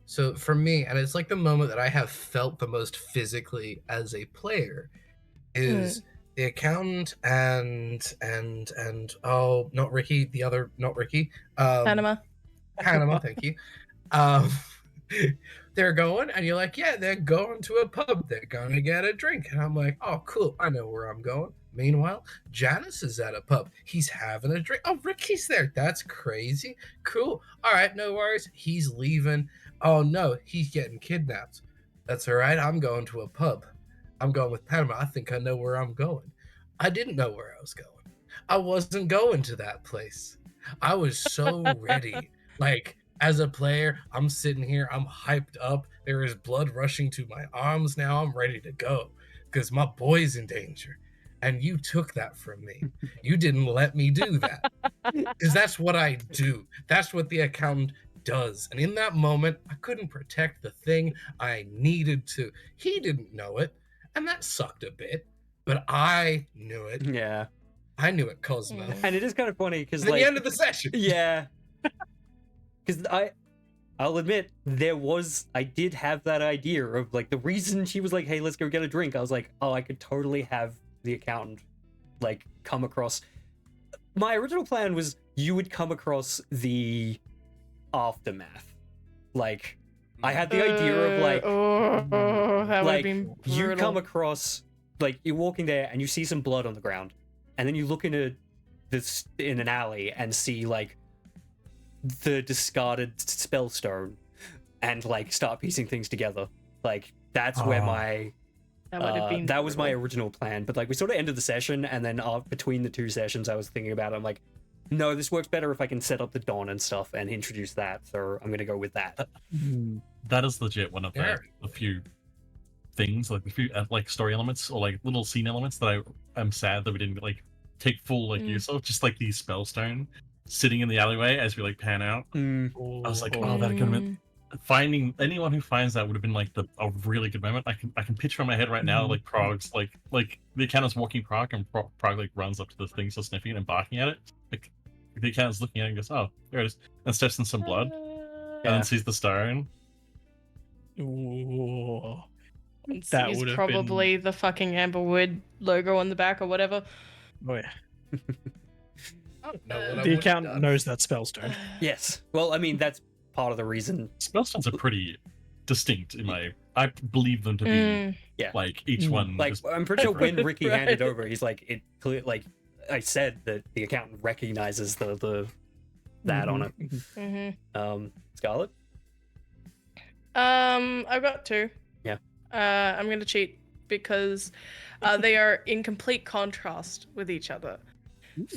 So for me, and it's like the moment that I have felt the most physically as a player is the accountant and oh, not Ricky, the other not Ricky. Panama. Panama, thank you. They're going, and you're like, yeah, they're going to a pub. They're going to get a drink. And I'm like, oh, cool. I know where I'm going. Meanwhile, Janus is at a pub. He's having a drink. Oh, Ricky's there. That's crazy. Cool. All right, no worries. He's leaving. Oh, no, he's getting kidnapped. That's all right. I'm going to a pub. I'm going with Panama. I think I know where I'm going. I didn't know where I was going. I wasn't going to that place. I was so ready. Like, as a player, I'm sitting here. I'm hyped up. There is blood rushing to my arms now. I'm ready to go because my boy's in danger. And you took that from me. You didn't let me do that. Because that's what I do. That's what the accountant does. And in that moment, I couldn't protect the thing I needed to. He didn't know it. And that sucked a bit. But I knew it. Yeah. I knew it, Cosmo. And it is kind of funny because At like the end of the session. yeah. Because I'll admit I did have that idea of like the reason she was like, hey, let's go get a drink. I was like, oh, I could totally have the accountant like come across. My original plan was you would come across the aftermath. Like I had the idea of like that would like have been you brutal. come across like you're walking there and you see some blood on the ground and then you look into this in an alley and see like the discarded spellstone and like start piecing things together. Like that's where my That would have been. that was my brutal. original plan, but like we sort of ended the session, and then between the two sessions I was thinking about it, I'm like, no, this works better if I can set up the dawn and stuff and introduce that, so I'm gonna go with that. That is legit one of Yeah. the few things, like the few like story elements or like little scene elements that I am sad that we didn't like take full like use of. Just like the spellstone sitting in the alleyway as we like pan out. I was like, oh, that could have been finding anyone who finds that would have been like a really good moment. I can picture in my head right now like Prague's like the accountant's walking Prague and Prague like runs up to the thing, still sniffing it and barking at it. Like the accountant's looking at it and goes, oh, there it is, and steps in some blood and then sees the stone. Ooh. And That sees would have probably the fucking Amberwood logo on the back or whatever. Oh yeah. I don't know what I The would've accountant done. knows that spellstone. Yes, well, I mean that's part of the reason. Spellstones are pretty distinct in my. I believe them to be Mm. like each one. Like just I'm pretty sure when different. Ricky Right. handed over, he's like, it clear, like I said that the accountant recognizes the that on it. Mm-hmm. Scarlet. I've got two. Yeah. I'm gonna cheat because they are in complete contrast with each other.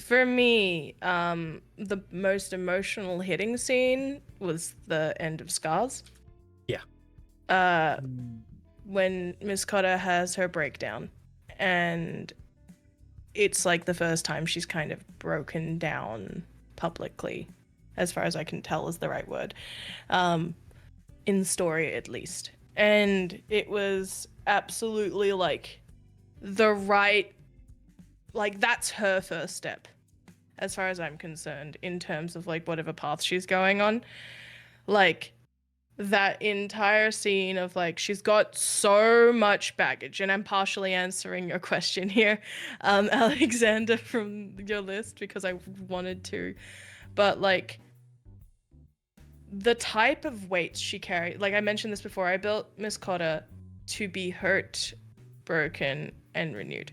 For me, the most emotional hitting scene was the end of Scars. Yeah. When Miss Cotter has her breakdown, and it's like the first time she's kind of broken down publicly, as far as I can tell is the right word, in the story at least. And it was absolutely like the right, like that's her first step, as far as I'm concerned, in terms of like whatever path she's going on. Like that entire scene of like she's got so much baggage, and I'm partially answering your question here, Alexander, from your list because I wanted to, but like the type of weights she carried, like I mentioned this before, I built Miss Cotter to be hurt, broken, and renewed.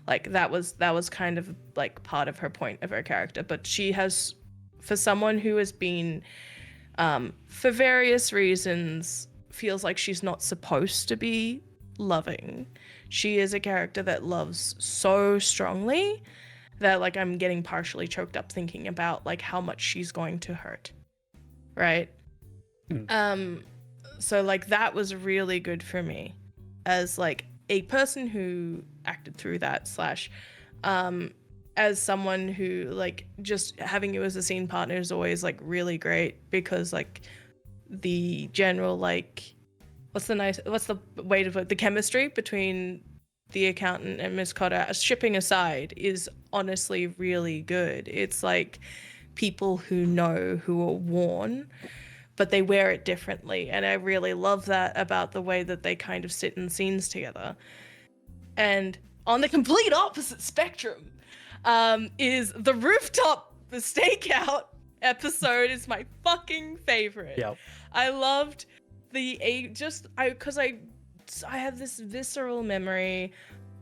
Like that was kind of like part of her point of her character, but she has, for someone who has been for various reasons feels like she's not supposed to be loving, she is a character that loves so strongly that like I'm getting partially choked up thinking about like how much she's going to hurt, right? So like that was really good for me as like a person who acted through that slash as someone who like just having you as a scene partner is always like really great, because like the general like what's the way to put the chemistry between the accountant and Miss Cotter, shipping aside, is honestly really good. It's like people who know, who are worn, but they wear it differently, and I really love that about the way that they kind of sit in scenes together. And on the complete opposite spectrum is the rooftop stakeout episode is my fucking favorite. Yeah. I loved because I have this visceral memory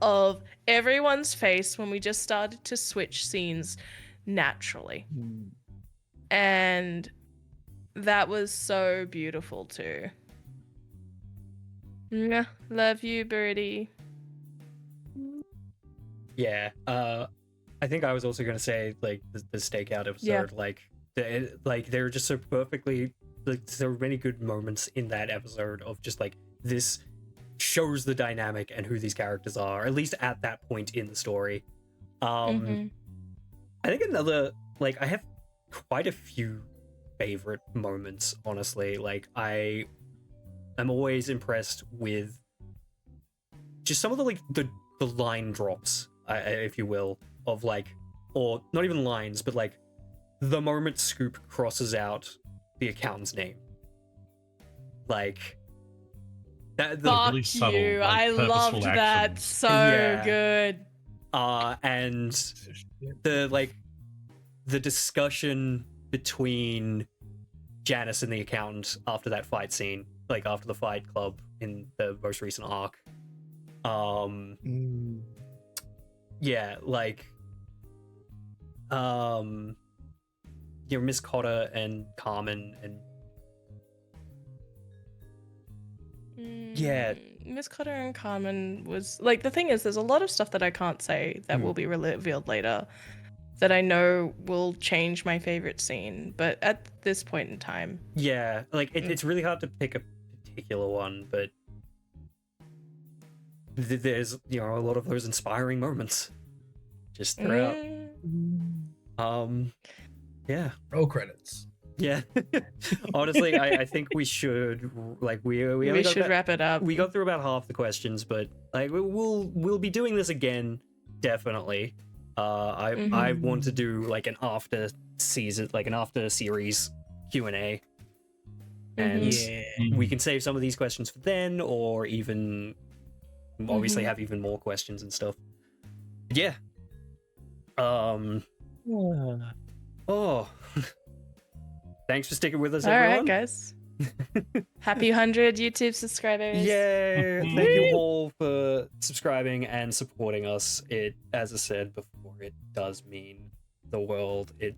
of everyone's face when we just started to switch scenes naturally. And that was so beautiful too. Mwah. Love you, Birdie. Yeah. I think I was also gonna say like the stakeout episode, like they're just so perfectly, like so many good moments in that episode of just like this shows the dynamic and who these characters are, at least at that point in the story. I think another, like I have quite a few favorite moments, honestly. Like I'm always impressed with just some of the like the line drops, if you will, of like, or not even lines, but like the moment Scoop crosses out the accountant's name, like that. Fuck really subtle, you! like, I purposeful loved that action. so Yeah. good. And the discussion between Janus and the accountant after that fight scene, like after the fight club in the most recent arc. Yeah, like Miss Cotter and Carmen and yeah. Miss Cotter and Carmen was like, the thing is, there's a lot of stuff that I can't say that will be revealed later that I know will change my favorite scene, but at this point in time, Yeah, like it's really hard to pick a particular one, but there's a lot of those inspiring moments just throughout. Yeah. Roll credits. Yeah. Honestly, I think we should we only got should wrap it up. We got through about half the questions, but like we'll be doing this again, definitely. I want to do like an after season, like an after series Q&A, and we can save some of these questions for then, or even obviously have even more questions and stuff. But yeah. Oh. Thanks for sticking with us, everyone. All right, guys. Happy 100 YouTube subscribers. Yay! Thank you all for subscribing and supporting us. It, as I said before, it does mean the world. It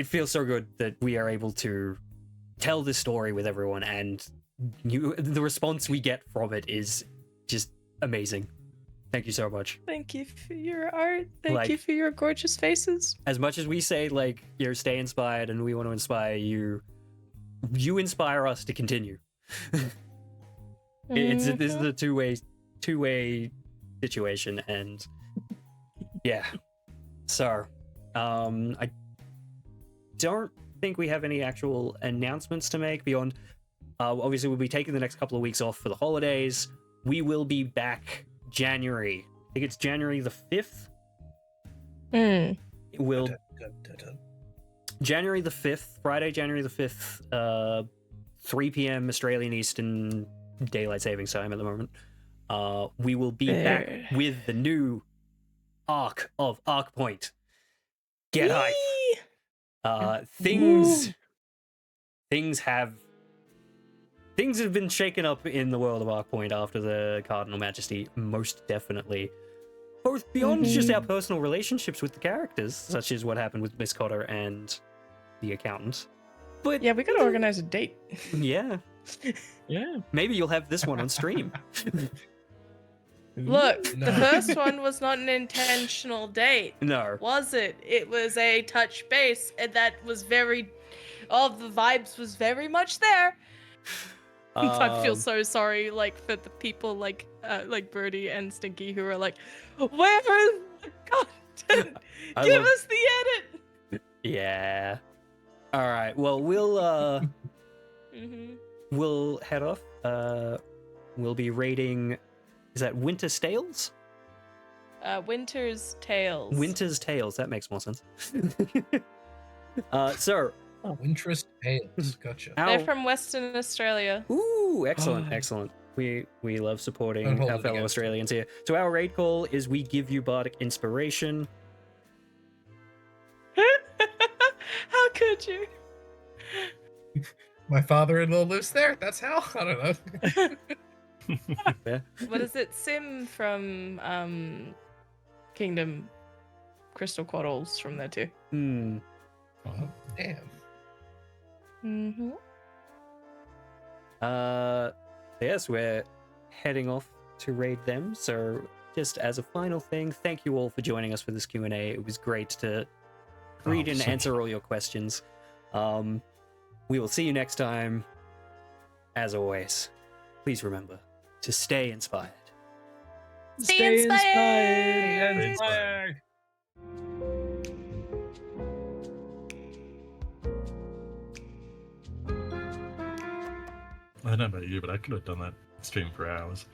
feels so good that we are able to tell this story with everyone, and the response we get from it is just amazing. Thank you so much. Thank you for your art. Thank you for your gorgeous faces. As much as we say, stay inspired and we want to inspire you, you inspire us to continue. This is a two-way situation, and yeah. So, I don't think we have any actual announcements to make beyond. Obviously, we'll be taking the next couple of weeks off for the holidays. We will be back January. I think it's January the 5th. Will January the 5th, Friday, January the 5th, 3 p.m. Australian Eastern Daylight Savings Time at the moment. We will be back with the new arc of Arkpoint. Get hype. Things have been shaken up in the world of Arkpoint after the Cardinal Majesty, most definitely. Both beyond just our personal relationships with the characters, such as what happened with Miss Cotter and the accountant. But yeah, we gotta organize a date. Yeah. Yeah. Maybe you'll have this one on stream. Look, the first one was not an intentional date. No. Was it? It was a touch base, and that was all the vibes was very much there. I feel so sorry, for the people like Birdie and Stinky who are like, where is the content? Give us the edit. Yeah. All right. Well, we'll head off. We'll be rating. Is that Winter's Tales? Winter's Tales. Winter's Tales. That makes more sense. So. Winter's Tales. Gotcha. They're from Western Australia. Ooh, excellent, excellent. We love supporting our fellow Australians here. So our raid call is we give you bardic inspiration. How could you? My father-in-law lives there. That's how. I don't know. Yeah. What is it? Sim from Kingdom Crystal Quartles from there too. Oh, damn. Yes, we're heading off to raid them. So just as a final thing, thank you all for joining us for this Q&A. It was great to read and answer all your questions. We will see you next time. As always, please remember to stay inspired. Stay inspired. Stay inspired. I don't know about you, but I could have done that stream for hours.